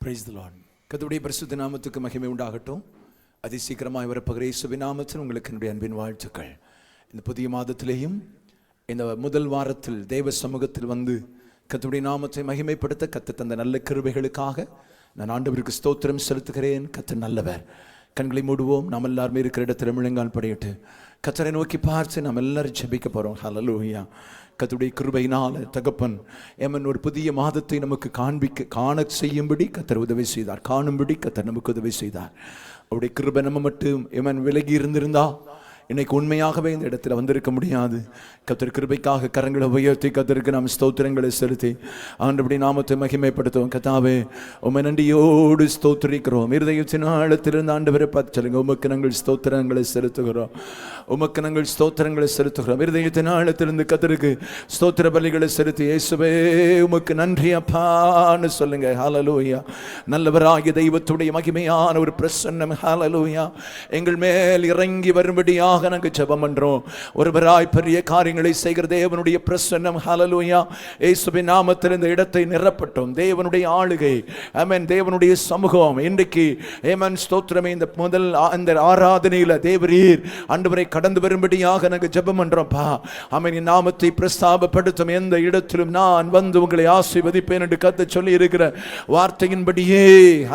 Praise the Lord. கர்த்தருடைய பரிசுத்த நாமத்துக்கு மகிமை உண்டாகட்டும். அதிசீக்கிரமாய் வரப்போகிற இயேசுவின் நாமத்தில் உங்களுக்கு என்னுடைய அன்பின் வாழ்த்துக்கள். இந்த புதிய மாதத்திலேயும் இந்த முதல் வாரத்தில் தேவ சமூகத்தில் வந்து கர்த்தருடைய நாமத்தை மகிமைப்படுத்த கர்த்தர் தந்த நல்ல கிருபைகளுக்காக நான் ஆண்டவருக்கு ஸ்தோத்திரம் செலுத்துகிறேன். கர்த்தர் நல்லவர். கண்களை மூடுவோம். நாம் எல்லாருமே இருக்கிற இடத்துல முழங்கால் படியிட்டு கர்த்தரை நோக்கி பார்த்து நாம் எல்லாரும் ஜெபிக்க போகிறோம். ஹல்லேலூயா. கர்த்தருடைய கிருபையினால் தகப்பன் ஏமன் ஒரு புதிய மாதத்தை நமக்கு காண செய்யும்படி கர்த்தர் உதவி செய்தார். காணும்படி கர்த்தர் நமக்கு உதவி செய்தார். அவருடைய கிருபை நம்ம மட்டும் ஏமன் விலகி இருந்திருந்தா இன்னைக்கு உண்மையாகவே இந்த இடத்துல வந்திருக்க முடியாது. கர்த்தர் கிருபைக்காக கரங்களை உயர்த்தி கர்த்தருக்கு நாம் ஸ்தோத்திரங்களை செலுத்தி ஆண்டவருடைய நாமத்தை மகிமைப்படுத்துவோம். கர்த்தாவே உம்மை நன்றியோடு ஸ்தோத்திரிக்கிறோம். இருதயத்தின் ஆழத்திலிருந்து ஆண்டவரை பார்த்து சொல்லுங்க, உமக்கு நாங்கள் ஸ்தோத்திரங்களை செலுத்துகிறோம். உமக்கு நாங்கள் ஸ்தோத்திரங்களை செலுத்துகிறோம். இருதயத்தின் ஆழத்திலிருந்து கர்த்தருக்கு ஸ்தோத்திர பலிகளை செலுத்தி இயேசுவே உமக்கு நன்றி அப்பான்னு சொல்லுங்க. ஹல்லேலூயா. நல்லவராகிய தெய்வத்துடைய மகிமையான ஒரு பிரசன்னம் ஹல்லேலூயா எங்கள் மேல் இறங்கி வரும்படியாக நாங்கள் ஜெபம் பண்றோம். ஒருவராய் பெரிய காரியங்களை செய்கிற தேவனுடைய பிரசன்னம் ஹல்லேலூயா இயேசுவின் நாமத்தில் இந்த இடத்தை நிரப்பட்டும். தேவனுடைய ஆளுகை ஆமென். தேவனுடைய சமூகம் இன்றைக்கு ஆமென் ஸ்தோத்திரமே இந்த முதல் அந்த ஆராதனையில தேவரீர் ஆண்டவரை கடந்து வரும்படியாக நாங்கள் ஜெபம் பண்றோம்ப்பா. ஆமென். இந்த நாமத்தை பிரஸ்தாபப்படுத்தும் எந்த இடத்திலும் நான் வந்து உங்களை ஆசீர்வதிப்பேன் என்று கர்த்தர் சொல்லி இருக்கிற வார்த்தையின்படியே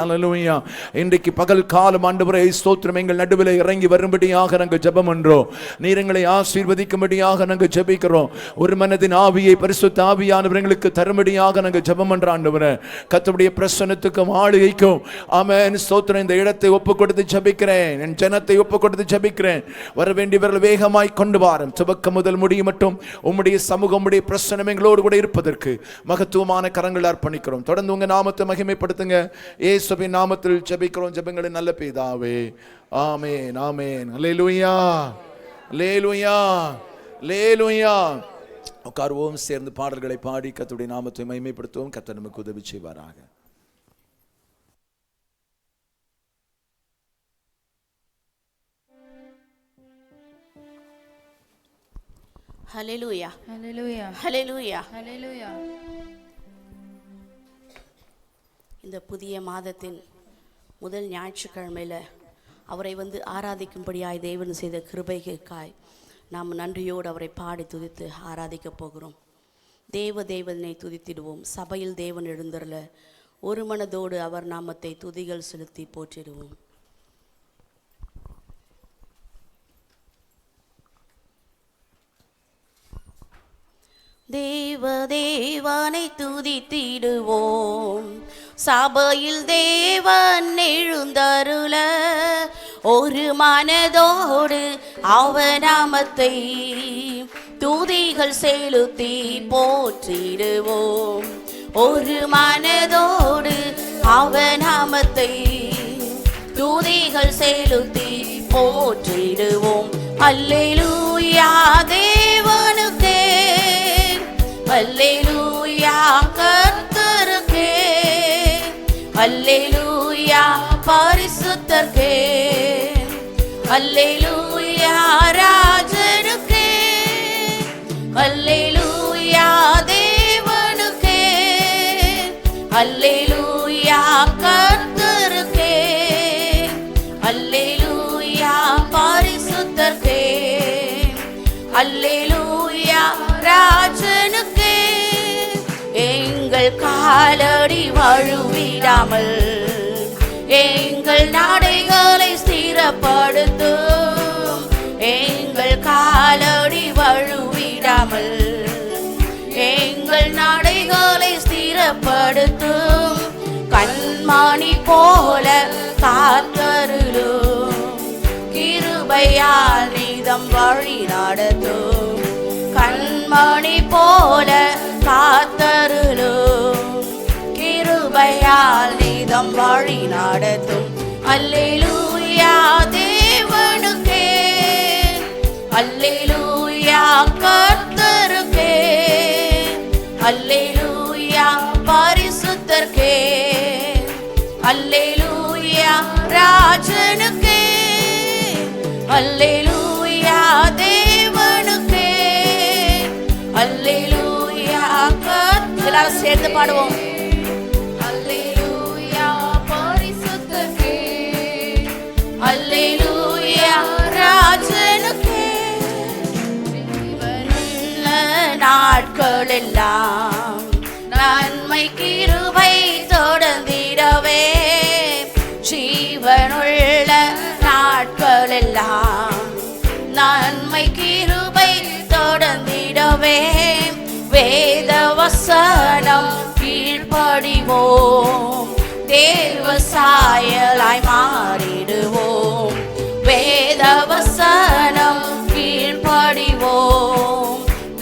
ஹல்லேலூயா இன்றைக்கு பகல் காலம் ஆண்டவரை ஸ்தோத்திரம் எங்கள் நடுவில் இறங்கி வரும்படியாக நாங்கள் ஜெபம் பண்றோம். நீர் எங்களை ஆசீர்வதிக்கும்படியாக நாங்கள் ஜெபிக்கிறோம். ஒரு மனதின் ஆவியை பரிசுத்த ஆவியானவர்களுக்கு தரும்படியாக நாங்கள் ஜெபம் பண்றோம். ஆண்டவரே கர்த்தருடைய பிரசன்னத்துக்கும் ஆளுகைக்கும் ஆமென் ஸ்தோத்திரம் இந்த இடத்தை ஒப்பு கொடுத்து ஜெபிக்கிறேன். என் ஜனத்தை ஒப்பு கொடுத்து ஜெபிக்கிறேன். வர வேண்டியவர்கள் வேகமாய் கொண்டு வாரும். துவக்கம் முதல் முடியும் மட்டும் உம்முடைய சமூகம் உம்முடைய பிரசன்னம் எங்களோடு கூட இருப்பதற்கு மகத்துவமான கரங்கள் அர்ப்பணிக்கிறோம். தொடர்ந்து உங்க நாமத்தை மகிமைப்படுத்துங்க. இயேசுவின் நாமத்தில் ஜெபிக்கிறோம். ஜெபங்களின் நல்ல பிதாவே. ஆமென் ஆமென். அல்லேலூயா அல்லேலூயா அல்லேலூயா. உட்கார்வோம். சேர்ந்து பாடல்களை பாடி கர்த்தருடைய நாமத்தை மகிமைப்படுத்துவோம். கர்த்தர் நமக்கு உதவி செய்வாராக. ஹல்லேலூயா ஹல்லேலூயா ஹல்லேலூயா ஹல்லேலூயா. இந்த புதிய மாதத்தின் முதல் ஞாயிற்றுக்கிழமையில் அவரை வந்து ஆராதிக்கும்படியாய் தேவன் செய்த கிருபைக்காய் நாம் நன்றியோடு அவரை பாடி துதித்து ஆராதிக்க போகிறோம். தேவனை துதித்திடுவோம். சபையில் தேவன் எழுந்தருள ஒரு மனதோடு அவர் நாமத்தை துதிகள் செலுத்தி போற்றிடுவோம். தேவனை துதித்திடுவோம். சபையில் தேவன் எழுந்தருள ஒரு மனதோடு அவர் நாமத்தை துதிகள் செலுத்தி போற்றிடுவோம். ஒரு மனதோடு அவர் நாமத்தை துதிகள் செலுத்தி போற்றிடுவோம். அல்லேலூயா தேவனுக்கே, அல்லேலூயா கர்த்தருக்கே, அல்லேலூயா பரிசுத்தருக்கே, அல்லேலூயா ராஜனுக்கே, அல்லேலூயா தேவனுக்கே, அல்லேலூயா கர்த்தருக்கே, அல்லேலூயா பரிசுத்தருக்கே, அல்லேலூயா ராஜனுக்கே. எங்கள் காலடி வழுவிடாமல் எங்கள் நாடைகளை ஸ்திரப்படுத்தும். எங்கள் காலடி வழுவிடாமல் எங்கள் நாடைகளை ஸ்திரப்படுத்தும். கண்மணி போல காத்தருளும். கிருபையால் நீதம் வழி நடத்தும். கண்மணி போல காத்தருளும். கிருபையால் நீதம் வழி நடத்தும். அல்லேலூயா தேவனுக்கே, அல்லேலூயா கர்த்தருக்கே, அல்லேலூயா பரிசுத்தருக்கே, அல்லேலூயா ராஜனுக்கே, அல்லேலூயா தேவனுக்கே, அல்லேலூயா. எல்லாரும் சேர்ந்து பாடுவோம். அல்லேலூயா பரிசுத்தரே, அல்லேலூயா ராஜனுக்கே, ஜீவனுள்ள நாட்களெல்லாம் நன்மை கிருபை தொடர்ந்திடவே, ஜீவனுள்ள நாட்களெல்லாம் நன்மை கிருபை தொடர்ந்திடவே, வேத வசனம் கீழ்ப்படிவோம், தேவ சாயலாய் மாறிடுவோம். வேத வசனம் கீழ்ப்படிவோம்,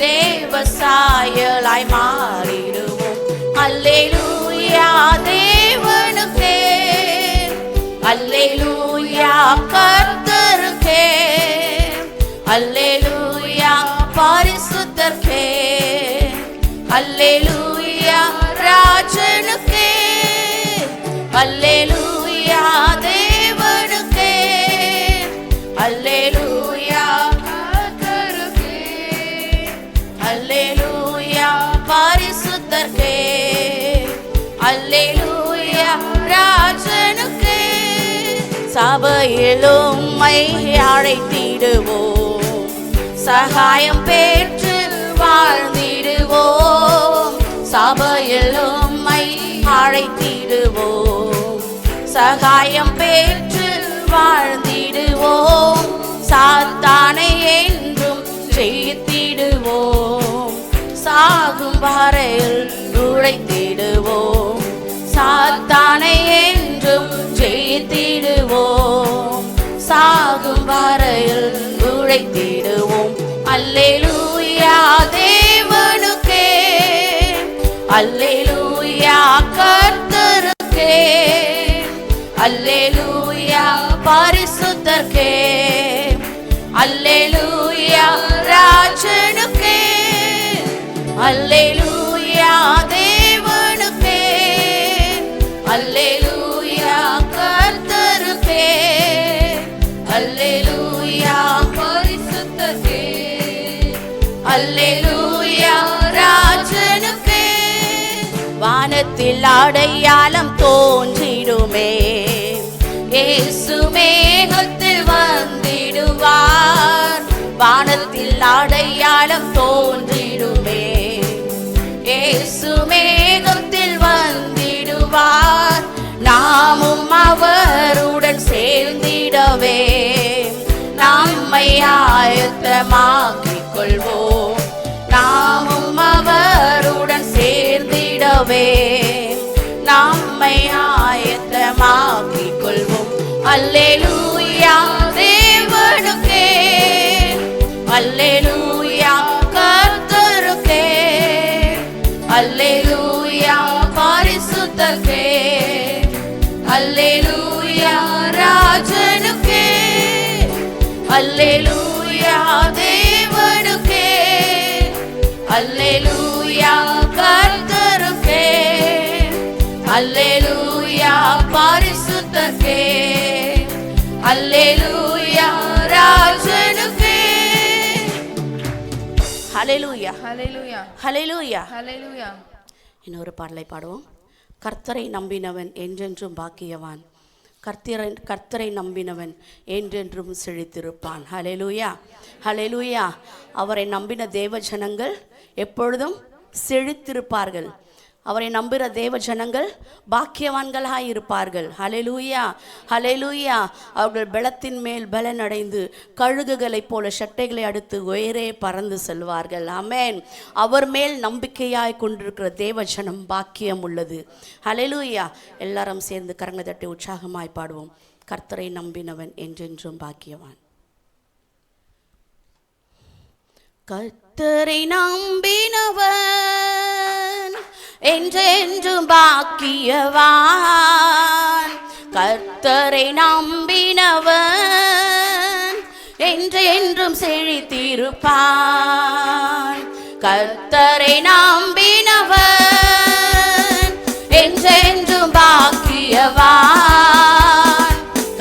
தேவ சாயலாய் மாறிடுவோம். அல்லேலூயா தேவனுக்கே, அல்லேலூயா கர்த்தருக்கே, அல்லேலூயா பரிசுத்தருக்கே, அல்லேலூயா ராஜனுக்கே, அல்லேலூயா தேவனுக்கே, அல்லேலூயா கர்த்தருக்கே, அல்லேலூயா பரிசுத்தருக்கே, அல்லேலூயா ராஜனுக்கே. சபையில் உம்மை அழைத்திடுவோம், சகாயம் பெற்று வாழ்ந்திடுவோம். சபையில் உம்மை அழைத்திடுவோம், சகாயம் பெற்று வாழ்ந்திடுவோம். சாத்தானை என்றும் ஜெயித்திடுவோம், சாகும் வரையில் உழைத்திடுவோம். சாத்தானை என்றும் ஜெயித்திடுவோம், சாகும் வரையில் உழைத்திடுவோம். அல்லேலூயா தேவனுக்கே, அல்லேலூயா கர்த்தருக்கே, அல்லேலூயா பரிசுத்தருக்கே, அல்லேலூயா ராஜனுக்கே, அல்லேலூயா தேவனுக்கே, அல்லேலூயா கர்த்தருக்கே, அல்லேலூயா பரிசுத்தரே, அல்லேலூயா ராஜனுக்கே. வானத்தில் அடையாளம் தோன்றிடுமே, இயேசு மேகத்தில் வந்திடுவார். வானத்தில் அடையாளம் தோன்றிடுமே, இயேசு மேகத்தில் வந்திடுவார். நாமும் அவருடன் சேர்ந்திடவே நம்மை ஆயத்தமாக்கிக் கொள்வோம். நாமும் அவருடன் சேர்ந்திடவே நம்மை ஆயத்தமாக்கிக் கொள்வோம். அல்லேலூயா தேவனுக்கே, அல்லேலூயா கர்த்தருக்கே, அல்லேலூயா பரிசுத்தருக்கே, அல்லேலூயா ராஜனுக்கே, அல்லேலூயா தேவனுக்கே, அல்லேலூயா கர்த்தருக்கே, அல்லேலூயா பரிசுத்தருக்கே, அல்லேலூயா ராஜனுக்கே. ஹல்லேலூயா ஹல்லேலூயா, ஹல்லேலூயா. ஹல்லேலூயா. இன்னொரு பாடலை பாடுவோம். கர்த்தரை நம்பினவன் என்றென்றும் பாக்கியவான், கர்த்தரை நம்பினவன் என்றென்றும் செழித்திருப்பான். ஹல்லேலூயா, ஹல்லேலூயா. அவரை நம்பின தேவ ஜனங்கள் எப்பொழுதும் செழித்திருப்பார்கள். அவரை நம்புகிற தேவ ஜனங்கள் பாக்கியவான்களாய் இருப்பார்கள். ஹல்லேலூயா, ஹல்லேலூயா. அவர்கள் பலத்தின் மேல் பலன் அடைந்து கழுகுகளைப் போல சட்டைகளை அடுத்து உயரே பறந்து செல்வார்கள். ஆமென். அவர் மேல் நம்பிக்கையாய் கொண்டிருக்கிற தேவ ஜனம் பாக்கியம் உள்ளது. ஹல்லேலூயா. எல்லாரும் சேர்ந்து கரங்களை தட்டி உற்சாகமாய் பாடுவோம். கர்த்தரை நம்பினவன் என்றென்றும் பாக்கியவான். கர்த்தரை நம்பினவன் என்றென்றும் பாக்கியவான், கர்த்தரை நம்பினவன் என்றென்றும் செழித்திருப்பான். கர்த்தரை நம்பினவன் என்றென்றும் பாக்கியவான்,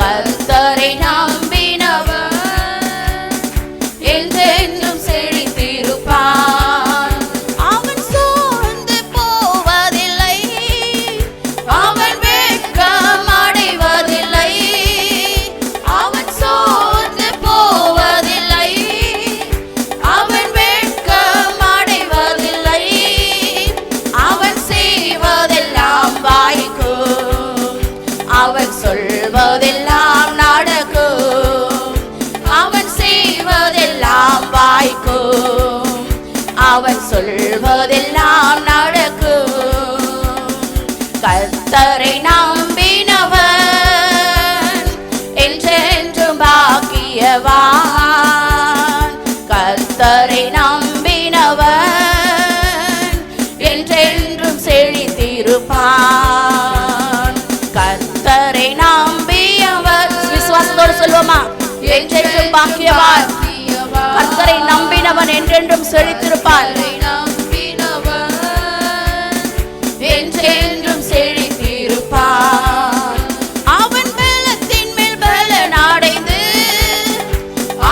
கர்த்தரை நம்பினவன் என்றென்றும் செழித்திருப்பான். அவன் சொல்வதெல்லாம் நடக்கும். கர்த்தரை நம்பினவன் என்றென்றும் பாக்கியவான். கர்த்தரை நம்பினவன் என்றென்றும் செழித்திருப்பான். கர்த்தரை நம்பியவர் விசுவாசத்தோடு சொல்லுவோமா? என்றென்றும் பாக்கியவான். கர்த்தரை நம்பினவன் என்றென்றும் செழித்திருப்பான். என்றென்றும் செழித்திருப்பான். அவன் பலத்தின் மேல் பலன் அடைந்து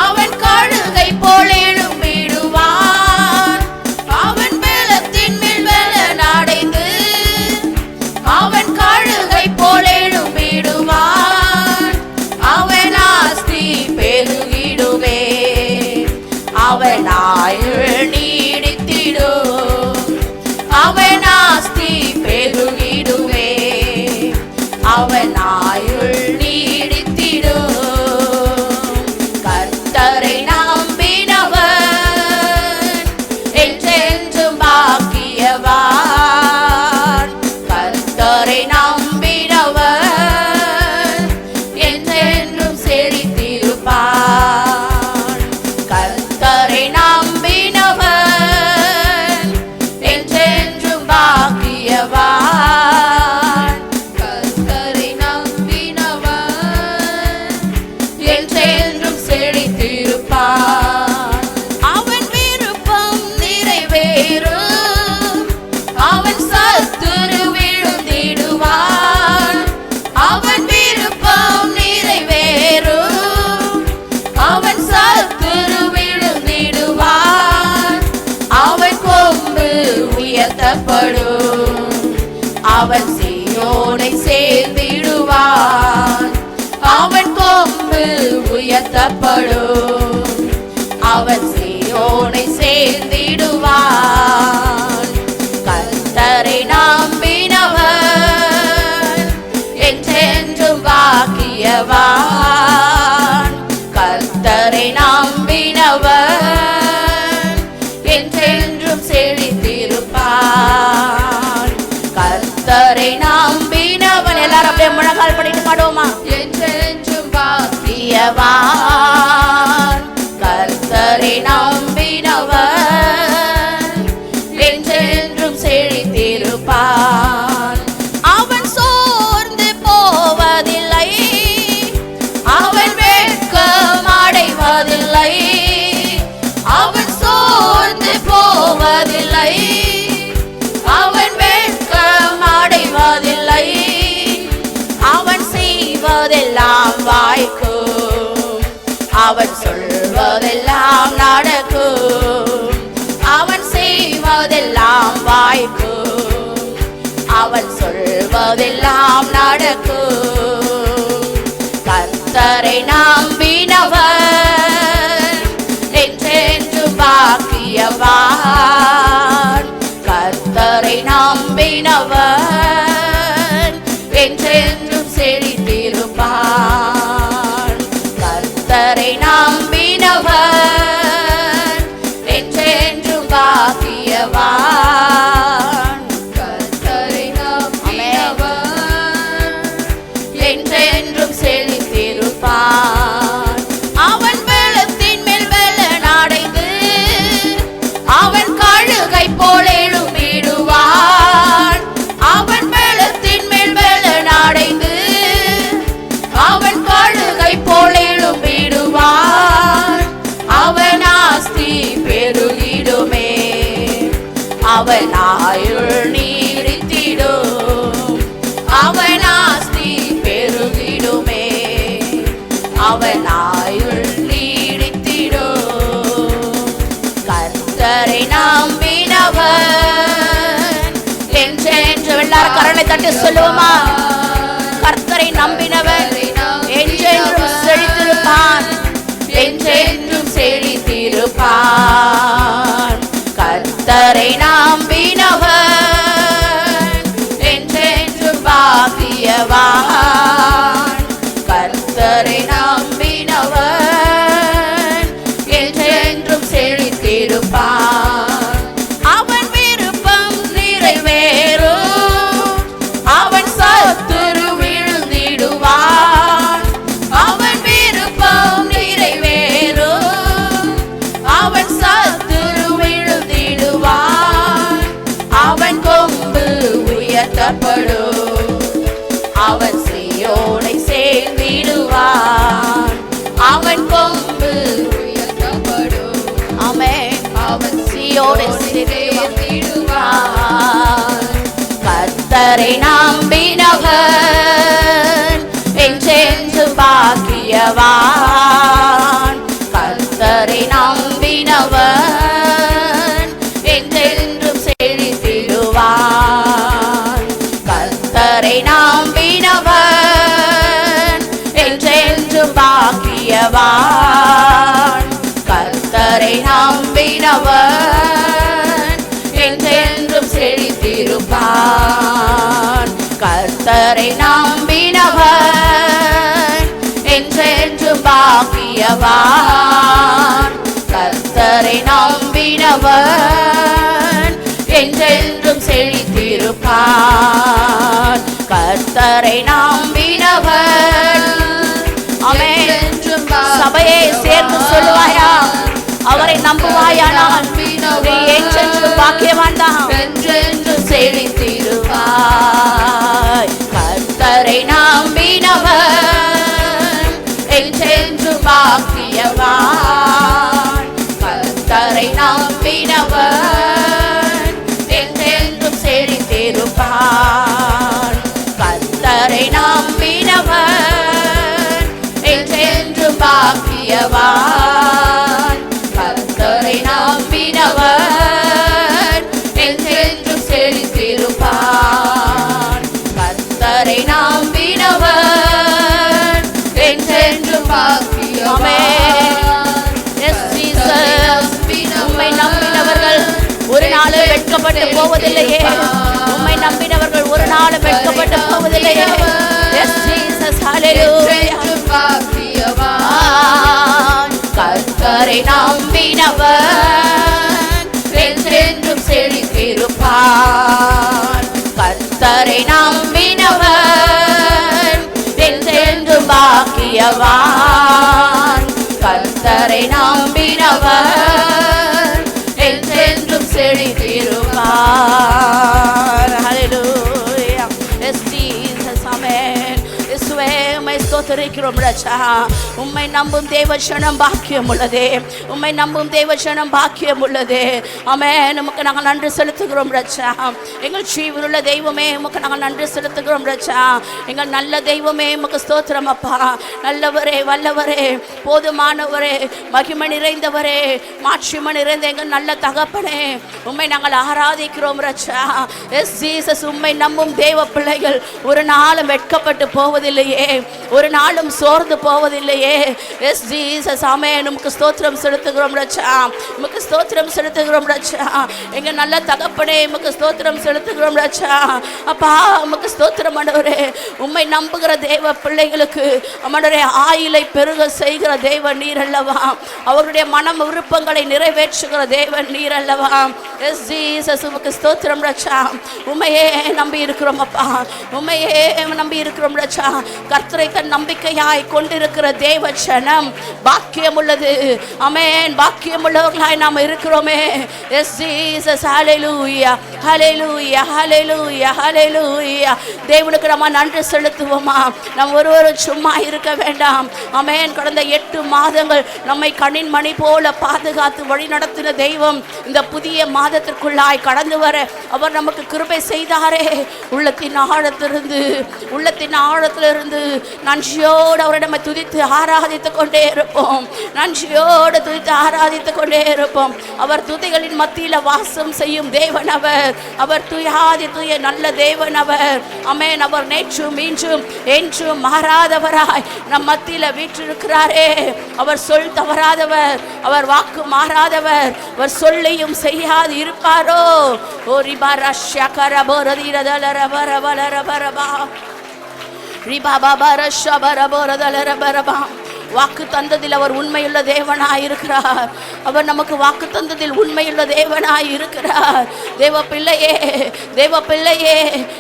அவன் கழுகை போல் எழும்பிடுவான். அவன் பலத்தின் மேல் பலன் அடைந்து அவன் கழுகை போல் எழும்பிடுவான். அவன் ஆஸ்தி பெருகிடுவே, அவன் ஆயுள் நீடித்திடும். அவன் ஆஸ்தி பெருகிடுவே, அவன் ஆயுள் நீடித்திடும். கர்த்தரை நம்பினவன் என்றென்றும் பாக்கியவான். கர்த்தரை நம்பினவன் என்றென்றும் செழித்திருப்பான். கர்த்தரை நம்பினவன் என்றென்றும் பாக்கியவான். கர்த்தரை நம்பினவன் என்றென்றும் செழித்திருப்பான். அவன் விருப்பம் நிறைவேறும், அவன் சத்துரு விழுந்திடுவான். அவன் விருப்பம் நிறைவேறும், அவன் சத்துரு விழுந்திடுவான். அவன் கொம்பு உயர்த்தப்படும், அவன் சீயோனை சேர்ந்திடுவான். அவன் கொம்பு உயர்த்தப்படும், அவன் சீயோனை சேர்ந்திடுவான். கர்த்தரை நம்பினவன் என்றென்றும் பாக்கியவான். கர்த்தரை நம்பினவன் என்றென்றும் செழித்திருப்பான். கர்த்தரை நம்பினவன் எல்லாரும் அப்படியே முழங்கால் படிட்டு பாடுவோமா? என்றென்றும் பாக்கியவான். கர்த்தரை நம்பினவன் என்றென்றும் செழித்திருப்பான். அவன் சோர்ந்து போவதில்லை, அவன் வெட்கம் அடைவதில்லை. அவன் சோர்ந்து போவதில்லை, அவன் வெட்கம் அடைவதில்லை. அவன் செய்வதெல்லாம் வாய்க்கும், அவன் சொல்வதெல்லாம் நடக்கும். அவன் செய்வதெல்லாம் வாய்க்கும், அவன் சொல்வதெல்லாம் நடக்கும். கர்த்தரை நம்பினவன் என்றென்றும் பாக்கியவான். கர்த்தரை நம்பினவன் என்றென்றும் செழித்திருப்பான். கர்த்தரை நம்பினவன் என்றென்றும் பாக்கியவான். கர்த்தரை நம்பினவன் என்றென்றும் செழித்திருப்பான். அவன் பலத்தின் மேல் பலன் அடைந்து அவன் கழுகை போல் எழும்பிடுவான். அவன் பலத்தின் மேல் பலன் அடைந்து அவன் கழுகை போல் எழும்பிடுவான். அவன் ஆஸ்தி பெருகிடுமே, அவன் ஆயுள் நீடித்திடும். அவன் ஆஸ்தி பெருகிடுமே, அவன் ஆயுள் நீடித்திடும். கர்த்தரை நம்பினவன் என்றென்று எல்லாரும் கரங்களை தட்டி சொல்லுவோமா? கர்த்தரை நம்பினவன் என்றென்றும் செழித்திருப்பான். என்றென்றும் செழித்திருப்பான். கர்த்தரை நம்பினவன் என்றென்றும் பாக்கியவான். கர்த்தரை நம்பினவன் என்றென்றும் செழித்திருப்பான். உயர்த்திடுவார். கர்த்தரை நம்பினவன் என்றென்று பாக்கியவான். கர்த்தரை நம்பினவன் என்றென்றும் செழித்திடுவான். கர்த்தரை நம்பினவன் என்றென்றும் பாக்கியவான். கர்த்தரை நம்பினவன் என்றென்றும் செழித்திருப்பான். கர்த்தரை நம்பினவன் என்றென்றும் பாக்கியவான். கர்த்தரை நம்பினவன் என்றென்றும் செழித்திருப்பான். கர்த்தரை நம்பினவன். ஆமென். சபையை சேர்ந்து சொல்லுவாயா, அவரை நம்புவாயானால் நீ என்றென்றும் பாக்கியவான் தான், என்றென்றும் செழித்திருவாய். கர்த்தரை நம்பினவன் என்றென்றும் பாக்கியவான். கர்த்தரை நம்பினவன் என்றென்றும் செழித்திருப்பான். கர்த்தரை நம்பினவன் என்றென்றும் பாக்கியவான். கர்த்தரை நம்பினவன் என்றென்றும் செழித்திருப்பான். கர்த்தரை நம்பினவன் என்றென்றும் பாக்கியவான். உம்மை நம்பினவர்கள் ஒரு நாளும் வெட்கப்பட்டு போவதில்லையே. உம்மை நம்பினவர்கள் ஒரு நாளும் வெட்கப்பட்டு போவதில்லையே. எஸ் ஜீசஸ், ஹல்லேலூயா. கர்த்தரை நம்பினவன் என்றென்றும் செழித்திருப்பான். கர்த்தரை நம்பினவன் என்றென்றும் பாக்கியவான். கர்த்தரை நம்பினவன் என்றென்றும் செழித்திருப்பான். ஹல்லேலூயா. எஸ் ஜீசஸ், ஆமென். இயேசுவே, உம்மை ஸ்தோத்திரிக்கிறோம் ராஜா. உம்மை நம்பும் தேவசனம் பாக்கியம் உள்ளதே. உம்மை நம்பும் தேவசனம் பாக்கியம் உள்ளதே. ஆமென். உமக்கு நாங்கள் நன்றி செலுத்துகிறோம் ராஜா. எங்கள் ஜீவனுள்ள தெய்வமே, உமக்கு நாங்கள் நன்றி செலுத்துகிறோம் ராஜா. எங்கள் நல்ல தெய்வமே, உமக்கு ஸ்தோத்திரம் அப்பா. நல்லவரே, வல்லவரே, போதுமானவரே, மகிமை நிறைந்தவரே, மாட்சிமை நிறைந்த எங்கள் நல்ல தகப்பனே, உம்மை நாங்கள் ஆராதிக்கிறோம் ராஜா. எஸ் ஜீசஸ், உம்மை நம்பும் தேவ பிள்ளைகள் ஒரு நாளும் வெட்கப்பட்டு போவதில்லையே, ஒரு நாளும் சோர்ந்து போவதில்லையே. எஸ் ஜீசஸ், ஆமென். உமக்கு ஸ்தோத்திரம் செலுத்துகிறோம் ராஜா. உமக்கு ஸ்தோத்திரம் செலுத்துகிறோம் ராஜா. எங்க நல்ல தகப்பனே, உமக்கு ஸ்தோத்திரம் செலுத்துகிறோம் ராஜா. அப்பா, உமக்கு ஸ்தோத்திரம் ஆண்டவரே. உம்மை நம்புகிற தேவ பிள்ளைகளுக்கு ஆண்டவரே ஆயிலை பெருக செய்கிற தேவன் நீர் அல்லவா. அவருடைய மனம் விருப்பங்களை நிறைவேற்றுகிற தேவன் நீர் அல்லவா. எஸ் ஜீசஸ், உமக்கு ஸ்தோத்திரம் ராஜா. உம்மையே நம்பி இருக்கிறோம் அப்பா. உம்மையே நம்பி இருக்கிறோம் ராஜா. கர்த்தரை தன் நம்பிக்கையாய் கொண்டிருக்கிற தேவ ஜனம் பாக்கியம் உள்ளது. ஆமென். பாக்கியம் உள்ளவர்களாய் நாம் இருக்கிறோமே. எஸ் ஜீசஸ், ஹல்லேலூயா, ஹல்லேலூயா, ஹல்லேலூயா, ஹல்லேலூயா. தேவனுக்கு நம்ம நன்றி செலுத்துவோமா. நாம் ஒருவரும் சும்மா இருக்க வேண்டாம். ஆமென். கடந்த 8 மாதங்கள் நம்மை கண்ணின் மணி போல பாதுகாத்து வழி நடத்தின தெய்வம் இந்த புதிய மாதத்திற்குள்ளாய் கடந்து வர அவர் நமக்கு கிருபை செய்தாரே. உள்ளத்தின் ஆழத்திலிருந்து நன்றியோடு அவரிடம் துதித்து ஆராதித்துக் கொண்டே இருப்போம். நன்றியோடு துதித்து ஆராதித்துக் கொண்டே இருப்போம். அவர் துதிகளின் மத்தியில் வாசம் செய்யும் தேவன் அவர். அவர் துயாதி துய நல்ல தேவன் அவர். ஆமென். அவர் நேற்றும் இன்றும் என்றும் மாறாதவராய் நம் மத்தியில் வீற்றிருக்கிறாரே. அவர் சொல் தவறாதவர், அவர் வாக்கு மாறாதவர். அவர் சொல்லையும் செய்யாது இருப்பாரோ. ஓ ரிபாரா ஷகர போரதிரதலர பரபலரபரபா ரிபாபா பரஷபர போரதலரபரபா. வாக்கு தந்ததில் அவர் உண்மையுள்ள தேவனாய் இருக்கிறார். அவர் நமக்கு வாக்கு தந்ததில் உண்மையுள்ள தேவனாய் இருக்கிறார். தேவ பிள்ளையே, தேவ பிள்ளையே,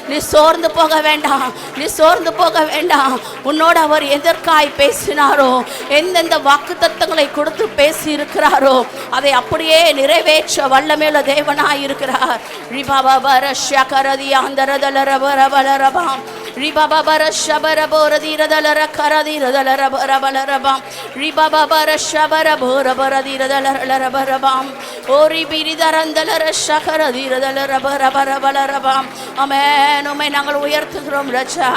நீ சோர்ந்து போக வேண்டாம், நீ சோர்ந்து போக வேண்டாம். உன்னோடு அவர் எதற்காய் பேசினாரோ, எந்தெந்த வாக்கு தத்தங்களை கொடுத்து பேசி இருக்கிறாரோ அதை அப்படியே நிறைவேற்ற வல்லமையுள்ள தேவனாய் இருக்கிறார். ரிபாபா பரஷகரதி ஆந்தரதலரபரபலரபாம் ரிபாபர ஷபர போரதிரதலர கரதிரதலர பரபலரபாம் ரிபாபர ஷபர போரபரதிரதலரபரபாம் ஓரி பிரிதரந்தலர சகரதீரதலர பரபரபலரபாம். ஆமென். உம்மை நாங்கள் உயர்த்துகிறோம் ராஜா,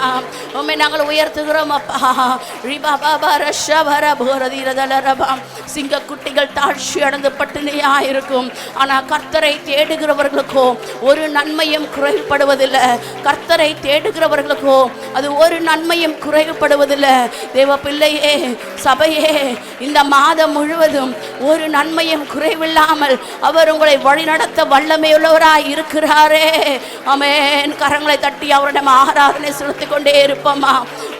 உம்மை நாங்கள் உயர்த்துகிறோம் அப்பா. ரிபபபரஷபரபரதீரதலரபாம். சிங்கக்குட்டிகள் தாழ்ச்சி அடைந்து பட்டினியாயிருக்கும், ஆனால் கர்த்தரை தேடுகிறவர்களுக்கோ ஒரு நன்மையும் குறைவுபடுவதில்லை. கர்த்தரை தேடுகிறவர்களுக்கோ அது ஒரு நன்மையும் குறைவுபடுவதில்லை. தேவ பிள்ளையே, சபையே, இந்த மாதம் முழுவதும் ஒரு நன்மையும் குறைவில்லாமல் அவர் உங்களை வழிநடத்த வல்லமையுள்ளவராய் இருக்கிறாரே. ஆமென். கரங்களை தட்டி அவரிடம் ஆராதனை செலுத்திக் கொண்டே இருப்போமா?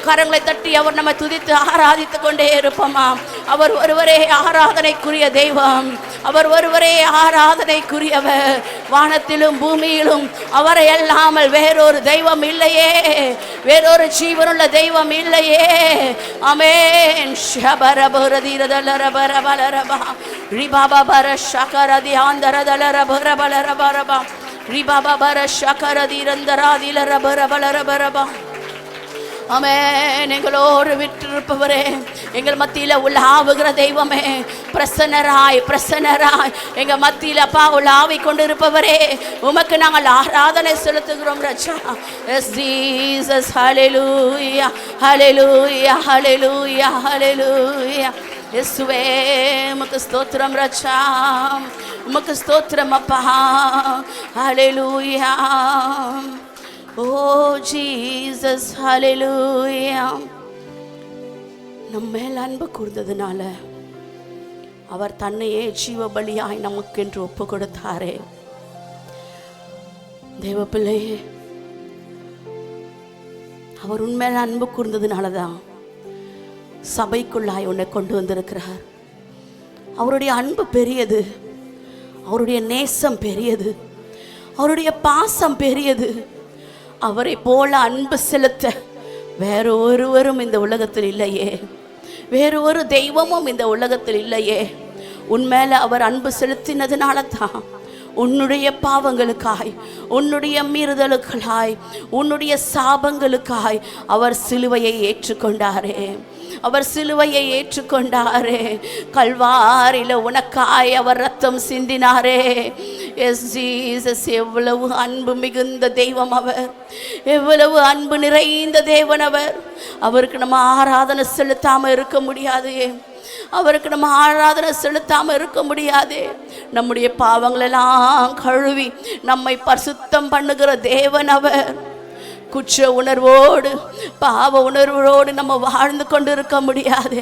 கரங்களை தட்டி அவர் நம்மை துதித்து ஆராதித்துக் கொண்டே இருப்போமா? அவர் ஒருவரே ஆராதனைக்குரிய தெய்வம், அவர் ஒருவரே ஆராதனைக்குரியவர். வானத்திலும் பூமியிலும் அவரை அல்லாமல் வேறொரு தெய்வம் இல்லையே, வேறொரு ஜீவனுள்ள தெய்வம் இல்லையே. ஆமென். ஷபரபரதீரதலரபரபலரபா ரிபாபர ஷகரதி ஆந்தரதலரபரபலரபரபா ரிபாபர ஷகரதீரந்தராதிலரபரபலரபரபா. ஆமென். எங்களோடு விட்டிருப்பவரே, எங்கள் மத்தியில் உலாவுகிற தெய்வமே, பிரசன்னராய் பிரசன்னராய் எங்க மத்தியில் அப்பா உலாவி கொண்டிருப்பவரே, உமக்கு நாங்கள் ஆராதனை செலுத்துகிறோம் ராஜா. S Jesus. ஹல்லேலூயா ஹல்லேலூயா ஹல்லேலூயா ஹல்லேலூயா. இயேசுவே உமக்கு ஸ்தோத்திரம் ராஜா, உமக்கு ஸ்தோத்திரம் அப்பா. ஹல்லேலூயா. Oh Jesus, hallelujah. நம்ம மேல் அன்பு கூர்ந்ததுனால அவர் தன்னையே ஜீவ பலியாய் நமக்கென்று ஒப்பு கொடுத்தாரே. தேவ பிள்ளையே, அவர் உண்மையில அன்பு கூர்ந்ததுனாலதான் சபைக்குள்ளாய் உன்னை கொண்டு வந்திருக்கிறார். அவருடைய அன்பு பெரியது, அவருடைய நேசம் பெரியது, அவருடைய பாசம் பெரியது. அவரை போல அன்பு செலுத்த வேற ஒருவரும் இந்த உலகத்தில் இல்லையே, வேறு ஒரு தெய்வமும் இந்த உலகத்தில் இல்லையே. உன்மேல அவர் அன்பு செலுத்தினதுனால தான் உன்னுடைய பாவங்களுக்காய், உன்னுடைய மீறுதலுக்காய், உன்னுடைய சாபங்களுக்காய் அவர் சிலுவையை ஏற்றுக்கொண்டாரே. அவர் சிலுவையை ஏற்றுக்கொண்டாரே. கல்வாரில உனக்காய் அவர் ரத்தம் சிந்தினாரே. S Jesus. எவ்வளவு அன்பு மிகுந்த தெய்வம் அவர், எவ்வளவு அன்பு நிறைந்த தேவன் அவர். அவருக்கு நம்ம ஆராதனை செலுத்தாம இருக்க முடியாது, அவருக்கு நம்ம ஆராதனை செலுத்தாம இருக்க முடியாது. நம்முடைய பாவங்களெல்லாம் கழுவி நம்மை பரிசுத்தம் பண்ணுகிற தேவன் அவர். குற்ற உணர்வோடு பாவ உணர்வோடு நம்ம வாழ்ந்து கொண்டு இருக்க முடியாது.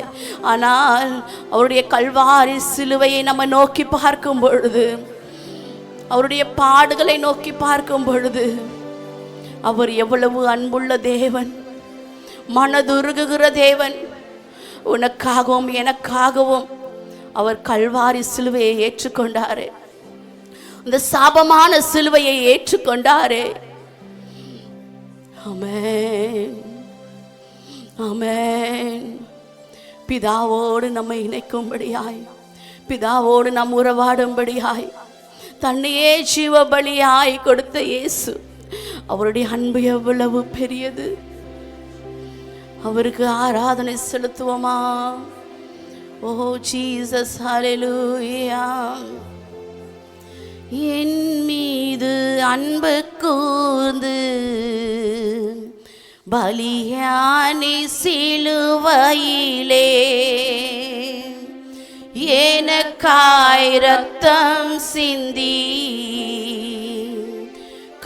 ஆனால் அவருடைய கல்வாரி சிலுவையை நம்ம நோக்கி பார்க்கும் பொழுது, அவருடைய பாடுகளை நோக்கி பார்க்கும் பொழுது, அவர் எவ்வளவு அன்புள்ள தேவன், மனதுருகுகிற தேவன். உனக்காகவும் எனக்காகவும் அவர் கல்வாரி சிலுவையை ஏற்றுக்கொண்டாரே, இந்த சாபமான சிலுவையை ஏற்றுக்கொண்டாரே. ஆமென் ஆமென். பிதாவோடு நம்மை இணைக்கும்படியாய், பிதாவோடு நாம் உறவாடும்படியாய் தன்னையே ஜீவ பலியாய் கொடுத்த இயேசு, அவருடைய அன்பு எவ்வளவு பெரியது. அவருக்கு ஆராதனை செலுத்துவோமா? ஓ ஜீசஸ். ஹல்லேலூயா. என் மீது அன்பு கூர்ந்து பலியானி சிலுவையிலே எனக்காய் ரத்தம் சிந்தி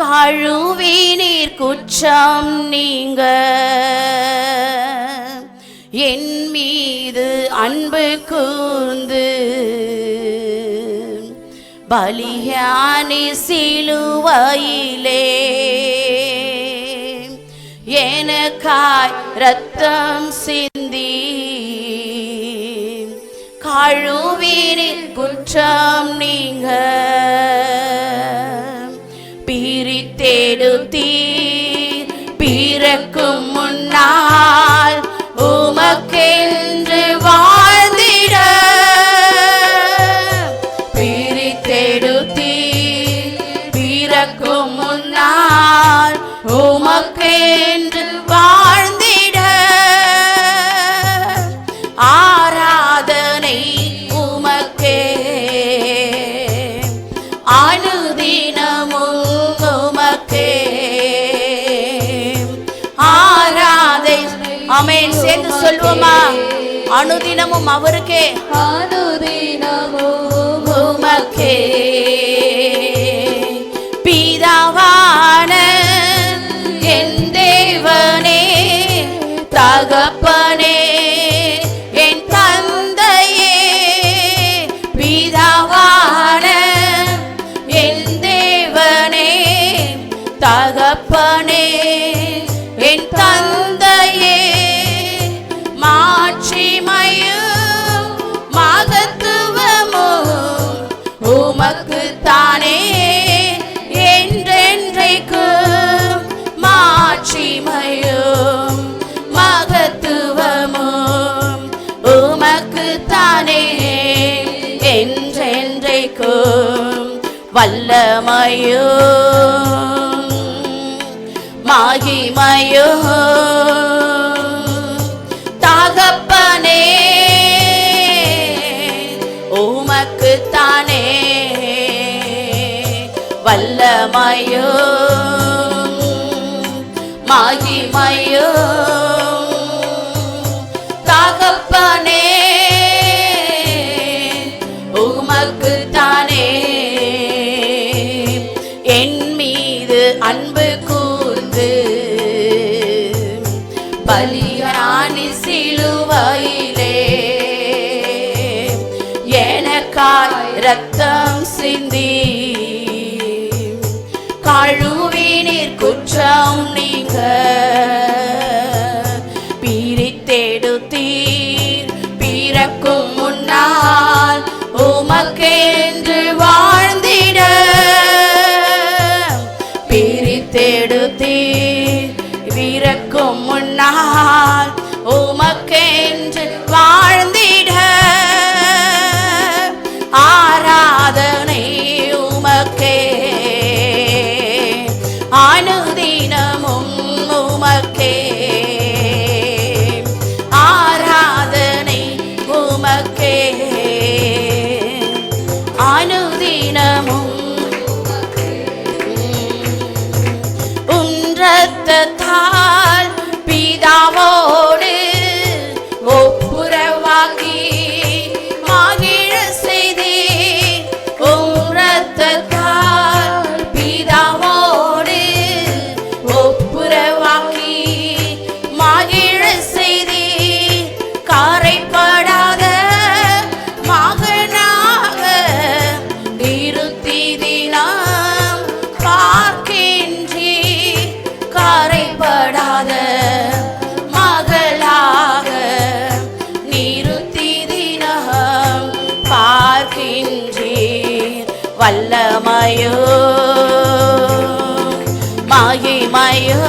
கழுவி நீர் குற்றம் நீங்க என் மீது அன்பு கூர்ந்து பலியானி சிலுவையிலே எனக்காய் ரத்தம் சிந்தி கழுவினின் குற்றம் நீங்க பிரித்தெடுத்தீர் பிறக்கும் முன்னால் உமக்கென்று வாழ்ந்திட பிரித்தெடுத்தீர் பிறக்கும் முன்னால் உமக்கென்று வாழ்ந்திட ஆராதனை உமக்கே சொல்லுவோமா? அனுதினமும் அவருக்கே, அனுதினமும் உமக்கே. பிதாவான என் தேவனே, தகப்பனே, என் தந்தையே. பிதாவான என் தேவனே, தகப்பனே, என் தந்தையே. மாட்சிமையும் மகத்துவமும் உமக்குத்தானே என்றென்றைக்கும். மாட்சிமையும் மகத்துவமும் உமக்குத்தானே என்றென்றைக்கும். வல்லமையும் மகிமையும் தகப்பனே உமக்குத்தானே. வல்லமையும் மகிமையும் தகப்பனே உமக்குத்தானே. என் மீது அன்பு கூர்ந்து பலியானி சிலுவையிலே எனக்காய் இரத்தம் சிந்தி கழுவினீர் குற்றம் நீங்க. பிரித்தெடுத்தீர் பிறக்கும் முன்னால் உமக்கென்று வாழ்ந்திட. பிரித்தெடுத்தீர் பிறக்கும் முன்னால் உமக்கென்று வாழ்ந்திட. ஆராதனை உமக்கே, அனுதினமும் உமக்கே. ஆராதனை உமக்கே, அனுதினமும். உன்றத்தால் பிதாவோடு ஒப்புரவாக்கி மகிழ செய்தி. உன்றத்தால் பிதாவோடு ஒப்புரவாக்கி மகிழ செய்தி. கரைப்படாத மகனாக இருத்திதினாம் பார்க்கின்றி. கரைப்படாத மகளாக நிறுத்திதினாம் பார்க்கின்றீர். வல்லமையோ மகிமையோ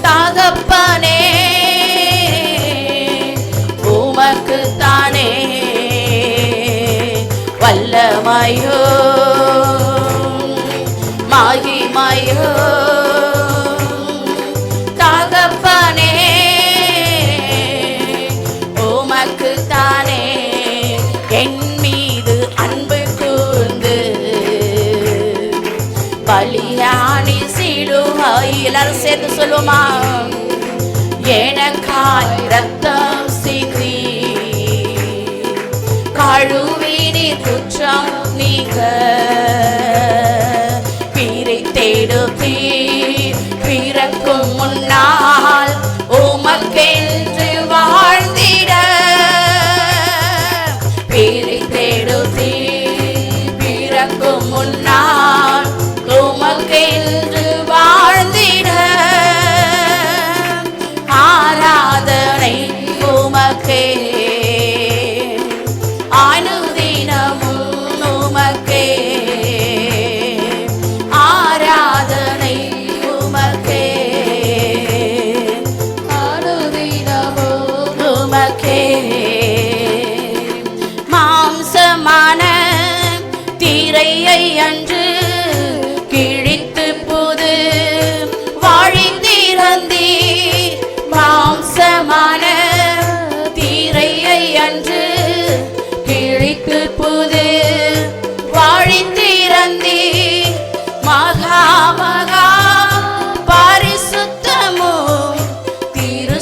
தகப்பனே உமக்குத்தானே. வல்லமையோ மகிமையோ தகப்பனே உமக்குத்தானே. என் மீது அன்பு கூர்ந்து பலியானி சிலுவையில், எல்லாரும் சேர்ந்து சொல்லுமா? எனக்காய் இரத்தம் சிந்தி கழுவினீர் குற்றம் நீங்க. பிரித்தெடுத்தீர் பிறக்கும் முன்னால் உமக்கென்று வாழ்ந்திட. பிரித்தெடுத்தீர் பிறக்கும் முன்னால் உமக்கென்று வாழ்ந்திட. ஆராதனை உமக்கே, அனுதினமும் உமக்கே. ஆராதனை உமக்கே, அனுதினமும் உமக்கே. மாம்சமான திரையை அன்று கிழித்து புது வாழி திறந்தி. மாம்சமான திரையை அன்று கிழித்து புது வாழி திறந்தி. மகா மகா பரிசுத்தமும் திரு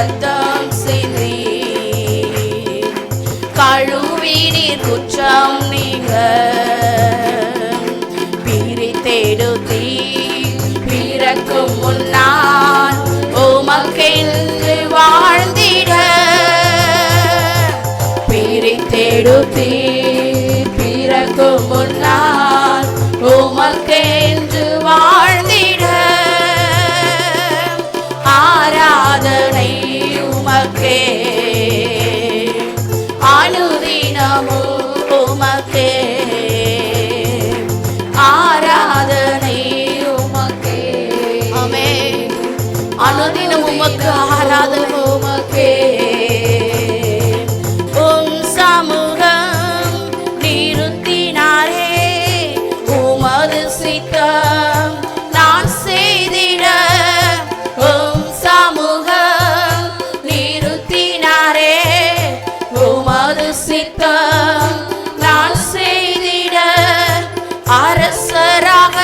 ரத்தம் சிந்தி கழுவி நீர் குற்றம் நீங்க பிரித்தெடுத்தி பிறக்கும் முன்னால் உமக்கென்று வாழ்ந்திட பிரித்தெடுத்தி பிறக்கும் முன்னால் உமக்கென்று வாழ்ந்திட ஆராதனை உமக்கே அனுதினமும் உமக்கே ஆராதனை உமக்கே ஆமென் அனுதினம் உமக்கு ஆராதனை உமக்கே உம் சமூகம் நிறுத்தினாரே உமது சித்தம் நான் செய்திட உம் சமூகம் நிறுத்தினாரே உமது சித்தம் நான் செய்திட அரசராக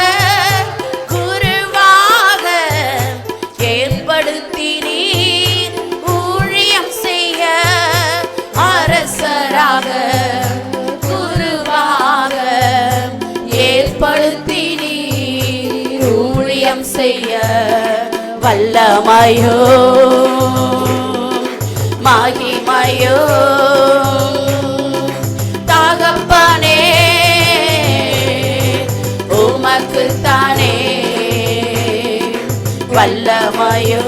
குருவாக ஏற்படுத்தினீர் ஊழியம் செய்ய அரசராக குருவாக ஏற்படுத்தினீர் ஊழியம் செய்ய வல்லமையோ மகிமையோ தகப்பனே உமக்குத்தானே வல்லமையோ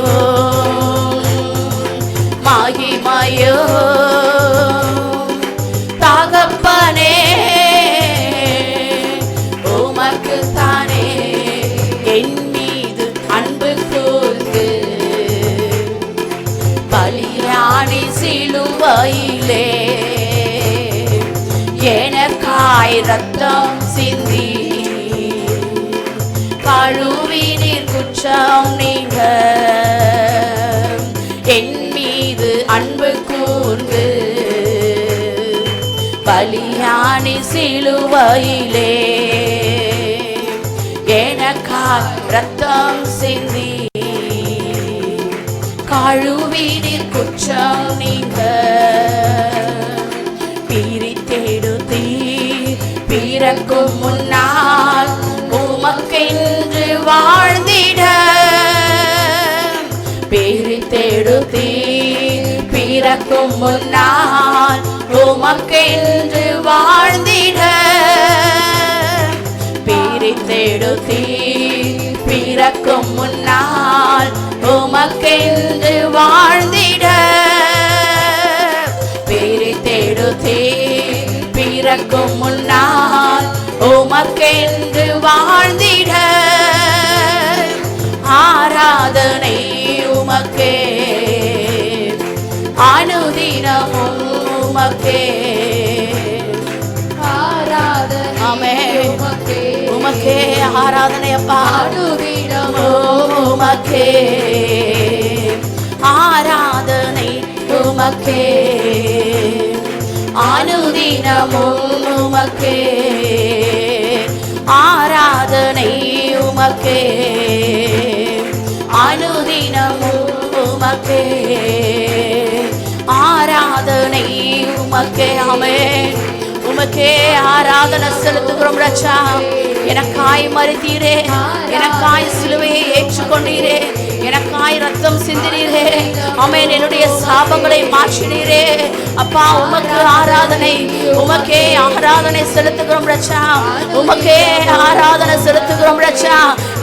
மகிமையோ தகப்பனே உமக்குத்தானே என் மீது அன்பு கூர்ந்து பலியானி சிலுவையிலே எனக்காய் ரத்தம் சிந்தி கழுவி நீர் குற்றம் நீங்க என் மீது அன்பு கூர்ந்து பலியானி சிலுவையிலே எனக்காய் ரத்தம் சிந்தி கழுவி நீர் குற்றம் நீங்க பிரித்தெடுத்தி பிறக்கும் முன்னால் உமக்கென்று வாழ்ந்திட பிரித்தெடுத்தி பிறக்கும் முன்னால் உமக்கென்று வாழ்ந்திட பிரித்தெடுத்தி பிறக்கும் முன்னால் உமக்கென்று வாழ்ந்திட பிரித்தெடுத்தி பிறக்கும் முன்னால் உமக்கென்று வாழ்ந்திட ஆராதனை உமக்கே அனுதினமும் உமக்கே ஆராதனை ஆமென் உமக்கே உமக்கே ஆராதனை அப்பா அனுதினமும் உமக்கே ஆராதனை உமக்கே அனுதினமும் உமக்கே ஆராதனை உமக்கே அனுதினமும் உமக்கே ஆராதனை உமக்கே ஆமென் உமக்கே ஆராதனை செலுத்துகிறோம் ரட்சா எனக்காய் மரித்தீரே எனக்காய் சிலுவையை ஏற்றுக்கொண்டீரே எனக்காய் ரத்தம் சிந்தினீரே ஆமென் என்னுடைய சாபங்களை மாற்றினீரே அப்பா உமக்கு ஆராதனை உமக்கே ஆராதனை செலுத்துகிறோம் ரட்சா உமக்கே ஆராதனை செலுத்துகிறோம் ரட்சா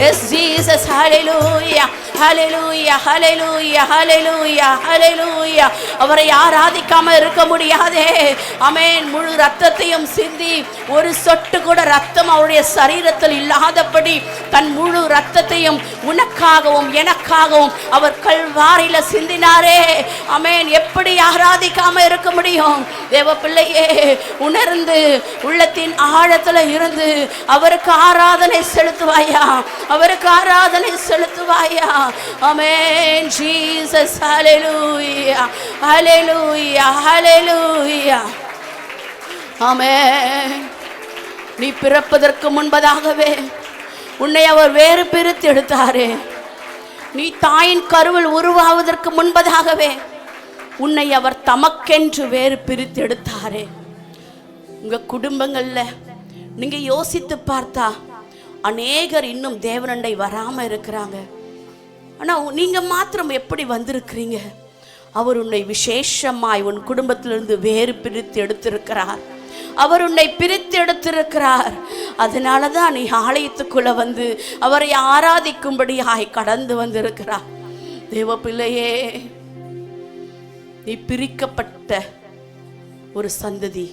எஸ் ஜீசஸ் ஹalleluya ஹalleluya ஹalleluya ஹalleluya ஹalleluya அவரை ஆராதிக்காம இருக்க முடியாதே ஆமென் முழு ரத்தத்தையும் சிந்தி ஒரு சொட்டு கூட ரத்தம் அவருடைய சரீரத்தில் இல்லாதபடி தன் முழு ரத்தத்தையும் உனக்காகவும் எனக்காகவும் அவர் கல்வாரியில சிந்தினாரே ஆமென் எப்படி ஆராதிக்காம இருக்க முடியும் தேவ பிள்ளையே உணர்ந்து உள்ளத்தின் ஆழத்துல இருந்து அவருக்கு ஆராதனை செலுத்துவாயா அவருக்கு ஆராதனை செலுத்துவாயா ஆமென் ஜீசஸ் ஹalleluya ஹalleluya ஹalleluya ஆமென் நீ பிறப்பதற்கு முன்பதாகவே உன்னை அவர் வேறு பிரித்து எடுத்தாரே நீ தாயின் கருவில் உருவாவதற்கு முன்பதாகவே உன்னை அவர் தமக்கென்று வேறு பிரித்து எடுத்தாரே. உங்க குடும்பங்கள்ல நீங்க யோசித்து பார்த்தா அநேகர் இன்னும் தேவனண்டை வராம இருக்கிறாங்க. ஆனா நீங்க மாத்திரம் எப்படி வந்திருக்கிறீங்க? அவர் உன்னை விசேஷமாய் உன் குடும்பத்திலிருந்து வேறு பிரித்து எடுத்திருக்கிறார். அவர் உன்னை பிரித்து எடுத்திருக்கிறார். அதனாலதான் நீ ஆலயத்துக்குள்ள வந்து அவரை ஆராதிக்கும்படியாய் கடந்து வந்திருக்கிறார். தேவ பிள்ளையே, நீ பிரிக்கப்பட்ட ஒரு சந்ததி,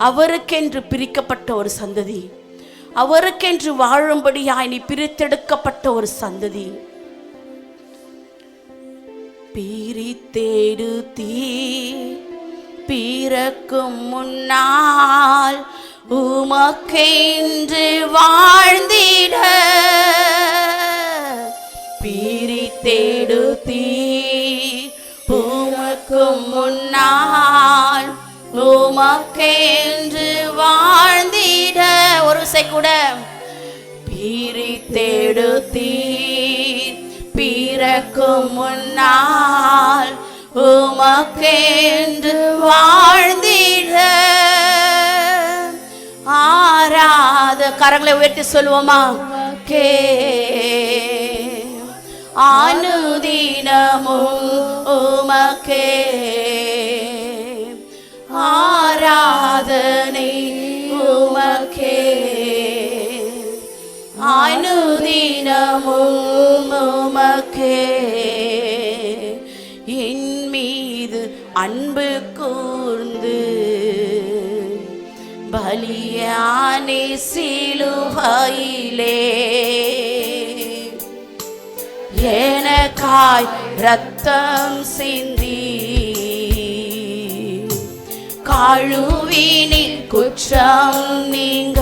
அவருக்கென்று பிரிக்கப்பட்ட ஒரு சந்ததி, அவருக்கென்று வாழும்படியாய் நீ பிரித்தெடுக்கப்பட்ட ஒரு சந்ததி. பிரித்தெடுத்தீ பிறக்கும் முன்னால் உமக்கென்று வாழ்ந்திட. பிரித்தெடுத்தீ உமக்கும் முன்னால் உமக்கென்று வாழ்ந்திட. ஒரு கூட பிரித்தெடுத்தீ பிறக்கும் முன்னால் உமக்கென்று வாழ்ந்திட. ஆராத கரங்களை உயர்த்தி சொல்லுவோமா? கே அனுதினமும் உமக்கே ஆராதனை, உமக்கே அனுதினமும் உமக்கே. என் மீது அன்பு கூர்ந்து பலியானே சிலுவையிலே, எனக்காய் ரத்தம் சிந்தி கழுவினின் குற்றம் நீங்க.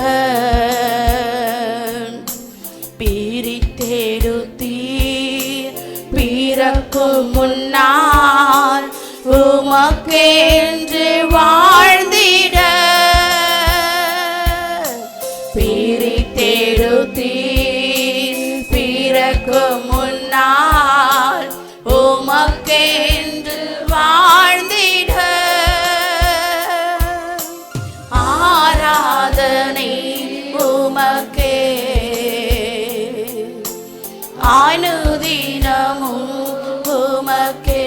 பிரித்தெடுத்தீர் பிறக்கும் முன்னால் உமக்கென்று வாழ்ந்திட. பிரித்தெடுத்தீர் பிறக்கும் முன்னால் உமக்கென்று வாழ்ந்திட. ஆராதனை உமக்கே அனுதினமும் உமக்கே.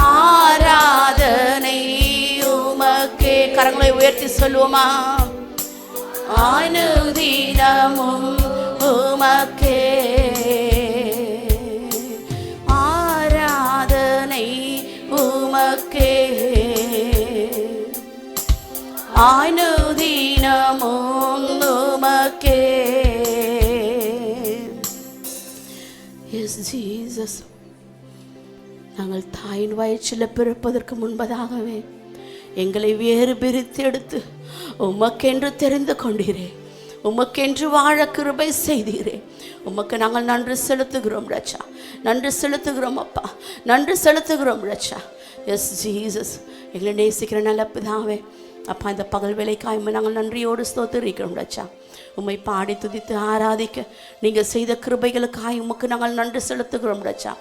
ஆராதனை உமக்கே. கரங்களை உயர்த்தி சொல்லுவோமா? அனுதினமும் உமக்கே ஆராதனை, உமக்கே அனுதினமும் உமக்கே. எஸ் ஜீசஸ், நாங்கள் தாயின் வயிற்றில் பிறப்பதற்கு முன்பதாகவே எங்களை வேறு பிரித்து எடுத்து உமக்கென்று தெரிந்து கொண்டீரே. உமக்கென்று வாழ கிருபை செய்தீரே. உமக்கு நாங்கள் நன்றி செலுத்துகிறோம் ராஜா. நன்றி செலுத்துகிறோம் அப்பா. நன்றி செலுத்துகிறோம் ராஜா. எஸ் ஜீசஸ், எங்களை நேசிக்கிற நல்ல பிதாவே அப்பா, இந்த பகல் வேலைக்காய் நாங்கள் நன்றியோடு ஸ்தோத்திரிக்கிறோம் ராஜா. உம்மை பாடி துதித்து ஆராதிக்க நீங்கள் செய்த கிருபைகளுக்காய் உமக்கு நாங்கள் நன்றி செலுத்துகிறோம் ராஜா.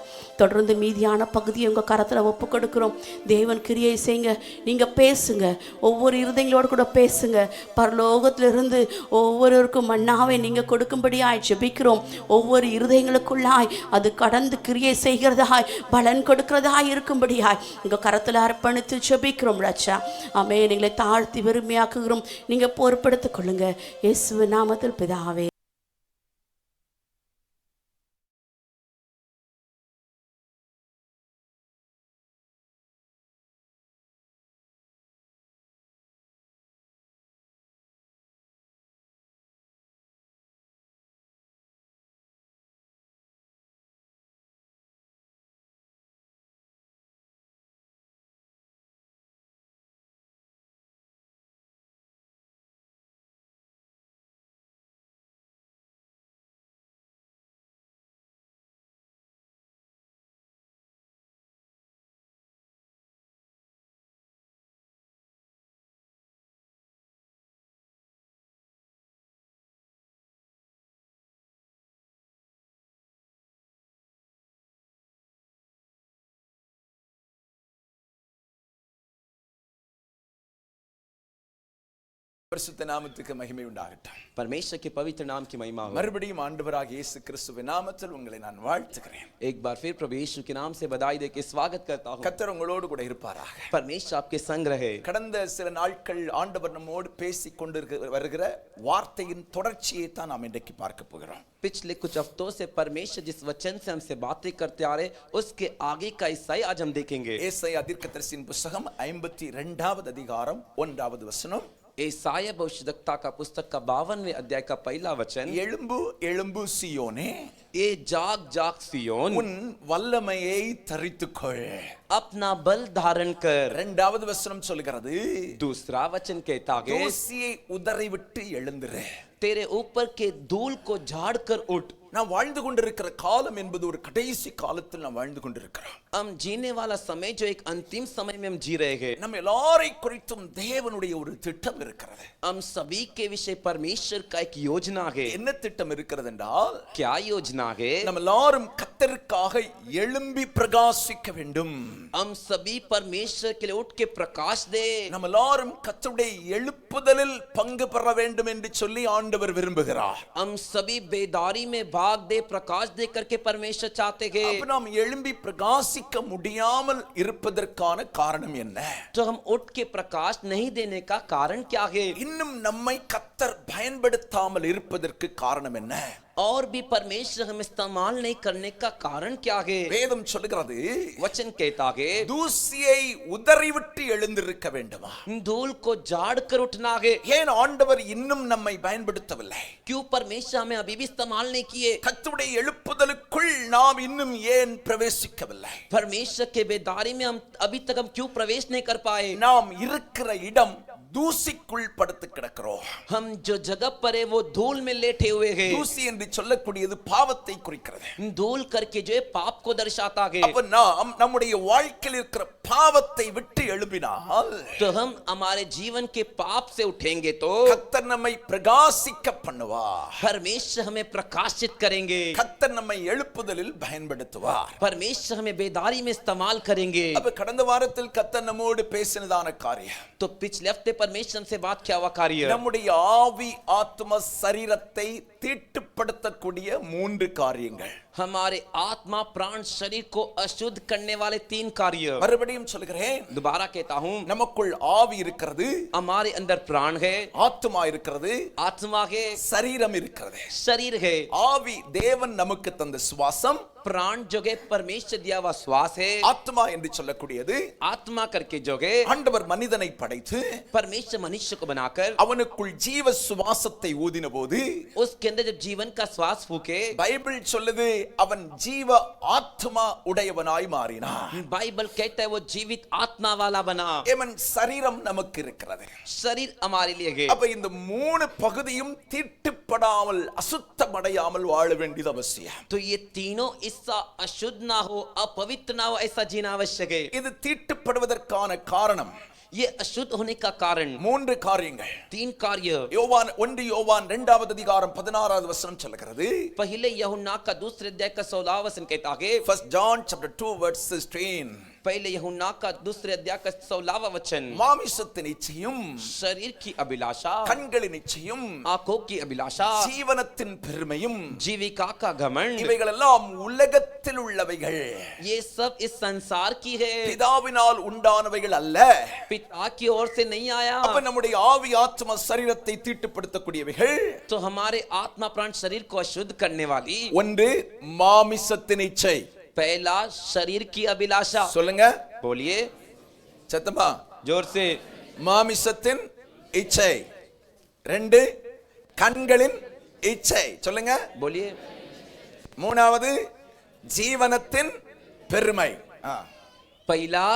தொடர்ந்து மீதியான பகுதியை உங்கள் கரத்தில் ஒப்பு கொடுக்குறோம். தேவன் கிரியை செய்யுங்க. நீங்கள் பேசுங்க, ஒவ்வொரு இருதயங்களோடு கூட பேசுங்க. பரலோகத்திலிருந்து ஒவ்வொருவருக்கும் மன்னாவை நீங்கள் கொடுக்கும்படியாய் ஜெபிக்கிறோம். ஒவ்வொரு இருதயங்களுக்குள்ளாய் அது கடந்து கிரியை செய்கிறதாய் பலன் கொடுக்கிறதாய் இருக்கும்படியாய் உங்கள் கரத்தில் அர்ப்பணித்து ஜெபிக்கிறோம் ராஜா. ஆமே, நீங்களை தாழ்த்தி பெருமையாக்குகிறோம். நீங்கள் பொறுப்படுத்திக் கொள்ளுங்க இயேசுவின் நாமத்தில் பிதாவே. பரிசுத்த நாமத்துக்கு மகிமை உண்டாகட்டும். परमेश्वर के पवित्र नाम की महिमा हो। மறுபடியும் ஆண்டவராக இயேசு கிறிஸ்துவின் நாமத்தில் உங்களை நான் வாழ்த்துகிறேன். एक बार फिर प्रभु यीशु के नाम से बधाई देके स्वागत करता हूँ। கர்த்தர் உங்களோடு கூட இருப்பாராக. परमेश्वर आपके संग रहे। கடந்த சில நாட்கள் ஆண்டவர் நம்மோடு பேசிக் கொண்டு வருகிற வார்த்தையின் தொடர்ச்சியை தான் நாம் இன்றைக்கு பார்க்க போகிறோம். पिछले कुछ हफ्तों से परमेश्वर जिस वचन से हमसे बातें करते आ रहे उसके आगे का हिस्सा आज हम देखेंगे। ஏசாயா தீர்க்கதரிசியின் புத்தகம் 52வது அதிகாரம் 1வது வசனம். एसाया भविष्यद्वक्ता का पुस्तक का 52वें अध्याय का पहला वचन। எழும்பு எழும்பு சியோனே, ए जाग जाग सियोन, உன் வல்லமையை தரித்துக்கொள். अपना बल धारण कर। 2வது வசனம் சொல்கிறது, दूसरा वचन कहता है தூசியை உதறிவிட்டு எழுந்திரு. तेरे ऊपर के धूल को झाड़ कर उठ। நாம் வாழ்ந்து கொண்டிருக்கிற காலம் என்பது ஒரு கடைசி காலத்தில் நாம் வாழ்ந்து கொண்டிருக்கிறோம். हम जीने वाला समय जो एक अंतिम समय में हम जी रहे हैं। நம்ம எல்லாரை குறித்தும் தேவனுடைய ஒரு திட்டம் இருக்கிறது. हम सभी के विषय परमेश्वर का एक योजना है। என்ன திட்டம் இருக்கிறது என்றால், क्या योजना है? நம்ம எல்லாரும் கர்த்தருக்காக எழும்பி பிரகாசிக்க வேண்டும். हम सभी परमेश्वर के लिए उठ के प्रकाश दे। நம்ம எல்லாரும் கர்த்தருடைய எழுப்புதலில் பங்கு பெற வேண்டும் என்று சொல்லி ஆண்டவர் விரும்புகிறார். हम सभी बेदारी में भाग दे, प्रकाश दे करके परमेश्वर चाहते हैं। அப்ப நாம் எழும்பி பிரகாசிக்க முடியாமல் இருப்பதற்கான காரணம் என்ன? तो हम उठ के प्रकाश नहीं देने का कारण क्या है? இன்னும் நம்மை கர்த்தர் பயன்படுத்தாமல் இருப்பதற்கு காரணம் என்ன? और भी परमेश्वर हम इस्तेमाल नहीं करने का कारण क्या है? வேதம் சொல்லுகிறது, वचन कहता है தூசியை உதறிவிட்டு எழுந்திருக்க வேண்டுமா? धूल को झाड़ कर उठना है। ஏன் ஆண்டவர் இன்னும் நம்மை பயன்படுத்தவில்லை? क्यों परमेश्वर हमें अभी भी इस्तेमाल नहीं किए? கர்த்தருடைய எழுப்புதலுக்குள் நாம் இன்னும் ஏன் பிரவேசிக்கவில்லை? परमेश्वर के बेदारी में हम अभी तक हम क्यों प्रवेश नहीं कर पाए? நாம் இருக்கிற இடம் தூசிக்குள் படுத்து கிடக்கிறோம். हम जो जगह पर है वो धूल में लेटे हुए हैं। தூசி என்று சொல்லக்கூடியது பாவத்தை குறிக்கிறது. धूल करके जो है पाप को दर्शाता है। அப்ப நாம் நம்முடைய வாழ்க்கையில் இருக்கிற பாவத்தை விட்டு எழும்பினால், तो हम हमारे जीवन के पाप से उठेंगे तो கர்த்தர் நம்மை பிரகாசிக்க பண்ணுவார். परमेश्वर हमें प्रकाशित करेंगे। கர்த்தர் நம்மை எழுப்புதலில் பயன்படுத்துவார். परमेश्वर हमें बेदारी में इस्तेमाल करेंगे। அப்ப கடந்த வாரத்தில் கர்த்தர் நம்மோடு பேசினதான காரியம், तो पिछले हफ्ते परमेश्वर से बात क्या हुआ कार्य? நம்முடைய ஆவி ஆத்ம சரீரத்தை தீட்டுப்படுத்தக்கூடிய 3 காரியங்கள். हमारे आत्मा प्राण शरीर को अशुद्ध करने वाले 3 कार्य। மறுபடியும் சொல்கிறேன், दोबारा कहता हूँ, நமக்குள் ஆவி இருக்கிறது, हमारे अंदर प्राण है, ஆத்மா இருக்கிறது, आत्मा है, சரீரம் இருக்கிறது. शरीर है। ஆவி தேவன் நமக்கு தந்த சுவாசம், प्राण जो है परमेश्वर दिया हुआ श्वास है। ஆத்மா என்று சொல்லக்கூடியது आत्मा करके जो है ஆண்டவர் மனிதனை படைத்து परमेश्वर मनुष्य को बनाकर அவனுக்குள் ஜீவ சுவாசத்தை ஊதின போது उसके अंदर जब जीवन का श्वास फूके, பைபிள் சொல்லுது அவன் ஜீவ ஆத்மா உடையவனாய் மாறினான். बाइबल कहता है वो जीवित आत्मा वाला बना। அவன் சரீரம் நமக்கு இருக்கிறது. शरीर हमारे लिए है। அப்ப இந்த 3 பகுதியும் தீட்டுப்படாமல் அசுத்தமடையாமல் வாழ வேண்டியது அவசியம். तो ये तीनों हिस्सा अशुद्ध ना हो, अपवित्र ना हो, ऐसा जीना आवश्यक है। இது தீட்டுப்படுவதற்கான காரணம் ये अशुद्ध होने का कारण 3 காரியங்கள். 3 कार्य। யோவான் 1 யோவான் 2வது அதிகாரம் 16வது வசனம் சொல்கிறது, पहले यूहन्ना का दूसरे अध्याय का 16वां वचन कहता है, 1 John chapter 2 verse 16, पहले यूहन्ना का दूसरे अध्याय का 16वां वचन, மாமிசத்தின் இச்சையும் शरीर की अभिलाषा, கண்களின் இச்சையும் आंखों की अभिलाषा, ஜீவனத்தின் பெருமையும் जीविका का घमंड, இவைகள் எல்லாம் உலகத்தில் உள்ளவைகள், ये सब इस संसार की है, பிதாவினால் உண்டானவைகள் அல்ல. पिता की ओर से नहीं आया। அப்ப நம்முடைய ஆவி ஆத்ம சரீரத்தை தீட்டுப்படுத்தக்கூடியவைகள் तो हमारे आत्मा प्राण शरीर को अशुद्ध करने वाली, 1 மாமிசத்தின் இச்சை. पहला शरीर की अभिलाषा। சொல்லுங்க बोलिए சத்தமா, जोर से। மாமிசத்தின் இச்சை. 2 கண்களின் இச்சை. சொல்லுங்க. बोलिए 3வது ஜீவனத்தின் பெருமை. पहला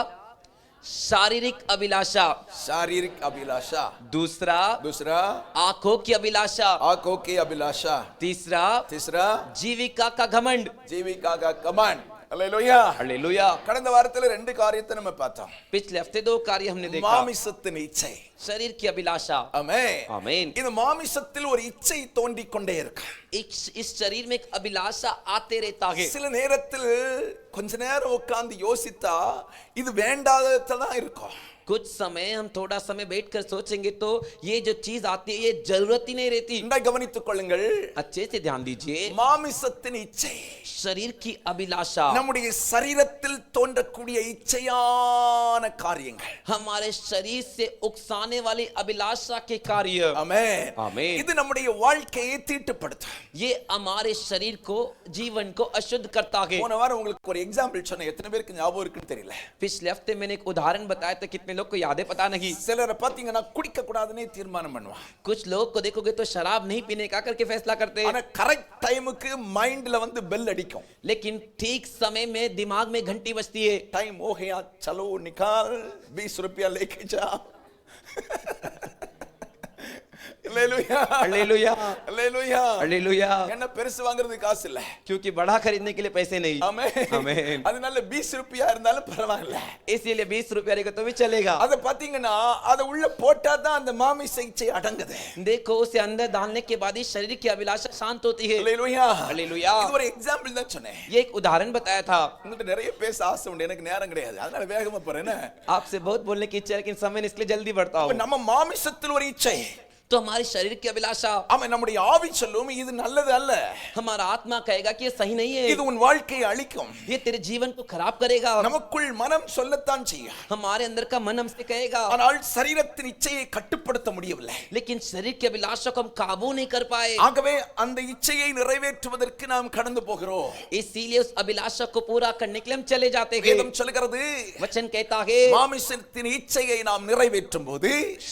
शारीरिक अभिलाषा, शारीरिक अभिलाषा. दूसरा दूसरा आंखों की अभिलाषा, आंखों की अभिलाषा. तीसरा जीविका का घमंड। जीविका का कमांड. हालेलुया. हालेलुया। கடந்த வாரத்துல 2 காரியத்தை நம்ம பார்த்தோம். पिछले हफ्ते 2 कार्य हमने देखा। மாமிசத்தின் இச்சை, शरीर की अभिलाषा। ஆமென். आमीन। இந்த மாமிசத்தில் ஒரு இச்சை தோண்டிக் கொண்டே இருக்கு. इस शरीर में एक अभिलाषा आते रहता है। சில நேரத்தில் கொஞ்ச நேரம் உட்கார்ந்து யோசித்தா இது வேண்டாததா இருக்கும். कुछ समय हम थोड़ा समय बैठकर सोचेंगे तो ये जो चीज आती है ये जरूरत ही नहीं रहती। நன்றாய் கவனித்துக் கொள்ளுங்கள். अच्छे से ध्यान दीजिए, மாமிசத்தின் இச்சை शरीर की अभिलाषा, நம்முடைய சரீரத்தில் தோன்றக்கூடிய இச்சையான காரியங்கள். हमारे शरीर से उकसाने वाली अभिलाषा के कार्य, ஆமென். आमीन। இது நம்முடைய வாழ்க்கையை தீட்டுப்படுத்தும். ये हमारे शरीर को, जीवन को अशुद्ध करता है। போன வாரம் உங்களுக்கு ஒரு எக்ஸாம்பிள் சொன்னேன், எத்தனை பேருக்கு ஞாபகம் இருக்குன்னு தெரியல. पिछले हफ्ते मैंने एक उदाहरण बताया था, कितने लोग को याद है पता नहीं। சிலரை பாத்தீங்கன்னா குடிக்க கூடாதுன்னே தீர்மானம் பண்ணுவான். कुछ लोग को देखोगे तो शराब नहीं पीने का करके फैसला करते हैं, ஆனா கரெக்ட் டைமுக்கு மைண்ட்ல வந்து பெல் அடிக்கும். लेकिन ठीक समय में दिमाग में घंटी बजती है। टाइम हो गया, चलो निकाल 20 रुपया लेके जा. Hallelujah, hallelujah, hallelujah, hallelujah. என்ன பெருசு வாங்குறதுக்கு காசு இல்ல, क्योंकि बड़ा खरीदने के लिए पैसे नहीं। ஆமென், ஆமென்। அதனால 20 रुपया இருந்தாலும் பரவாயில்ல. इसीलिए 20 रुपया रहेगा तो भी चलेगा। அத பாத்தீங்கன்னா அத உள்ள போட்டா தான் அந்த மாமிச இச்சை அடங்குது. देखो, उसे अंदर डालने के बाद ही शरीर की अभिलाषा शांत होती है। Hallelujah, hallelujah. இது ஒரு எக்ஸாம்பிள் தான் சொன்னேன். ये एक उदाहरण बताया था। உங்கள்ட்ட நிறைய பேச ஆசை உண்டு, எனக்கு நேரம் கிடையாது, அதனால வேகமா போறேன். आपसे बहुत बोलने की इच्छा है, लेकिन समय इसलिए जल्दी बढ़ता அப்ப हूँ। நம்ம மாமிசத்தில் ஒரு இச்சை, तो हमारे शरीर की अभिलाषा, ஆமென், நம்முடைய ஆவி சொல்லும் இது நல்லது அல்ல, हमारा आत्मा कहेगा कि ये सही नहीं है, இது உன் வாழ்க்கையை அழிக்கும். ये तेरे जीवन को खराब करेगा। நமக்குள் மனம் சொல்லத்தான் செய்யும், हमारे अंदर का मन हमसे कहेगा, ஆனால் சரீரத்தின் இச்சையை கட்டுப்படுத்த முடியவில்லை. लेकिन शरीर की अभिलाषा को हम काबू नहीं कर पाए। ஆகவே அந்த இச்சையை நிறைவேற்றுவதற்கு நாம் கடந்து போகிறோம். इसीलिए उस अभिलाषा को पूरा करने के लिए हम चले जाते हैं। வேதம் சொல்கிறது, वचन कहता है, மாமிசத்தின் இச்சையை நாம் நிறைவேற்றும் போது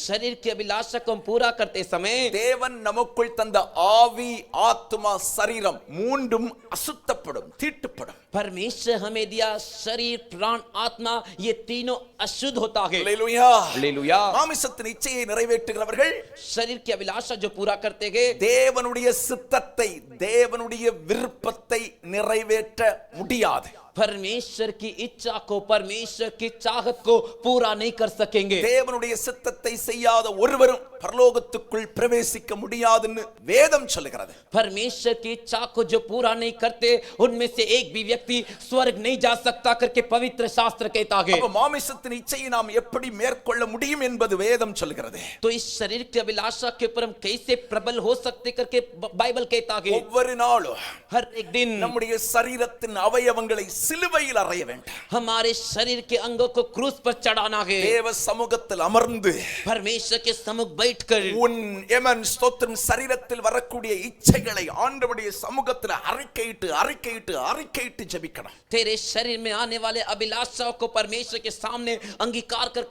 शरीर की अभिलाषा को हम पूरा करते समय தேவன் நமக்குள் தந்த ஆவி, ஆத்மா, சரீரம் மூன்றும் அசுத்தப்படும், தீட்டுப்படும். परमेश्वर हमें दिया शरीर, प्राण, आत्मा, ये तीनों अशुद्ध होता है। அல்லேலூயா, हालेलुया। மாமிசத்தின் இச்சையை நிறைவேற்றுகிறவர்கள் शरीर की अभिलाषा जो पूरा करते हैं, தேவனுடைய சித்தத்தை, தேவனுடைய விருப்பத்தை நிறைவேற்ற முடியாது. परमेश्वर की इच्छा को, परमेश्वर की चाहत को पूरा नहीं कर सकेंगे। தேவனுடைய சித்தத்தை செய்யாத ஒருவரும் பரலோகத்துக்குள் பிரவேசிக்க முடியாதுன்னு வேதம் சொல்லுகிறது. परमेश्वर की इच्छा को जो पूरा नहीं करते, उनमें से एक भी व्यक्ति स्वर्ग नहीं जा सकता करके पवित्र शास्त्र कहता है। அப்ப மாமிசத்தின் இச்சையை நாம் எப்படி மேற்கொள்ள முடியும் என்பது வேதம் சொல்லுகிறது. तो इस शरीर की अभिलाषा के ऊपर हम कैसे प्रबल हो सकते करके बाइबल कहता है। ஒவ்வொரு நாளும் हर एक दिन நம்முடைய சரீரத்தின் அவயவங்களை சிலுவையில் அறைய வேண்டும். हमारे शरीर के अंगों को क्रूस पर चढ़ाना है। தேவ சமூகத்தில் அமர்ந்து परमेश्वर के सम्मुख बैठकर உன் எமன் ஸ்தோத்திரம் சரீரத்தில் வரக்கூடிய இச்சைகளை ஆண்டவருடைய சமூகத்தில் அறிக்கையிட்டு அறிக்கையிட்டு அறிக்கையிட்டு ஜெபிக்கணும். तेरे शरीर में आने वाले अभिलाषाओं को परमेश्वर के सामने अंगीकार कर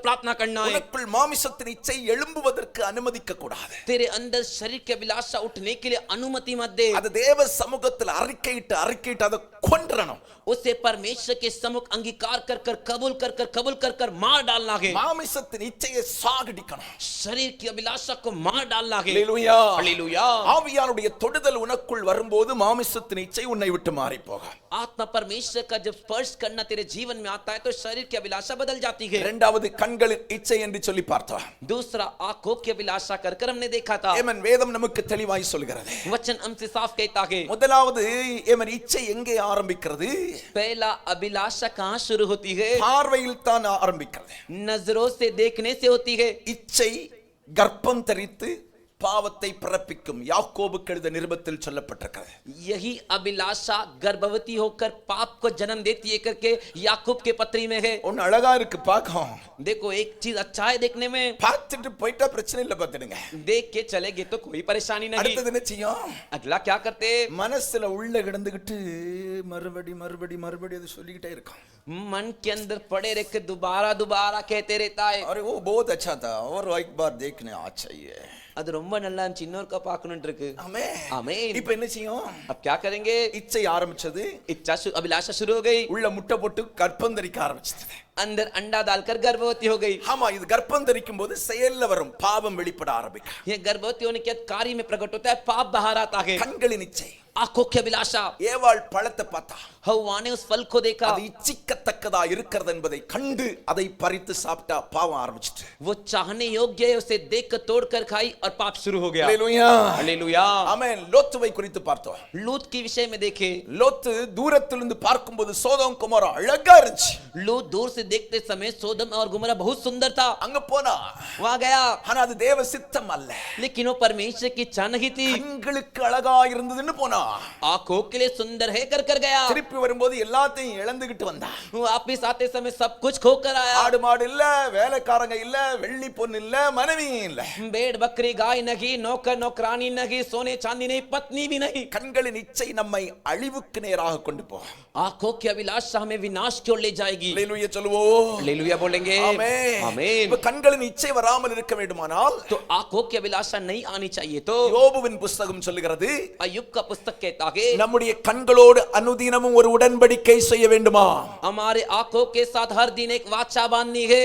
प्रार्थना करना है। உனக்குள் மாமிசத்தின் இச்சை எழும்புவதற்கு அனுமதிக்க கூடாது. तेरे अंदर शरीर की अभिलाषा उठने के लिए अनुमति मत दे। அது தேவ சமூகத்தில் அறிக்கையிட்டு அறிக்கையிட்டு அதை கொன்றணும். उसे परमेश्वर के सम्मुख अंगीकार कर कबूल कर मार डालना है। மாமிசத்தின் இச்சையை சாகடிக்கணும். शरीर की अभिलाषा को मार डालना है। அல்லேலூயா, हालेलुया। ஆவியானுடைய தொடுதல் உனக்குள் வரும்போது மாமிசத்தின் இச்சை உன்னை விட்டு மாறி போகும். आत्मा परमेश्वर का जब स्पर्श करना तेरे जीवन में आता है तो शरीर की अभिलाषा बदल जाती है। இரண்டாவது கண்களின் இச்சை என்று சொல்லி பார்த்தோம். दूसरा आंखों की अभिलाषा कर हमने देखा था। ஏமன் வேதம் நமக்கு தெளிவாய் சொல்கிறது. वचन हमसे साफ कहता है। முதலாவது ஏமன் இச்சை எங்கே ஆரம்பிக்கிறது? पहला अभिलाषा कहाँ शुरू होती है? பார்வையில் தான் ஆரம்பிக்கிறது. नजरों से देखने से होती है। இச்சை கர்ப்பம் தரித்து பாவத்தை பிறப்பிக்கும். யாக்கோபுக்கு எழுதிய நிருபத்தில் சொல்லப்பட்டிருக்கிறது. यही अभिलाषा गर्भवती होकर पाप को जन्म देती है करके याकूब के पत्री में है। ஒன்னு அழகா இருக்கு பார்க்கும். देखो, एक चीज अच्छा है देखने में, பார்த்துட்டு போயிட்டா பிரச்சனை இல்ல, பார்த்துடுங்க. देख के चले गए तो कोई परेशानी नहीं। அடுத்தது என்ன செய்யும்? अगला क्या करते? மனசுல உள்ள கிடந்துகிட்டு மறுபடி மறுபடி மறுபடி அது சொல்லிக்கிட்டே இருக்கும். मन के अंदर पड़े रह के दोबारा कहते रहता है। अरे वो बहुत अच्छा था और एक बार देखने आ चाहिए. அது ரொம்ப நல்லா இருந்துச்சு, இன்னொருக்கா பார்க்கணும்னு இருக்கு। ஆமென், ஆமென்। இப்போ என்ன செய்யும்? अब क्या करेंगे? இச்சை ஆரம்பிச்சது, अभिलाषा शुरू हो गई, உள்ள முட்டை போட்டு கர்ப்பம் தரிக்க ஆரம்பிச்சது. अंदर अंडा डालकर गर्भवती हो गई। ஆமா, இது கர்ப்பம் தரிக்கும் போது செயல்ல வரும், பாவம் வெளிப்பட ஆரம்பிக்கும். ये गर्भवती होने के बाद कार्य में प्रकट होता है, पाप बाहर आता है। கண்களின் இச்சை, आंखों की अभिलाषा। ஏவாள் பழத்தை பார்த்தா हव्वा ने उस फल को देखा, அது இச்சிக்கத்தக்கதா இருக்கிறது என்பதை கண்டு அதை பறித்து சாப்பிட்டா பாவம் ஆரம்பிச்சிட்டு. वो चाहने योग्य है, उसे देखकर तोड़कर खाई और पाप शुरू हो गया। அல்லேலூயா हालेलुया। ஆமென். லோத்துவை குறித்து பார்த்தோம். लूत के विषय में देखे, லோத்து தூரத்திலிருந்து பார்க்கும்போது சோதோம் குமோரா அழகா இருந்துச்சு. लूत दूर से देखते समय सोदम और गुमरा बहुत सुंदर था, அங்க போனா वहां गया, ஆனா அது தேவ சித்தம் அல்ல. लेकिन वो परमेश्वर की इच्छा नहीं थी। கண்களுக்கு அழகா இருந்ததுன்னு போனா, आंखों के लिए सुंदर है कर गया। திருப்பி வரும்போது எல்லாத்தையும் இழந்துகிட்டு வந்தா. वो वापिस आते समय सब कुछ खोकर आया। ஆடு மாடு இல்ல, வேலைக்காரங்க இல்ல, வெள்ளி பொண்ணு இல்ல, மனைவி இல்ல. भेड़ बकरी गाय नहीं, नौकर नौकरानी नहीं, सोने चांदी नहीं, पत्नी भी नहीं। கண்களின் இச்சை நம்மை அழிவுக்கு நேராக கொண்டு போ. आंखों की अभिलाषा हमें विनाश की ओर ले जाएगी। அல்லேலூயா சொல்லுவோம். हालेलुया बोलेंगे। ஆமென். आमीन। இப்ப கண்களின் இச்சை வராமல் இருக்க வேண்டுமானால் तो आंखों की अभिलाषा नहीं आनी चाहिए। तो யோபுவின் புத்தகம் சொல்லுகிறது, अय्यूब का पुस्तक कहता है, நம்முடைய கண்களோடு அனுதினமும் ஒரு உடன்படிக்கை செய்ய வேண்டுமா? हमारे आंखों के साथ हर दिन एक वाचा बांधनी है।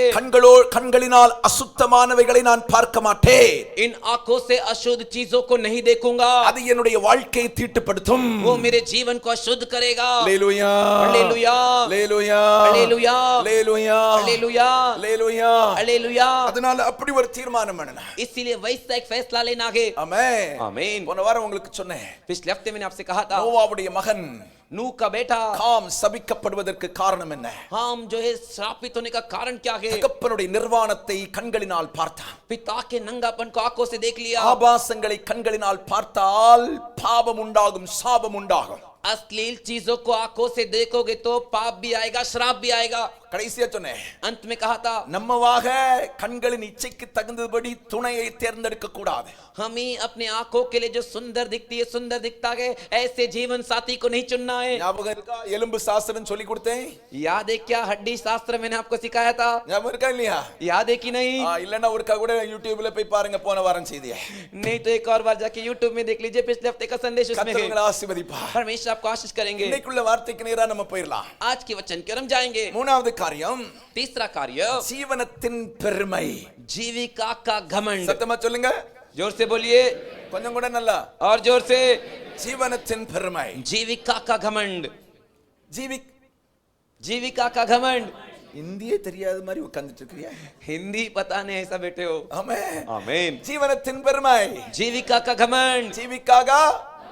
கண்களினால் அசுத்தமானவைகளை நான் பார்க்க மாட்டேன். इन आंखों से अशुद्ध चीजों को नहीं देखूंगा, அது என்னுடைய வாழ்க்கையை தீட்டுப்படுத்தும். वो मेरे जीवन को अशुद्ध करेगा। அல்லேலூயா हालेलुया। அல்லேலூயா हालेलुया। அல்லேலூயா हालेलुया। அல்லேலூயா. हालेलुया। அதனால அப்படி ஒரு தீர்மானம் பண்ணணும். इसीलिए वैसा एक फैसला लेना है। ஆமென். आमीन। போன வாரம் உங்களுக்கு சொன்னேன், पिछले हफ्ते मैंने आपसे कहा था, நோவாவுடைய மகன் नूह का बेटा காம் சபிக்கப்படுவதற்கு காரணம் என்ன? हाम जो है श्रापित होने का कारण क्या है? தகப்பனுடைய நிர்வாணத்தை கண்களினால் பார்த்தான். पिता के नंगापन को आंखों से देख लिया। ஆபாசங்களை கண்களினால் பார்த்தால் பாவம் உண்டாகும், சாபம் உண்டாகும். अश्लील चीजों को आंखों से देखोगे तो पाप भी आएगा, श्राप भी आएगा। கடைசியா சொன்னேன், अंत में कहा था, நம்மவாக கண்களின் இச்சைக்கு தகுந்தபடி துணையை தேர்ந்தெடுக்க கூடாது. हम ही अपने आंखों के लिए जो सुंदर दिखती है, सुंदर दिखता है, ऐसे जीवन साथी को नहीं चुनना है। ஞாபகம் இருக்கா? எலும்பு சாஸ்திரம் சொல்லி கொடுத்தேன். याद है क्या? हड्डी शास्त्र मैंने आपको सिखाया था, ஞாபகம் இருக்கா இல்லையா? याद है कि नहीं? இல்லன்னா ஒருக்கா கூட யூடியூப்ல போய் பாருங்க போன வாரம் செய்திய. नहीं तो एक और बार जाके यूट्यूब में देख लीजिए, पिछले हफ्ते का संदेश उसमें है। கர்த்தர் ஆசீர்வதிப்பார். परमेश्वर आपको आशीष करेंगे। இன்னைக்குள்ள வார்த்தைக்கு நேரா நம்ம போயிரலாம். आज के वचन की ओर हम जाएंगे। மூணாவது காரியம், तीसरा कार्य, ஜீவனத்தின் பெருமை. जीविका का घमंड। சத்தமா சொல்லுங்க, जोर से बोलिए, கொஞ்சம் கூட நல்லா. और जोर से, ஜீவனத்தின் பெருமை. जीविका का घमंड। जीविका का घमंड। இந்தியே தெரியாத மாதிரி உட்கார்ந்துட்டு இருக்கீங்க. हिंदी पता नहीं ऐसा बैठे हो। ஆமென். आमीन। ஜீவனத்தின் பெருமை. जीविका का घमंड। ஜீவிக்காக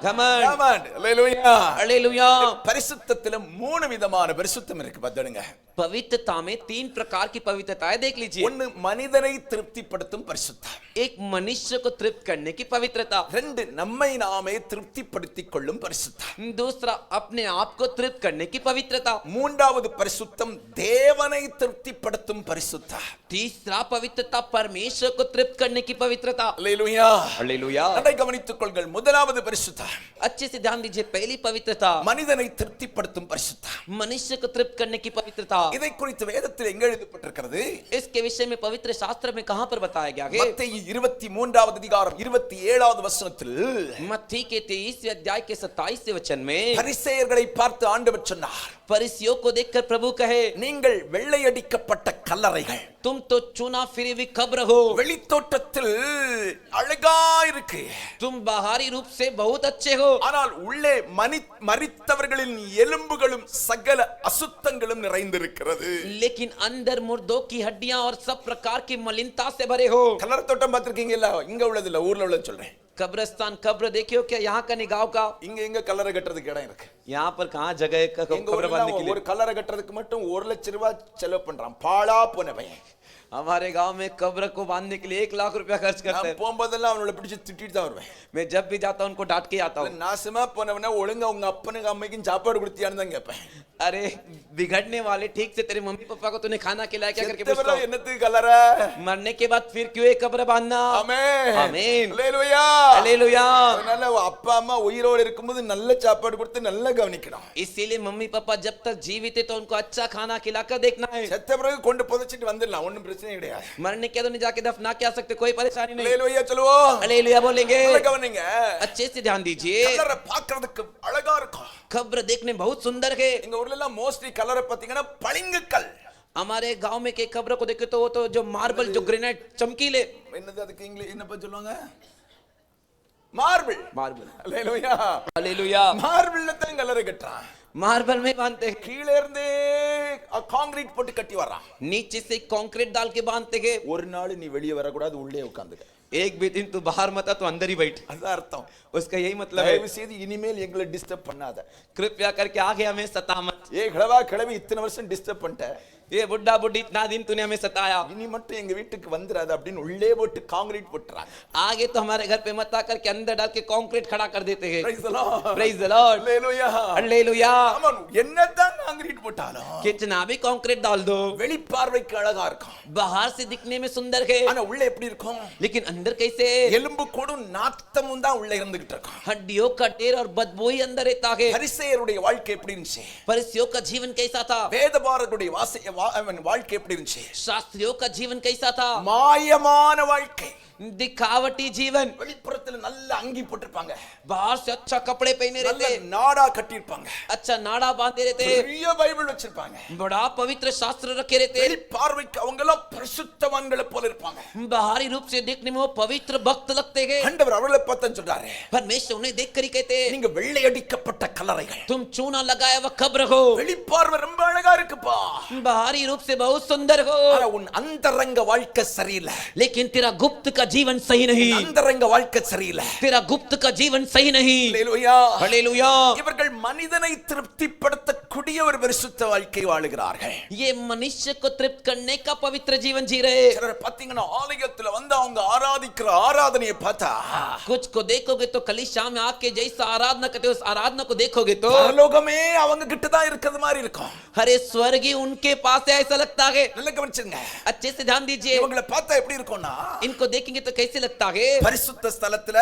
घमंड। அல்லேலூயா. हालेलुया। பரிசுத்தத்தில மூணு விதமான பரிசுத்தம் இருக்கு பாத்துடுங்க. पवित्रता में 3 प्रकार की पवित्रताएं देख लीजिए। ஒன்னு மனிதனை திருப்திப்படுத்தும் பரிசுத்தம். एक मनुष्य को तृप्त करने की पवित्रता। ரெண்டு நம்மை நாமே திருப்திப்படுத்திக் கொள்ளும் பரிசுத்தம். दूसरा अपने आप को तृप्त करने की पवित्रता। மூன்றாவது பரிசுத்தம் தேவனை திருப்திப்படுத்தும் பரிசுத்தம். तीसरा पवित्रता परमेश्वर को तृप्त करने की पवित्रता। அல்லேலூயா. हालेलुया। அதை கவனித்துக் கொள்ளுங்கள். முதலாவது பரிசுத்தம் अच्छे से ध्यान दीजिए, पहली पवित्रता மனிதனை திருப்திப்படுத்தும் பரிசுத்தம். मनुष्य को तृप्त करने की पवित्रता। இதை குறித்து வேதத்தில் எங்க எழுதப்பட்டிருக்கிறது? इसके विषय में पवित्र शास्त्र में कहां पर बताया गया है? மத்தேயு 23வது அதிகாரம் 27வது வசனத்தில் मत्ती के 23वें अध्याय के 27वें वचन में பரிசேயர்களை பார்த்து ஆண்டவர் சொன்னார், फरीसियों को देखकर प्रभु कहे, நீங்கள் வெள்ளையடிக்கப்பட்ட கல்லறைகள், तुम तो चुना फिरी हुई कब्र हो। வெளித்தோட்டத்தில் அழகா இருக்கு, तुम बाहरी रूप से बहुत अच्छे हो, ஆனால் உள்ளே மரித்தவர்களின் எலும்புகளும் சகல அசுத்தங்களும் நிறைந்திருக்கிறது. लेकिन अंदर मुर्दों की हड्डियां और सब प्रकार की मलिनता से भरे हो। கல்லறை தோட்டம் பார்த்திருக்கீங்கல்ல? இங்க உள்ளது இல்ல, ஊர்ல உள்ளது சொல்றேன். कब्रिस्तान कब्र देखियो क्या? यहाँ का नहीं, गाँव का? இங்க எங்க கல்லறை கட்டுறதுக்கு இடம் இருக்கு? यहाँ पर कहाँ जगह है எங்க कब्र बांधने के ஊர்ல लिए? ஒரு கல்லறை கட்டுறதுக்கு மட்டும் 1 லட்சம் ரூபாய் செலவு பண்றான். பாழா போனவன். हमारे गांव में कब्र को बांधने के लिए 1 लाख रुपया खर्च करते நான் हैं। போகும்போதெல்லாம் அவனோட பிடிச்சு திட்டிட்டு தான் வருவேன். मैं जब भी जाता हूँ उनको डांट के आता हूँ। நாசமா போனவன ஒழுங்கா உங்க அப்பனுக்கு அம்மைக்கும் சாப்பாடு கொடுத்தியான்னு தான் கேட்பேன். अरे बिगड़ने वाले, ठीक से तेरे मम्मी पापा को तूने खाना खिलाया क्या करके पूछता हूँ। என்னத்துக்கு கல்லறை? मरने के बाद फिर क्यों एक कब्र बांधना? ஆமென். आमीन। அல்லேலூயா. हालेलुया। அதனால அப்பா அம்மா உயிரோடு இருக்கும்போது நல்ல சாப்பாடு கொடுத்து நல்லா கவனிக்கணும். इसीलिए मम्मी पापा जब तक जीवित है तो उनको अच्छा खाना खिलाकर देखना है। செத்த பிறகு கொண்டு புதைச்சிட்டு வந்துடலாம், ஒண்ணும் பிரச்சனை கிடையாது. मरने के बाद नहीं जाके दफना के आ सकते, कोई परेशानी नहीं। அல்லேலூயா சொல்லுவோம். हालेलुया बोलेंगे। நல்லா கவனிங்க. अच्छे से ध्यान दीजिए, கல்லறை பார்க்கிறதுக்கு அழகா இருக்கும். कब्र देखने बहुत सुंदर है। எங்க ஊர்ல எல்லாம் மோஸ்ட்லி கல்லறை பாத்தீங்கன்னா பளிங்குக்கல். हमारे गांव में के कब्र को देखे तो वो तो जो मार्बल, जो ग्रेनाइट चमकीले, என்னது அதுக்கு இங்கிலீஷ் என்னப்பா சொல்லுவாங்க? மார்பிள் मार्बल அல்லேலூயா हालेलुया மார்பிள்ல தான் கல்லறை கட்டுறான் मार्बल में बांधते हैं கீழே இருந்தே கான்கிரீட் போட்டு கட்டி வர்றான் नीचे से कंक्रीट डाल के बांधते हैं ஒரு நாள் நீ வெளியே வரக்கூடாது உள்ளே உட்கார்ந்துக்க एक भी दिन तू बाहर मत आ तो अंदर ही बैठ அதுதான் அர்த்தம் उसका यही मतलब है தயவு செய்து இனிமேல் எங்களை டிஸ்டர்ப் பண்ணாத कृपया करके आगे हमें सता मत கிழவா கிழவி இத்தனை வருஷம் டிஸ்டர்ப் பண்ணிட்ட ये बुढ़ा बुढ़ी इतना दिन तूने हमें सताया இனி மட்டும் எங்க வீட்டுக்கு வந்துராத அப்படின்னு உள்ளே போட்டு கான்கிரீட் போட்டுறாங்க आगे तो हमारे घर पे मत आकर के अंदर डाल के कंक्रीट खड़ा कर देते हैं Praise the Lord. Praise the Lord Hallelujah. Hallelujah ஆமாம், என்னதான் கான்கிரீட் போட்டாலும் कितना भी कंक्रीट डाल दो வெளிப்பார்வைக்கு அழகா இருக்கும் बाहर से दिखने में सुंदर है ஆனா உள்ள எப்படி இருக்கும் लेकिन अंदर कैसे எலும்பு கூடும் நாத்தமும் தான் உள்ள இருந்துகிட்டு இருக்கும் हड्डियों का ढेर और बदबू ही अंदर रहता है பரிசேயருடைய வாழ்க்கை எப்படி இருந்துச்சு फरिसियों का जीवन कैसा था வேதபாரருடைய வாழ்க்கை எப்படி இருந்துச்சு शास्त्रियों का जीवन कैसा था மாயமான வாழ்க்கை दिखावटी जीवन வெளிப்புறத்துல நல்ல அங்கி போட்டிருப்பாங்க बाहर से अच्छा कपड़े पहने நல்ல रहते நாடா கட்டியிருப்பாங்க अच्छा नाड़ा बांधे रहते பெரிய பைபிள் வச்சிருப்பாங்க बड़ा पवित्र शास्त्र रखे रहते வெளிப்பார்வைக்கு அவங்க எல்லாம் பரிசுத்தவான்களை போல இருப்பாங்க बाहरी रूप से देखने में वो पवित्र भक्त लगते हैं ஆண்டவர் அவர்களை பார்த்து சொல்றாரு परमेश्वर उन्हें देख कर ही कहते हैं நீங்க வெள்ளையடிக்கப்பட்ட கல்லறைகள் तुम चूना लगाया हुआ कब्र हो வெளிப்பார்வை ரொம்ப அழகா இருக்குப்பா बाहरी रूप से बहुत सुंदर हो ஆனா உன் அந்தரங்க வாழ்க்கை சரியில்லை लेकिन तेरा गुप्त का जीवन सही नहीं அந்தரங்க வாழ்க்கை சரியில்லை तेरा गुप्त का जीवन सही नहीं ஹalleluya हालेलुया இவர்கள் மனிதனை திருப்திப்படுத்தக்கூடிய ஒரு பரிசுத்த வாழ்க்கை வாழுகிறார்கள் ये मनुष्य को तृप्त करने का पवित्र जीवन जी रहे சிலர் பாத்தீங்கன்னா ஆலயத்துல வந்து அவங்க ஆராதிக்கிற ஆராதனையை பார்த்தா कुछ को देखोगे तो कलीसिया में आके जैसा आराधना करते हो उस आराधना को देखोगे तो பரலோகமே அவங்க கிட்ட தான் இருக்கிறது மாதிரி இருக்கும் हरे स्वर्ग ही उनके पास है ऐसा लगता है நல்ல கவனிச்சுங்க अच्छे से ध्यान दीजिए இவங்களை பார்த்தா எப்படி இருக்கும்னா इनको देखेंगे तो कैसे लगता है பரிசுத்த ஸ்தலத்துல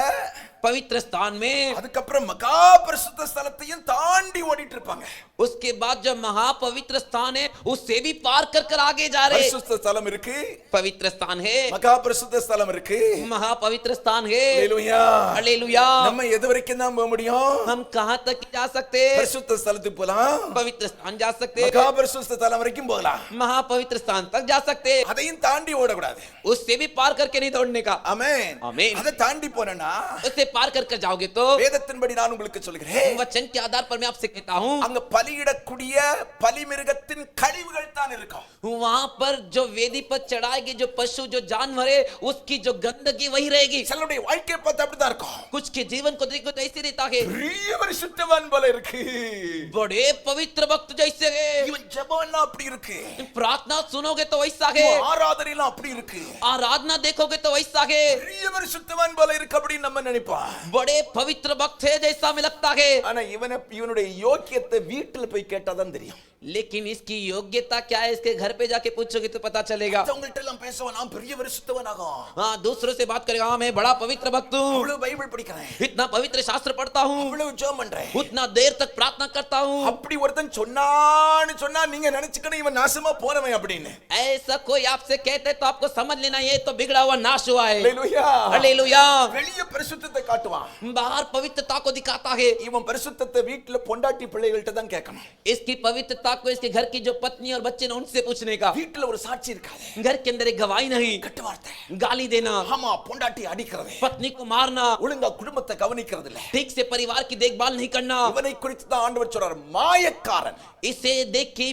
पवित्र स्थान में அதுக்கப்புறம் மகா பரிசுத்த ஸ்தலத்தையும் தாண்டி ஓடிட்டு இருப்பாங்க उसके बाद जो महापवित्र स्थान है उससे भी पार कर कर आगे जा रहे பரிசுத்த ஸ்தலம் இருக்கு पवित्र स्थान है மகா பரிசுத்த ஸ்தலம் இருக்கு महापवित्र स्थान है ஹalleluya हालेलुया நம்ம எது வரைக்கும் தான் போக முடியும் हम कहां तक जा सकते हैं பரிசுத்த ஸ்தலத்துக்கு போலாம் पवित्र स्थान जा सकते हैं மகா பரிசுத்த ஸ்தலம் வரைக்கும் போகலாம் महापवित्र स्थान तक जा सकते हैं அதையும் தாண்டி ஓடக்கூடாது उससे भी पार करके नहीं दौड़ने का ஆமென் ஆமென். அதை தாண்டி போனா उससे पार कर जाओगे तो வேதத்தின்படி நான் உங்களுக்கு சொல்கிறேன் वचन के आधार पर मैं आपसे कहता हूं அங்க பலியிடக்கூடிய பலிமிருகத்தின் கழிவுகள் தான் இருக்கும் वहां पर जो वेदी पर चढ़ाएगी जो पशु जो जानवर है उसकी जो गंदगी वही रहेगी சிலருடைய வாழ்க்கையை பார்த்தா அப்படிதான் இருக்கும் कुछ के जीवन को देखो तो ऐसे रहता है பெரிய பரிசுத்தவான் போல இருக்கு बड़े पवित्र भक्त जैसे है இவன் ஜெபம்லாம் அப்படி இருக்கு प्रार्थना सुनोगे तो वैसा है இவன் ஆராதனைலாம் அப்படி இருக்கு आराधना देखोगे तो वैसा है பெரிய பரிசுத்தவான் போல இருக்கு அப்படின்னு நம்ம நினைப்போம் बड़े पवित्र भक्त है जैसा हमें लगता है ஆனா இவனுடைய யோக்கியத்தை வீட்டுல போய் கேட்டாதான் தெரியும் लेकिन इसकी योग्यता क्या है इसके घर पे जाके पूछोगे तो पता चलेगा மத்தவங்கள்ட்ட எல்லாம் பேசுவான் நான் பெரிய பரிசுத்தவனாகும் हाँ दूसरों से बात करेगा हाँ मैं बड़ा पवित्र भक्त हूँ அவ்வளவு பைபிள் படிக்கிறேன் इतना पवित्र शास्त्र पढ़ता हूँ அவ்வளவு ஜெபம் பண்றேன் उतना देर तक प्रार्थना करता हूँ அப்படி ஒருத்தன் சொன்னான்னு சொன்னா நீங்க நினைச்சுக்கணும் இவன் நாசமா போறவன் அப்படின்னு ऐसा कोई आपसे कहते तो आपको समझ लेना ये तो बिगड़ा हुआ नाश हुआ है ஹalleluya हालेलुया வெளிய பரிசுத்தத்தை காட்டுவான் बाहर पवित्रता को दिखाता है இவன் பரிசுத்தத்தை வீட்டுல பொண்டாட்டி பிள்ளைகள்ட்ட தான் கேட்கணும் इसकी पवित्रता को इसके घर की जो पत्नी और बच्चे ने उनसे पूछने का வீட்டுல ஒரு சாட்சி இருக்காது घर के अंदर एक गवाही नहीं கெட்ட வார்த்தை गाली देना ஆமா பொண்டாட்டி அடிக்கிறது पत्नी को मारना ஒழுங்கா குடும்பத்தை கவனிக்கிறது இல்ல ठीक से परिवार की देखभाल नहीं करना இவனை குறித்து தான் ஆண்டவர் சொல்றார் மாயக்காரன் इसे देख के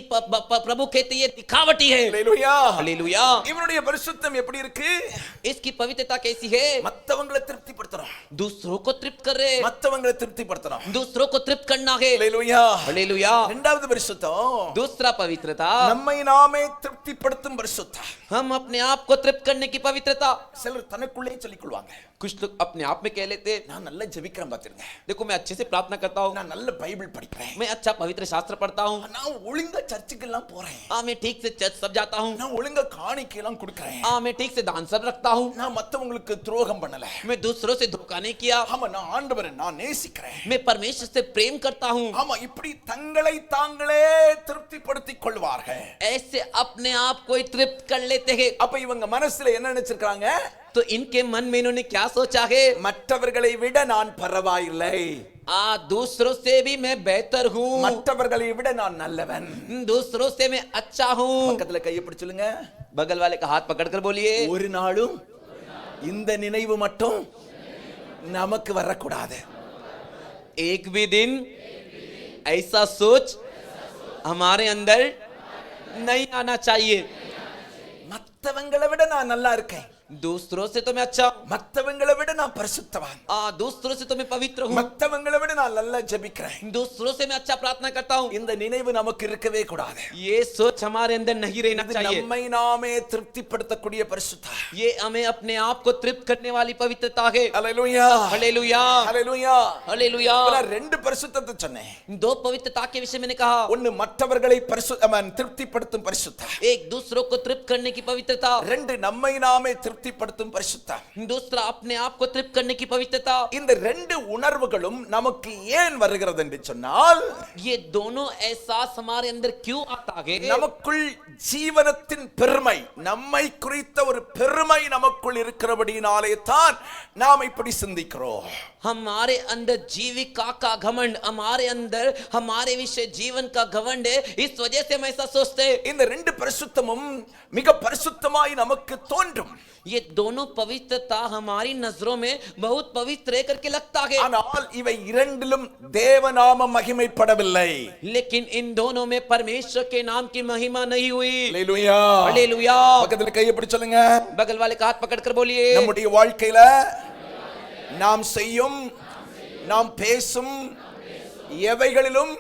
प्रभु कहते ये दिखावटी है ஹalleluya हालेलुया இவனுடைய பரிசுத்தம் எப்படி இருக்கு इसकी पवित्रता कैसी है மத்தவங்களை திருப்திப்படுத்துறான் दूसरों को तृप्त कर रहे மத்தவங்களை திருப்திப்படுத்துறான் दूसरों को तृप्त करना है ஹalleluya हालेलुया இரண்டாவது பரிசுத்தம் दूसरा पवित्रता நம்மை நாமே திருப்திப்படுத்தும் பரிசுத்தம் हम अपने आप को तृप्त करने की पवित्रता சிலர் தனக்குள்ளே சொல்லிக் கொள்வாங்க कुछ लोग अपने आप में कह लेते நான் நல்லா ஜெபிக்கிறேன் பாத்துருங்க देखो मैं अच्छे से प्रार्थना करता हूँ நான் நல்ல பைபிள் படிக்கிறேன் मैं अच्छा पवित्र शास्त्र पढ़ता हूँ நான் ஒழுங்கா சர்ச்சுக்கு எல்லாம் போறேன் हाँ मैं ठीक से चर्च सब जाता हूँ நான் ஒழுங்கா காணிக்கை எல்லாம் கொடுக்கிறேன் हाँ मैं ठीक से दान सब रखता हूँ நான் மத்தவங்களுக்கு துரோகம் பண்ணல मैं दूसरों से धोखा नहीं किया ஆமா நான் ஆண்டவரை நான் நேசிக்கிறேன் मैं परमेश्वर से प्रेम करता हूँ ஆமா இப்படி தங்களை தாங்களே திருப்திப்படுத்திக் கொள்வார்கள் ऐसे अपने आप को ही तृप्त कर लेते हैं அப்ப இவங்க மனசுல என்ன நினைச்சிருக்காங்க तो इनके मन में इन्होंने क्या सोचा है மற்றவர்களை விட நான் பரவாயில்லை दूसरों से भी मैं बेहतर हूँ மற்றவர்களை விட நான் நல்லவன் दूसरों से मैं अच्छा हूँ பக்கத்துல கையை பிடிச்சு சொல்லுங்க बगल वाले का हाथ पकड़कर बोलिए ஒரு நாளும் இந்த நினைவு மட்டும் நமக்கு வரக்கூடாது. एक भी दिन ऐसा सोच हमारे अंदर नहीं आना चाहिए. மத்தவங்களை விட நான் நல்லா இருக்கேன், दूसरों से तो मैं अच्छा हूं, மத்தவங்களை விட நான் பரிசுத்தவான், दूसरों से तो मैं पवित्र हूं, மத்தவங்களை விட நான் நல்லா ஜெபிக்கிறேன். दूसरों से मैं अच्छा प्रार्थना करता हूं. இந்த நினைவு நமக்கு இருக்கவே கூடாது. ये सोच हमारे अंदर नहीं रहना இது चाहिए. நம்மை நாமே திருப்திப்படுத்தக்கூடிய பரிசுத்தம். ये हमें अपने आप को तृप्त करने वाली पवित्रता है. ஹalleluya, हालेलुया, ஹalleluya. हालेलुया. நான் ரெண்டு பரிசுத்தத்தை சொன்னேன். दो पवित्रता के विषय मैंने कहा. ஒன்னு மற்றவர்களை திருப்திப்படுத்தும் பரிசுத்தம், एक दूसरों को तृप्त करने की पवित्रता, ரெண்டு நம்மை நாமே திருப்திப்படுத்தும் பரிசுத்தம். दूसरा अपने आप को तृप्त करने की पवित्रता. இந்த ரெண்டு உணர்வுகளும் நமக்கு ஏன் வருகிறது என்று சொன்னால், ये दोनों एहसास हमारे अंदर क्यों आता है? நமக்குள் ஜீவனத்தின் பெருமை, நம்மை குறித்த ஒரு பெருமை நமக்குள் இருக்கிறபடினாலே தான் நாம் இப்படி சிந்திக்கிறோம். हमारे अंदर जीविका का घमंड, हमारे अंदर हमारे विषय जीवन का घमंड है, इस वजह से हम ऐसा सोचते हैं. இந்த ரெண்டு பரிசுத்தமும் மிக பரிசுத்தமாய் நமக்கு தோன்றும். ये दोनों पवित्रता हमारी नजरों में बहुत पवित्र है करके लगता है, ஆனால் இவை இரண்டிலும் தேவநாமம் மகிமைப்படவில்லை. लेकिन इन दोनों में परमेश्वर के नाम की महिमा नहीं हुई. ஹalleluya, हालेलुया. பக்கத்துல கையை பிடிச்சு சொல்லுங்க, बगल वाले का हाथ पकड़कर बोलिए, நம்முடைய வாழ்க்கையில நாம் செய்யும், நாம் பேசும் எவைகளிலும்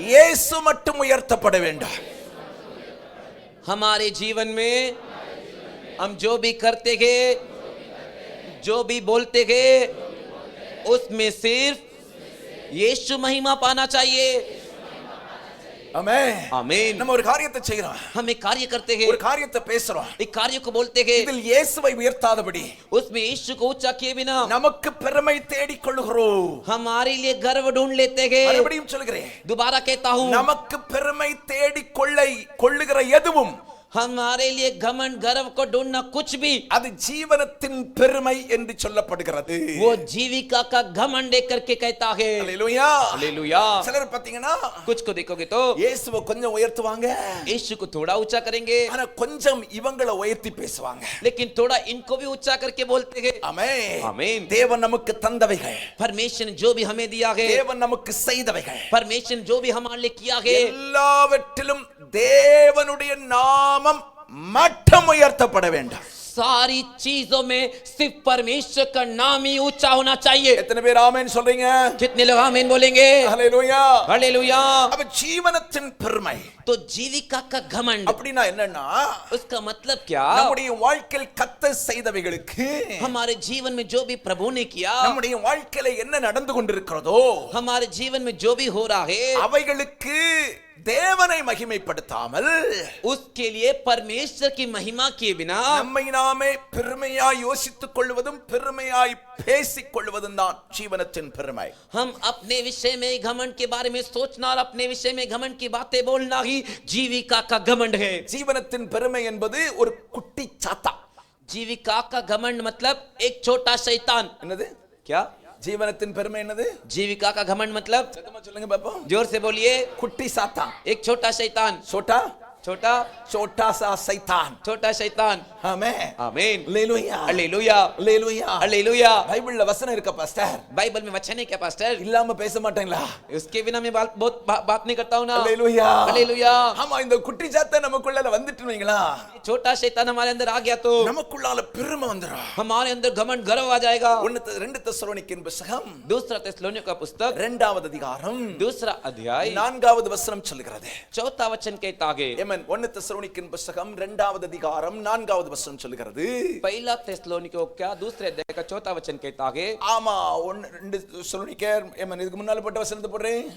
இயேசு மட்டும் உயர்த்தப்பட வேண்டும். हमारे जीवन में हम जो भी करते हैं, जो भी बोलते हैं, उसमें सिर्फ यीशु महिमा पाना चाहिए. ஆமென். आमीन. நம்ம ஒரு காரியத்தை செய்றோம், हम एक कार्य करते हैं, ஒரு காரியத்தை பேசுறோம், एक कार्य को बोलते हैं, இதில் இயேசுவை உயர்த்தாதபடி उसमें यीशु को ऊंचा किए बिना நமக்கு பெருமை தேடிக் கொள்கிறோம். हमारे लिए गर्व ढूंढ लेते हैं. மறுபடியும் சொல்கிறேன், दोबारा कहता हूं, நமக்கு பெருமை தேடிக் கொள்ளுகிற எதுவும் हमारे लिए घमंड गर्व को ढूंढना कुछ भी, அது ஜீவனத்தின் பெருமை என்று சொல்லப்படுகிறது. वो जीविका का घमंड करके कहता है. ஹalleluya, हालेलुया. சிலர் பாத்தீங்கன்னா कुछ को देखोगे तो இயேசுவை கொஞ்சம் உயர்த்துவாங்க, यीशु को थोड़ा ऊंचा करेंगे, ஆனா கொஞ்சம் இவங்களை உயர்த்தி பேசுவாங்க. लेकिन थोड़ा इनको भी ऊंचा करके बोलते हैं. ஆமென். आमीन. தேவன் நமக்கு தந்தவைகள், परमेश्वर ने जो भी हमें दिया है, தேவன் நமக்கு செய்தவைகள் परमेश्वर ने जो भी हमारे लिए किया है, எல்லாவற்றிலும் தேவனுடைய நாமம் மட்டும் உயர்த்தப்பட வேண்டும். सारी चीजों में सिर्फ परमेश्वर का नाम ही ऊंचा होना चाहिए. எத்தனை பேர் ஆமென் சொல்றீங்க? कितने लोग आमीन बोलेंगे? ஹalleluya. हालेलुया. அப்ப ஜீவனத்தின் பெருமை तो जीविका का घमंड, அப்படினா என்னன்னா, उसका मतलब क्या? நம்முடைய வாழ்க்கையில் கர்த்தர் செய்தவைகளுக்கு, हमारे जीवन में जो भी प्रभु ने किया, நம்முடைய வாழ்க்கையில என்ன நடந்து கொண்டிருக்கிறதோ हमारे जीवन में जो भी हो रहा है, அவைகளுக்கு தேவனை மகிமைப்படுத்தாமல் उसके लिए परमेश्वर की महिमा किए बिना நம்மை நாமே பெருமையாய் யோசித்துக் கொள்வதும் பெருமையாய் பேசிக் கொள்வதும் தான் ஜீவனத்தின் பெருமை. हम अपने विषय में घमंड के बारे में सोचना और अपने विषय में घमंड की बातें बोलना ही जीविका का घमंड है. ஜீவனத்தின் பெருமை என்பது ஒரு குட்டி சாத்தா. जीविका का घमंड मतलब एक छोटा शैतान. என்னது? क्या? ஜீவனத்தின் பெருமை என்னது? जीविका का घमंड मतलब, சத்தமா சொல்லுங்க பாப்போம். जोर से बोलिए, குட்டி சாத்தான். एक छोटा शैतान. छोटा छोटा छोटा सा शैतान. छोटा शैतान. ஆமென். आमीन. ஹalleluya, हालेलुया. ஹalleluya, हालेलुया. பைபிள்ல வசனம் இருக்க பாஸ்டர், बाइबल में वचन है क्या पास्टर? இல்லாம பேச மாட்டீங்களா? उसके बिना मैं बात नहीं करता हूं ना. ஹalleluya, हालेलुया. ஆமா, இந்த குட்டி சாத்தான் நமக்குள்ள வந்துட்டுவீங்களா, छोटा शैतान हमारे अंदर आ गया तो நமக்குள்ளால பெருமை வந்துரும். हमारे अंदर घमंड गर्व आ जाएगा. 2 தெசலோனிக்கேயர் புத்தகம் दूसरा தெசலோனிக்கேயர் का पुस्तक 2வது அதிகாரம் दूसरा अध्याय 4வது வசனம் சொல்கிறது. चौथा वचन कहता है. ஆமென். 1 தெசலோனிக்கேயர் புத்தகம் 2வது அதிகாரம் 4வது வசனம் சொல்கிறது. पहला தெசலோனிக்கேயர் क्या दूसरे अध्याय का चौथा वचन कहता है. ஆமா, 2 தெசலோனிக்கேயர், ஆமென், இதுக்கு முன்னால போட்ட வசனத்தை போடுறேன்.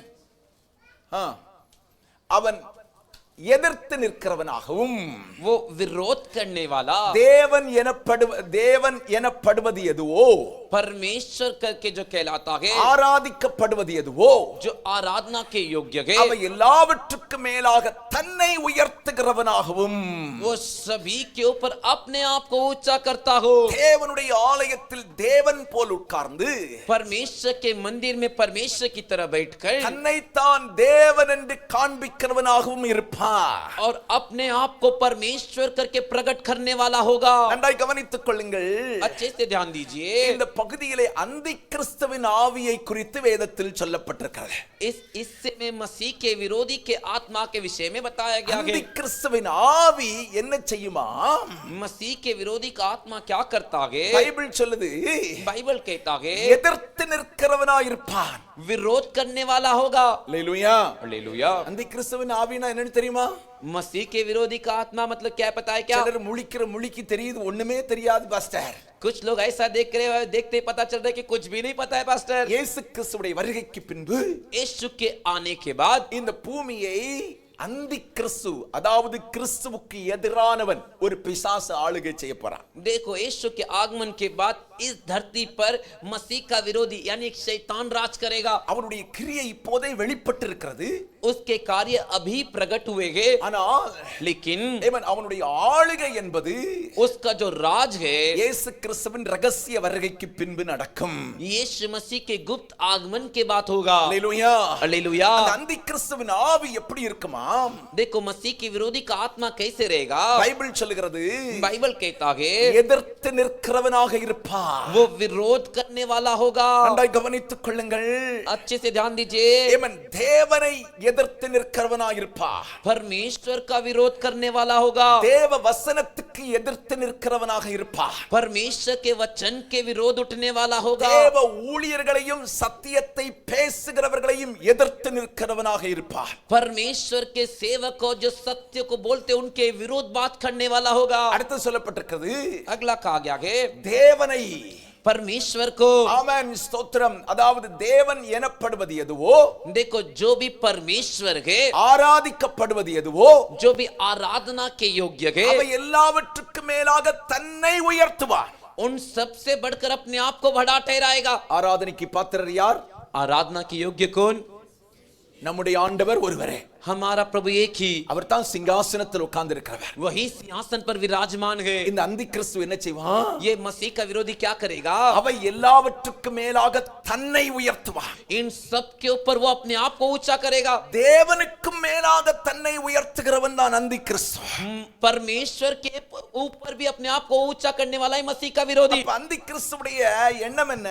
அவன் எதிர்த்து நிற்கிறவனாகவும், वो विरोध करने वाला, தேவன் எனப்படுவது எதுவோ, परमेश्वर करके जो कहलाता है, ஆராதிக்கப்படுவது எதுவோ, जो आराधना के योग्य है, அவை எல்லாவற்றுக்கும் மேலாக தன்னை உயர்த்துகிறவனாகவும், वो सभी के ऊपर अपने आप को ऊंचा करता हो, தேவனுடைய ஆலயத்தில் தேவன் போல் உட்கார்ந்து परमेश्वर के मंदिर में परमेश्वर की तरह बैठकर தன்னைத்தான் தேவன் என்று காண்பிக்கிறவனாகவும் இருப்பான். और अपने आप को परमेश्वर करके प्रकट करने वाला होगा. நன்றாய் கவனித்துக் கொள்ளுங்கள். अच्छे से ध्यान दीजिए. இந்த பகுதியிலே அந்தி கிறிஸ்துவின் ஆவியை குறித்து வேதத்தில் சொல்லப்பட்டிருக்கிறது. इस हिस्से में मसीह के विरोधी के आत्मा के विषय में बताया गया அந்தி है. கிறிஸ்துவின் ஆவி என்ன செய்யுமா? मसीह के विरोधी का आत्मा क्या करता है? பைபிள் சொல்லுது, बाइबल कहता है எதிர்த்து நிற்கிறவனாய் இருப்பான். विरोध करने वाला होगा. அல்லேலூயா. हालेलुया. அந்தி கிறிஸ்துவின் ஆவினா என்னன்னு தெரியுமா? मसीह के विरोधी का आत्मा मतलब क्या है पता है क्या? சிலர் முழிக்கிற முழிக்கு தெரியுது, ஒண்ணுமே தெரியாது பாஸ்டர். कुछ लोग ऐसा देख रहे हैं, देखते ही पता चल रहा है कि कुछ भी नहीं पता है पास्टर. இயேசு கிறிஸ்துவுடைய வருகைக்கு பின்பு यीशु के आने के बाद இந்த பூமியை அந்தி கிறிஸ்து, அதாவது கிறிஸ்துவுக்கு எதிரானவன் ஒரு பிசாசு ஆளுகை செய்ய போறான். देखो यीशु के आगमन के बाद इस धरती पर मसीह का विरोधी यानी एक शैतान राज करेगा. அவனுடைய கிரியை இப்போதே வெளிப்பட்டு இருக்கிறது. उसके कार्य अभी प्रकट हुए हैं, ஆனால் लेकिन அவனுடைய ஆளுகை என்பது उसका जो राज है இயேசு கிறிஸ்துவின் ரகசிய வருகைக்கு பின்பு நடக்கும். यीशु मसीह के गुप्त आगमन के बाद होगा. அல்லேலூயா. हालेलुया. அந்த அந்தி கிறிஸ்துவின் ஆவி எப்படி இருக்குமா? देखो मसीह के विरोधी का आत्मा कैसे रहेगा? பைபிள் சொல்லுகிறது, बाइबल कहता है எதிர்த்து நிற்கிறவனாக இருப்பான். वो विरोध करने वाला होगा. நன்றாய் கவனித்துக் கொள்ளுங்கள். अच्छे से ध्यान दीजिए. தேவனை எதிர்த்து நிற்கிறவனாக இருப்பான். परमेश्वर का विरोध करने वाला होगा. தேவ வசனத்துக்கு எதிர்த்து நிற்கிறவனாக இருப்பான். परमेश्वर के वचन के विरोध उठने वाला होगा. தேவ ஊழியர்களையும் சத்தியத்தை பேசுகிறவர்களையும் எதிர்த்து நிற்கிறவனாக இருப்பான். परमेश्वर के सेवक को जो सत्य को बोलते उनके विरोध बात करने वाला होगा. அடுத்து சொல்லப்பட்டிருக்கிறது, अगला कहा गया है தேவனை, परमेश्वर को. ஆமென் ஸ்தோத்திரம், அதாவது தேவன் எனப்படுவது எதுவோ, देखो जो भी परमेश्वर है, ஆராதிக்கப்படுவது எதுவோ, जो भी आराधना के योग्य है, அவை எல்லாவற்றுக்கும் மேலாக தன்னை உயர்த்துவான். उन सबसे बढ़कर अपने आप को बड़ा ठहराएगा. ஆராதனைக்கு பாத்திரர் யார்? आराधना के योग्य कौन? நம்முடைய ஆண்டவர் ஒருவரே. हमारा प्रभु एक ही, அவர் தான் சிங்காசனத்தில் உட்கார்ந்து இருக்கிறவர். वही सिंहासन पर विराजमान है. இந்த அந்தி கிறிஸ்து என்ன செய்வான்? ये मसीह का विरोधी क्या करेगा? அவை எல்லாவற்றுக்கும் மேலாக தன்னை உயர்த்துவான். इन सब के ऊपर वो अपने आप को ऊंचा करेगा. தேவனுக்கும் மேலாக தன்னை உயர்த்துகிறவன் தான் அந்தி கிறிஸ்து. परमेश्वर के ऊपर भी अपने आप को ऊंचा करने वाला है मसीह का विरोधी. அப்ப அந்தி கிறிஸ்துவுடைய எண்ணம் என்ன?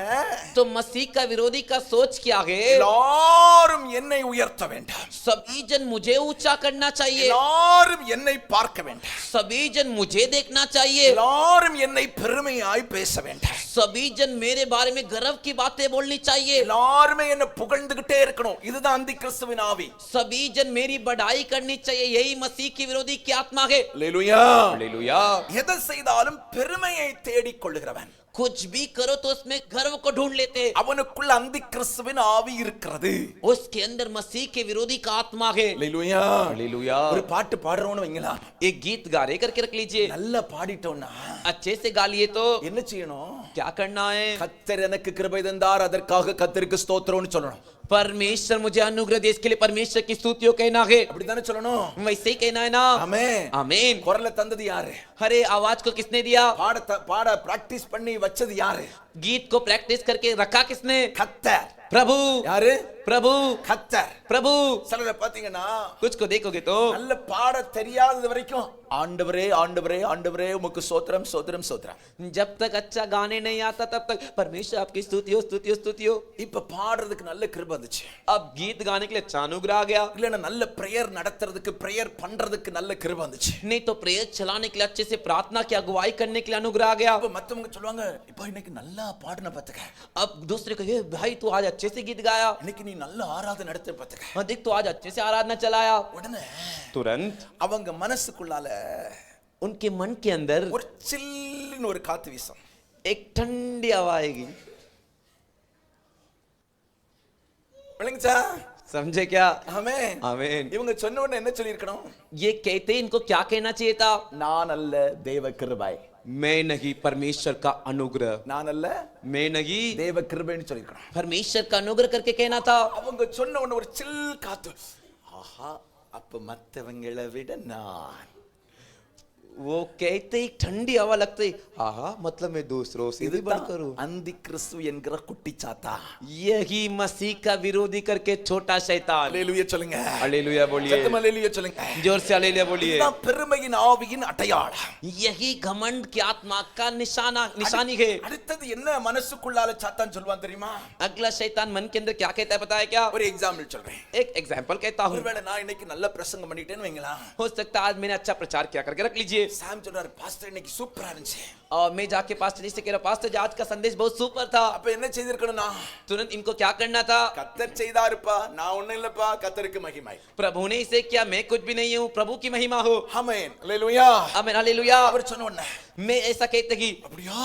तो मसीह का विरोधी का सोच क्या है? எல்லாரும் என்னை உயர்த்த வேண்டும். सभी जन मुझे ऊंचा करना चाहिए. எல்லாரும் என்னை பார்க்க வேண்டும். सभी जन मुझे देखना चाहिए. எல்லாரும் என்னை பெருமையாய் பேச வேண்டும். सभी जन मेरे बारे में गर्व की बातें बोलनी चाहिए. எல்லாரும் என்ன புகழ்ந்துகிட்டே இருக்கணும். இதுதான் அந்தி கிறிஸ்துவின் ஆவி. सभी जन मेरी बढ़ाई करनी चाहिए. यही मसीह की विरोधी की आत्मा है. அல்லேலூயா. हालेलुया. எதை செய்தாலும் பெருமையை தேடிக் கொள்ளுகிறவன். कुछ भी करो तो उसमें गर्व को ढूंढ लेते. அவனுக்குள்ள அந்தி கிறிஸ்துவின் ஆவி இருக்கிறது. उसके अंदर मसीह के विरोधी का आत्मा है. அல்லேலூயா. हालेलुया. ஒரு பாட்டு பாடுறோம்னு வைங்களா, एक गीत गा रहे करके रख लीजिए. நல்லா பாடிட்டோம்னா अच्छे से गा लिए तो என்ன செய்யணும்? क्या करना है? கர்த்தர் எனக்கு கிருபை தந்தார், அதற்காக கர்த்தருக்கு ஸ்தோத்திரம்னு சொல்லணும். परमेश्वर मुझे अनुग्रह दे, इसके लिए परमेश्वर की स्तुतियों कहना है. அப்படிதானே சொல்லணும். वैसे ही कहना है ना. ஆமென். आमीन. குரலை தந்தது யாரு? अरे आवाज को किसने दिया? பாட பிராக்டிஸ் பண்ணி வச்சது யாரு? गीत को प्रैक्टिस करके रखा किसने? கர்த்தர். प्रभु. யாரு? प्रभु. கர்த்தர். प्रभु. சிலரை பாத்தீங்கன்னா कुछ को देखोगे तो நல்ல பாட தெரியாதது வரைக்கும் ஆண்டவரே ஆண்டவரே ஆண்டவரே உமக்கு ஸ்தோத்திரம் ஸ்தோத்திரம் ஸ்தோத்திரம். जब तक अच्छा गाने नहीं आता तब तक परमेश्वर आपकी स्तुति हो स्तुति हो स्तुति हो. இப்ப பாடுறதுக்கு நல்ல கிருபை வந்துச்சு. अब गीत गाने के लिए अच्छा अनुग्रह आ गया. இல்லன்னா நல்ல பிரேயர் நடத்துறதுக்கு, பிரேயர் பண்றதுக்கு நல்ல கிருபை வந்துச்சு. नहीं तो प्रेयर चलाने के लिए, अच्छे से प्रार्थना की अगुवाई करने के लिए अनुग्रह आ गया. அப்ப மத்தவங்க சொல்லுவாங்க, இப்போ இன்னைக்கு நல்லா பாடுன பாத்துக்க, अब दूसरे को, ये भाई तू आज अच्छे से गीत गाया, இன்னைக்கு நீ நல்ல ஆராதனை நடத்த பாத்துக்க. हाँ देख तू आज अच्छे से आराधना चलाया. உடனே तुरंत அவங்க மனசுக்குள்ளால उनके मन के अंदर ஒரு சில்லுன்னு ஒரு காத்து வீசும். एक ठंडी हवा आएगी. விளங்குச்சா? समझे क्या? ஆமென். आमीन. இவங்க சொன்ன உடனே என்ன சொல்லிருக்கணும்? ये कहते इनको क्या कहना चाहिए था? நான் அல்ல தேவ கிருபை. मैं नहीं परमेश्वर का अनुग्रह. நான் அல்ல मैं नहीं தேவ கிருபைன்னு சொல்லிருக்கணும். परमेश्वर का अनुग्रह करके कहना था. அவங்க சொன்ன உடனே ஒரு சில் காத்து. ஆஹா, அப்ப மத்தவங்களை விட நான் वो कहते ही ठंडी हवा लगते ही आहा मतलब मैं दूसरों से भी बढ़कर हूं। அந்தி கிறிஸ்து என்கிற குட்டி சாத்தா. यही मसीह का विरोधी करके छोटा शैतान। அல்லேலூயா சொல்லுங்க. हालेलुया बोलिए, சத்தமா அல்லேலூயா சொல்லுங்க. जोर से हालेलुया बोलिए। இதுதான் பெருமையின் ஆவியின் அடையாளம். यही घमंड की आत्मा का निशानी है। அடுத்தது என்ன மனசுக்குள்ளால சாத்தான் சொல்வான் தெரியுமா? अगला शैतान मन के अंदर क्या कहता है पता है क्या? ஒரு எக்ஸாம்பிள் சொல்றேன். एक एग्जांपल कहता हूं। ஒருவேளை நான் இன்னைக்கு நல்ல பிரசங்கம் பண்ணிட்டேன்னு வைங்களா. हो सकता है आज मैंने अच्छा प्रचार किया करके रख लीजिए। சாம் சொல்றாரு பாஸ்டர் இன்னைக்கு சூப்பரா இருந்துச்சு. और मैं जाके पास्टर जी से कह रहा पास्टर जी आज का संदेश बहुत सुपर था। அப்ப என்ன செய்திருக்கணும்னா तुरंत इनको क्या करना था? கர்த்தர் செய்தாருப்பா, நான் ஒண்ணும் இல்லப்பா, கர்த்தருக்கு மகிமை. प्रभु ने इसे किया, मैं कुछ भी नहीं हूं, प्रभु की महिमा हो। ஆமென். அல்லேலூயா. आमीन हालेलुया। அவர் சொன்ன உடனே मैं ऐसा कहते कि அப்படியா?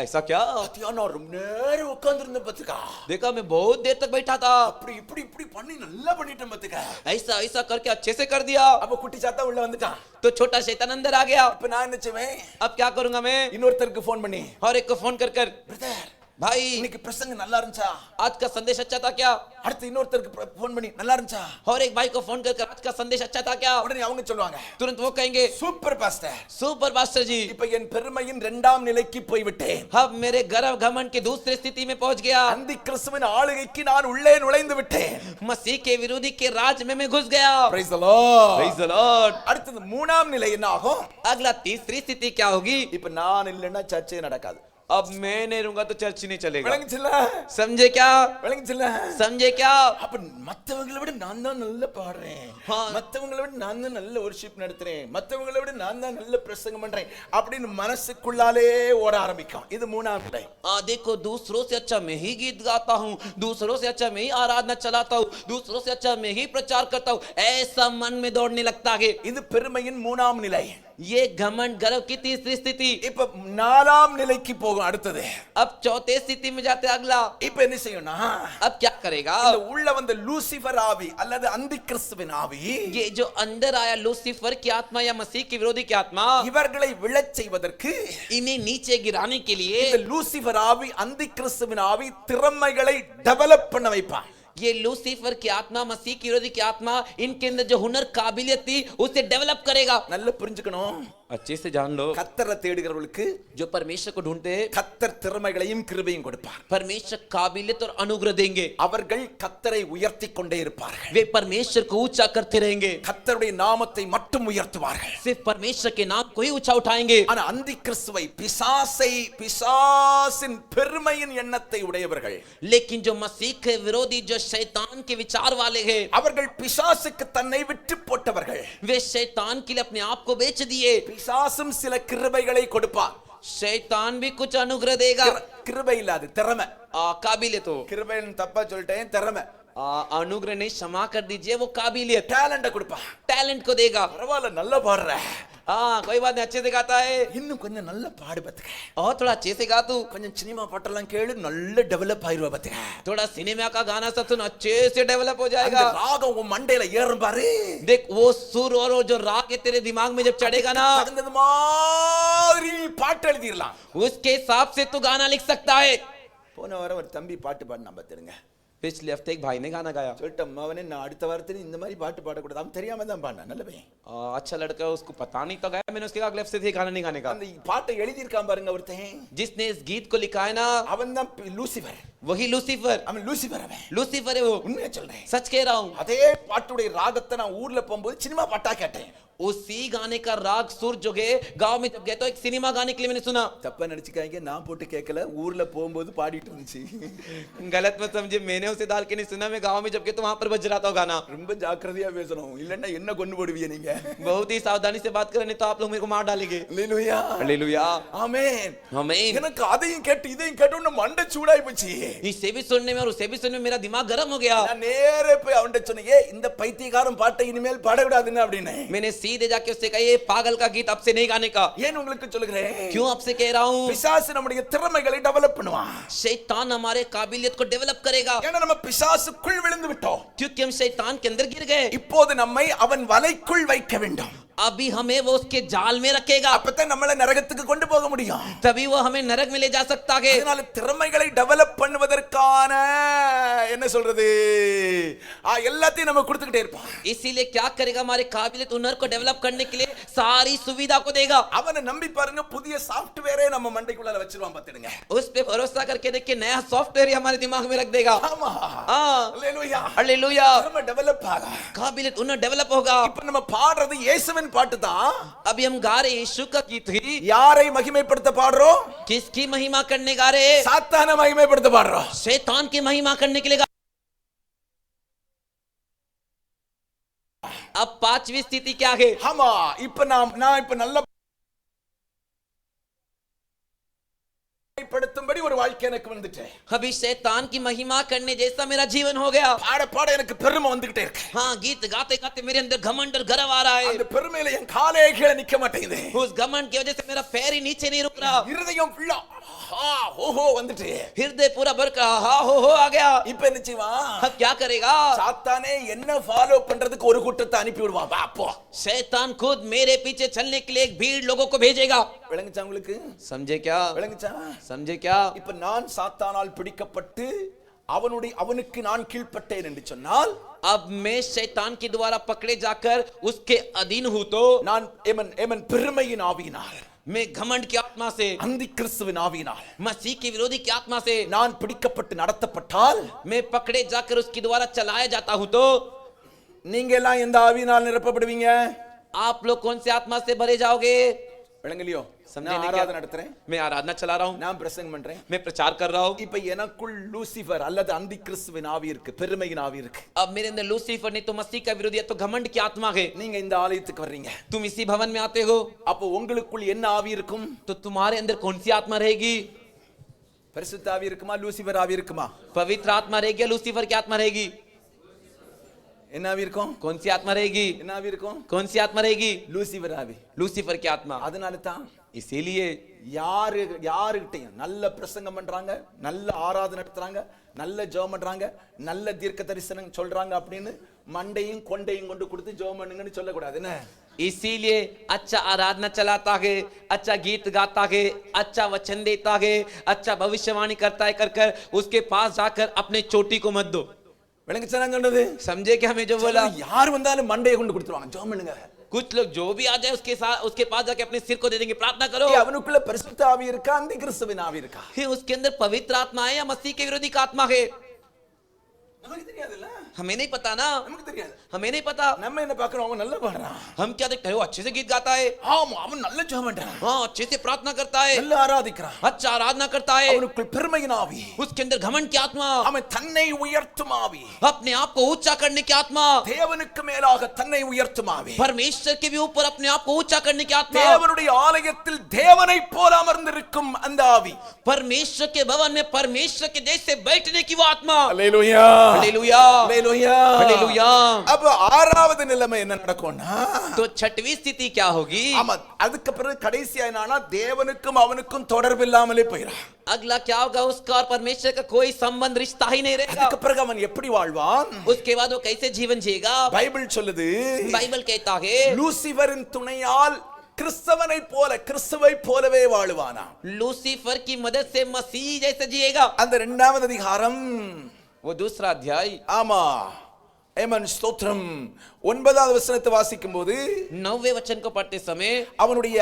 ऐसा क्या? அத்தியா நான் ரொம்ப நேரம் உட்கார்ந்திருந்தேன் பாத்துக்க. देखा मैं बहुत देर तक बैठा था, அப்படி இப்படி இப்படி பண்ணி நல்லா பண்ணிட்டேன் பாத்துக்க. ऐसा ऐसा करके अच्छे से कर दिया। அப்ப குட்டி சாத்தா உள்ள வந்துட்டான். तो छोटा शैतान अंदर आ गया। அப்ப நான் என்ன செய்வேன்? अब क्या करूंगा मैं? இன்னொருத்தருக்கு ஃபோன் பண்ணி और एक को फोन कर பிரதர் भाई இன்னைக்கு பிரசங்கம் நல்லா இருந்துச்சா? आज का संदेश अच्छा था क्या? அடுத்து இன்னொருத்தருக்கு ஃபோன் பண்ணி நல்லா இருந்துச்சா? और एक भाई को फोन कर आज का संदेश अच्छा था क्या? உடனே அவங்க சொல்லுவாங்க तुरंत वो कहेंगे சூப்பர் பாஸ்டர். सुपर पास्टर जी, இப்ப என் பெருமையின் இரண்டாம் நிலைக்கு போய் விட்டேன். अब मेरे गर्व घमंड की दूसरी स्थिति में पहुंच गया। அந்தி கிறிஸ்துவின் ஆளுகைக்கு நான் உள்ளே நுழைந்து விட்டேன். मसीह के विरोधी के राज में घुस गया। Praise the Lord. Praise the Lord। அடுத்தது மூணாம் நிலை என்ன ஆகும்? अगला तीसरी स्थिति क्या होगी? இப்ப நான் இல்லைன்னா சர்ச்சே நடக்காது. अब मैं नहीं रहूंगा तो चर्च नहीं चलेगा। விளங்குச்சுல? समझे क्या? விளங்குச்சுல? समझे क्या? அப்ப மத்தவங்களை விட நான் தான் நல்லா பாடுறேன், மத்தவங்களை விட நான் தான் நல்ல worship நடத்துறேன், மத்தவங்களை விட நான் தான் நல்ல பிரசங்கம் பண்றேன் அப்படின்னு மனசுக்குள்ளாலே ஓட ஆரம்பிக்கும். இது மூணாம் நிலை. देखो दूसरों से अच्छा मैं ही गीत गाता हूँ, दूसरों से अच्छा मैं ही आराधना चलाता हूँ, दूसरों से अच्छा मैं ही प्रचार करता हूँ, ऐसा मन में दौड़ने लगता है। இது பெருமையின் மூணாம் நிலை. ये घमंड गर्व की तीसरी स्थिति। இப்ப நாலாம் நிலைக்கு போகும் அடுத்தது. अब चौथे स्थिति में जाते अगला। இப்ப என்ன செய்யணும்னா अब क्या करेगा? இந்த உள்ள வந்த லூசிபர் ஆவி அல்லது அந்தி கிறிஸ்துவின் ஆவி ये जो अंदर आया लूसीफर की आत्मा या मसीह की विरोधी की आत्मा, இவர்களை விழச் செய்வதற்கு इन्हें नीचे गिराने के लिए இந்த லூசிபர் ஆவி அந்தி கிறிஸ்துவின் ஆவி திறமைகளை டெவலப் பண்ண வைப்பான். ये लूसीफर की आत्मा मसीह की विरोधी की आत्मा इनके अंदर जो हुनर काबिलियत थी उसे डेवलप करेगा। நல்லா புரிஞ்சுக்கணும். अच्छे से जान लो, கர்த்தரை தேடுகிறவர்களுக்கு जो परमेश्वर को ढूंढते हैं கர்த்தர் திறமைகளையும் கிருபையும் கொடுப்பார். परमेश्वर काबिलियत और अनुग्रह देंगे। அவர்கள் கர்த்தரை உயர்த்தி கொண்டே இருப்பார்கள். वे परमेश्वर को ऊंचा करते रहेंगे, கர்த்தருடைய நாமத்தை மட்டும் உயர்த்துவார்கள். सिर्फ परमेश्वर के नाम को ही ऊंचा उठाएंगे। ஆனா அந்தி கிறிஸ்துவை பிசாசின் பெருமையின் எண்ணத்தை உடையவர்கள், लेकिन जो मसीह के विरोधी जो शैतान के विचार वाले हैं, அவர்கள் பிசாசுக்கு தன்னை விட்டு போட்டவர்கள். वे शैतान के लिए अपने आप को बेच दिए। பிசாசும் சில கிருபைகளை கொடுப்பார். शैतान भी कुछ अनुग्रह देगा। கிருபை இல்லாது திறமை. काबिलियत हो, கிருபைன்னு தப்பா சொல்லிட்டேன், திறமை. अनुग्रह नहीं, क्षमा कर दीजिए, वो काबिलियत டேலண்ட கொடுப்பான். टैलेंट को देगा। பரவாயில்ல நல்லா பாடுற, हाँ कोई बात नहीं, अच्छे से गाता है, இன்னும் கொஞ்சம் நல்லா பாடு பாத்துக்க, और थोड़ा अच्छे से गा तू, கொஞ்சம் சினிமா பாட்டெல்லாம் கேளு, நல்ல டெவலப் ஆயிருவ பாத்துக்க. थोड़ा सिनेमा का गाना सब सुन, अच्छे से डेवलप हो அந்த जाएगा। ராகம் உன் மண்டையில ஏறும் பாரு, देख वो सुर और वो जो राग है तेरे दिमाग में जब चढ़ेगा ना, தகுந்தது மாதிரி பாட்டு எழுதிடலாம். उसके हिसाब से तू गाना लिख सकता है। போன வாரம் ஒரு தம்பி பாட்டு பாடினா பாத்துருங்க. पिछले हफ्ते एक भाई ने गाना गाया, சொல்லிட்டேன் அவனே நான் அடுத்த வாரத்துல இந்த மாதிரி பாட்டு பாடக்கூடாது, அவன் தெரியாம தான் பாடினான், நல்ல பையன். अच्छा लड़का है, उसको पता नहीं तो गाया, मैंने उसके अगले हफ्ते से गाना नहीं गाने का। அந்த பாட்டை எழுதியிருக்கான் பாருங்க ஒருத்தன், जिसने इस गीत को लिखा है ना, அவன் தான் லூசிபர். वही लूसीफर, அவன் லூசிபர், அவன் लूसीफर है वो, உண்மையா சொல்றேன். सच कह रहा हूँ। அதே பாட்டுடைய ராகத்தை நான் ஊர்ல போகும்போது சினிமா பாட்டா கேட்டேன். उसी गाने का राग सुर जो गए गांव में जब गए तो एक सिनेमा गाने के लिए मैंने सुना। தப்பா நினைச்சுக்காங்க, நான் போட்டு கேட்கல, ஊர்ல போகும்போது பாடிட்டு இருந்துச்சு. गलत मत समझे, मैंने उसे डाल के नहीं सुना, मैं गांव में जब गए तो वहां पर बज रहा था गाना। ரொம்ப ஜாக்கிரதையா பேசணும், இல்லன்னா என்ன கொண்டு போடுவீங்க நீங்க. बहुत ही सावधानी से बात करें, नहीं तो आप लोग मेरे को मार डालेंगे। அல்லேலூயா, हालेलुया, ஆமென். आमीन। எனக்கு அதையும் கேட்டு இதையும் கேட்டோன்னு மண்டை சூடாய் போச்சு. इसे भी सुनने में और उसे भी सुनने में मेरा दिमाग गर्म हो गया। நான் நேரே போய் அவன்கிட்ட சொன்னேன், ஏய் இந்த பைத்தியக்காரன் பாட்டை இனிமேல் பாடக்கூடாதுன்னு அப்படின்னு. मैंने सीधे जाके उससे कहा ये पागल का गीत अब से नहीं गाने का। ஏன் உங்களுக்கு சொல்லுகிறேன்? क्यों आपसे कह रहा हूँ? பிசாசு நம்முடைய திறமைகளை டெவலப் பண்ணுவான். शैतान हमारे काबिलियत को डेवलप करेगा, ஏன்னா நம்ம பிசாசுக்குள் விழுந்து விட்டோம். क्योंकि हम शैतान के अंदर गिर गए। இப்போது நம்மை அவன் வலைக்குள் வைக்க வேண்டும். अभी हमें वो उसके जाल में रखेगा, அப்பதான் நம்மள நரகத்துக்கு கொண்டு போக முடியும். तभी वो हमें नरक में ले जा सकता है। அதனால திறமைகளை டெவலப் பண்ணுவதற்கான என்ன சொல்றது எல்லாத்தையும் நம்ம கொடுத்துக்கிட்டே இருப்பான். इसीलिए क्या करेगा, हमारे काबिलियत हुनर को डेवलप करने के लिए सारी सुविधा को देगा। அவனை நம்பி பாருங்க, புதிய சாஃப்ட்வேரே நம்ம மண்டைக்குள்ள வச்சிருவான் பாத்துடுங்க. उस पे भरोसा करके देखिए, नया सॉफ्टवेयर हमारे दिमाग में रख देगा। ஆமா, हाँ, ஹalleluya, हालेलुया, நம்ம டெவலப் ஆகும். काबिलियत हुनर डेवलप होगा। இப்ப நம்ம பாடுறது இயேசுவின் பாட்டு தான். अभी हम गा रहे यीशु का गीत ही, யாரை மகிமைப்படுத்த பாடுறோம்? किसकी महिमा करने गा रहे? சாத்தானை மகிமைப்படுத்த பாடுறோம். शैतान की महिमा करने के लिए गा। अब पांचवी स्थिति क्या है? ஆமா, இப்ப நான் இப்ப நல்ல படுத்தும்படி ஒரு வாழ்க்கை எனக்கு வந்துட்டேன். अभी शैतान की महिमा करने जैसा मेरा जीवन हो गया। பாட பாட எனக்கு பெருமை வந்துகிட்டே இருக்கு. हाँ, गीत गाते गाते मेरे अंदर घमंड और गर्व आ रहा है। அந்த பெருமையில என் காலே கீழே நிக்க மாட்டேங்குது. उस घमंड की वजह से मेरा पैर ही नीचे नहीं रुक रहा। இருதயம் ஃபுல்லா ஓஹோ வந்துட்டு हृदय पूरा भर का हा हो आ गया। இப்ப என்ன செய்வான்? अब क्या करेगा? சாத்தானே என்ன ஃபாலோ பண்றதுக்கு ஒரு கூட்டத்தை அனுப்பி விடுவான். வா போ. शैतान खुद मेरे पीछे चलने के लिए एक भीड़ लोगों को भेजेगा। விளங்குச்சா உங்களுக்கு? समझे क्या? விளங்குச்சா? समझे क्या? இப்ப நான் சாத்தானால் பிடிக்கப்பட்டு அவனுக்கு நான் கீழ்ப்பட்டேன் என்று சொன்னால், अब मैं शैतान के द्वारा पकड़े जाकर उसके अधीन हूं तो நான் எமன் பெருமையின் ஆவியினால், मैं घमंड की आत्मा से, அந்தி கிறிஸ்துவின் ஆவியினால் मसीह के विरोधी की आत्मा से நான் பிடிக்கப்பட்டு நடத்தப்பட்டால், मैं पकड़े जाकर उसके द्वारा चलाया जाता हूं तो நீங்க எல்லாம் எந்த ஆவியினால் நிரப்பப்படுவீங்க? आप लोग कौन से आत्मा से भरे जाओगे? விளங்கலையோ? समझे நான் नहीं ஆராதனை क्या? நடத்துறேன், मैं आराधना चला रहा हूं, நான் பிரசங்கம் பண்றேன். मैं प्रचार कर रहा हूं। இப்ப எனக்குள் லூசிபர் அல்லது அந்தி கிறிஸ்துவின் ஆவி இருக்கு, பெருமையின் ஆவி இருக்கு. अब मेरे अंदर लूसीफर नहीं तो मसीह का विरोधी है तो घमंड की आत्मा है। நீங்க இந்த ஆலயத்துக்கு வர்றீங்க, तुम इसी भवन में आते हो அப்போ உங்களுக்குள் என்ன ஆவி இருக்கும்? तो तुम्हारे अंदर कौन सी आत्मा रहेगी? பரிசுத்த ஆவி இருக்குமா, லூசிபர் ஆவி இருக்குமா? पवित्र आत्मा रहेगी या लूसीफर की आत्मा रहेगी? என்ன ஆவி இருக்கும்? कौन सी आत्मा रहेगी? என்ன ஆவி இருக்கும்? कौन सी आत्मा रहेगी? லூசிபர் ஆவி. लूसीफर की आत्मा। அதனால தான் इसीलिए யாருகிட்டையும் நல்ல பிரசங்கம் பண்றாங்க, நல்ல ஆராதனை நடத்துறாங்க, நல்ல ஜெபம் பண்றாங்க, நல்ல தீர்க்க தரிசனம் சொல்றாங்க அப்படின்னு மண்டையும் கொண்டையும் கொண்டு கொடுத்து ஜெபம் பண்ணுங்கன்னு சொல்லக்கூடாது. என்ன? इसीलिए अच्छा आराधना चलाता है, अच्छा गीत गाता है, अच्छा वचन देता है, अच्छा भविष्यवाणी करता है, कर उसके पास जाकर अपने चोटी को मत दो। விளங்குச்சா நான் சொன்னது? समझे क्या मैं जो बोला? யார் வந்தாலும் மண்டையை கொண்டு கொடுத்துருவாங்க, ஜெபம் பண்ணுங்க. कुछ लोग जो भी आ जाए उसके पास जाके अपने सिर को दे देंगे, प्रार्थना करो। அவனுக்குள்ள பரிசுத்த ஆவி இருக்கா, அந்தி கிறிஸ்துவின் ஆவி இருக்கா? फिर उसके अंदर पवित्र आत्मा है या मसीह के विरोधी का आत्मा है? நமக்கு தெரியாதுல்ல? हमें नहीं पता ना, நமக்கு தெரியாது. हमें नहीं पता। நம்ம என்ன பார்க்கறோம்? அவன் நல்லா பாடுறான், हम क्या देखते हैं? वो अच्छे से गीत गाता है, ஆமா அவன் நல்ல ஜெபம் பண்றான், हाँ अच्छे से प्रार्थना करता है, நல்ல ஆராதிக்கிறான், अच्छा आराधना करता है। அவனுக்குள் பெருமையின் ஆவி, उसके अंदर घमंड की आत्मा, அவன் தன்னை உயர்த்தும் ஆவி, अपने आप को ऊंचा करने की आत्मा, தேவனுக்கு மேலாக தன்னை உயர்த்தும் ஆவி, परमेश्वर के भी ऊपर अपने आप को ऊंचा करने की आत्मा, தேவனுடைய ஆலயத்தில் தேவனைப் போல அமர்ந்திருக்கும் அந்த ஆவி, परमेश्वर के भवन में परमेश्वर के जैसे बैठने की वो आत्मा। அல்லேலூயா, हालेलुया, அல்லேலூயா, हालेलुया। அப்ப ஆறாவது நிலைமை என்ன நடக்கும்னா, तो छठवीं स्थिति क्या होगी? ஆமா அதுக்கு பிறகு கடைசியா என்னன்னா தேவனுக்கும் அவனுக்கும் தொடர்பு இல்லாமலே போயிடும். अगला क्या होगा? उसका और परमेश्वर का कोई संबंध रिश्ता ही नहीं रहेगा। அதுக்கு பிறகு அவன் எப்படி வாழ்வான்? उसके बाद वो कैसे जीवन जिएगा? பைபிள் சொல்லுது, बाइबल कहता है லூசிபரின் துணையால் கிறிஸ்துவை போலவே வாழுவானா. लूसीफर की मदद से मसीह जैसे जिएगा। அந்த இரண்டாவது அதிகாரம், वो दूसरा अध्याय, ஆமா ஏமன் ஸ்தோத்திரம், 9வது வசனத்தை வாசிக்கும் போது 9वें वचन को पढ़ते समय அவனுடைய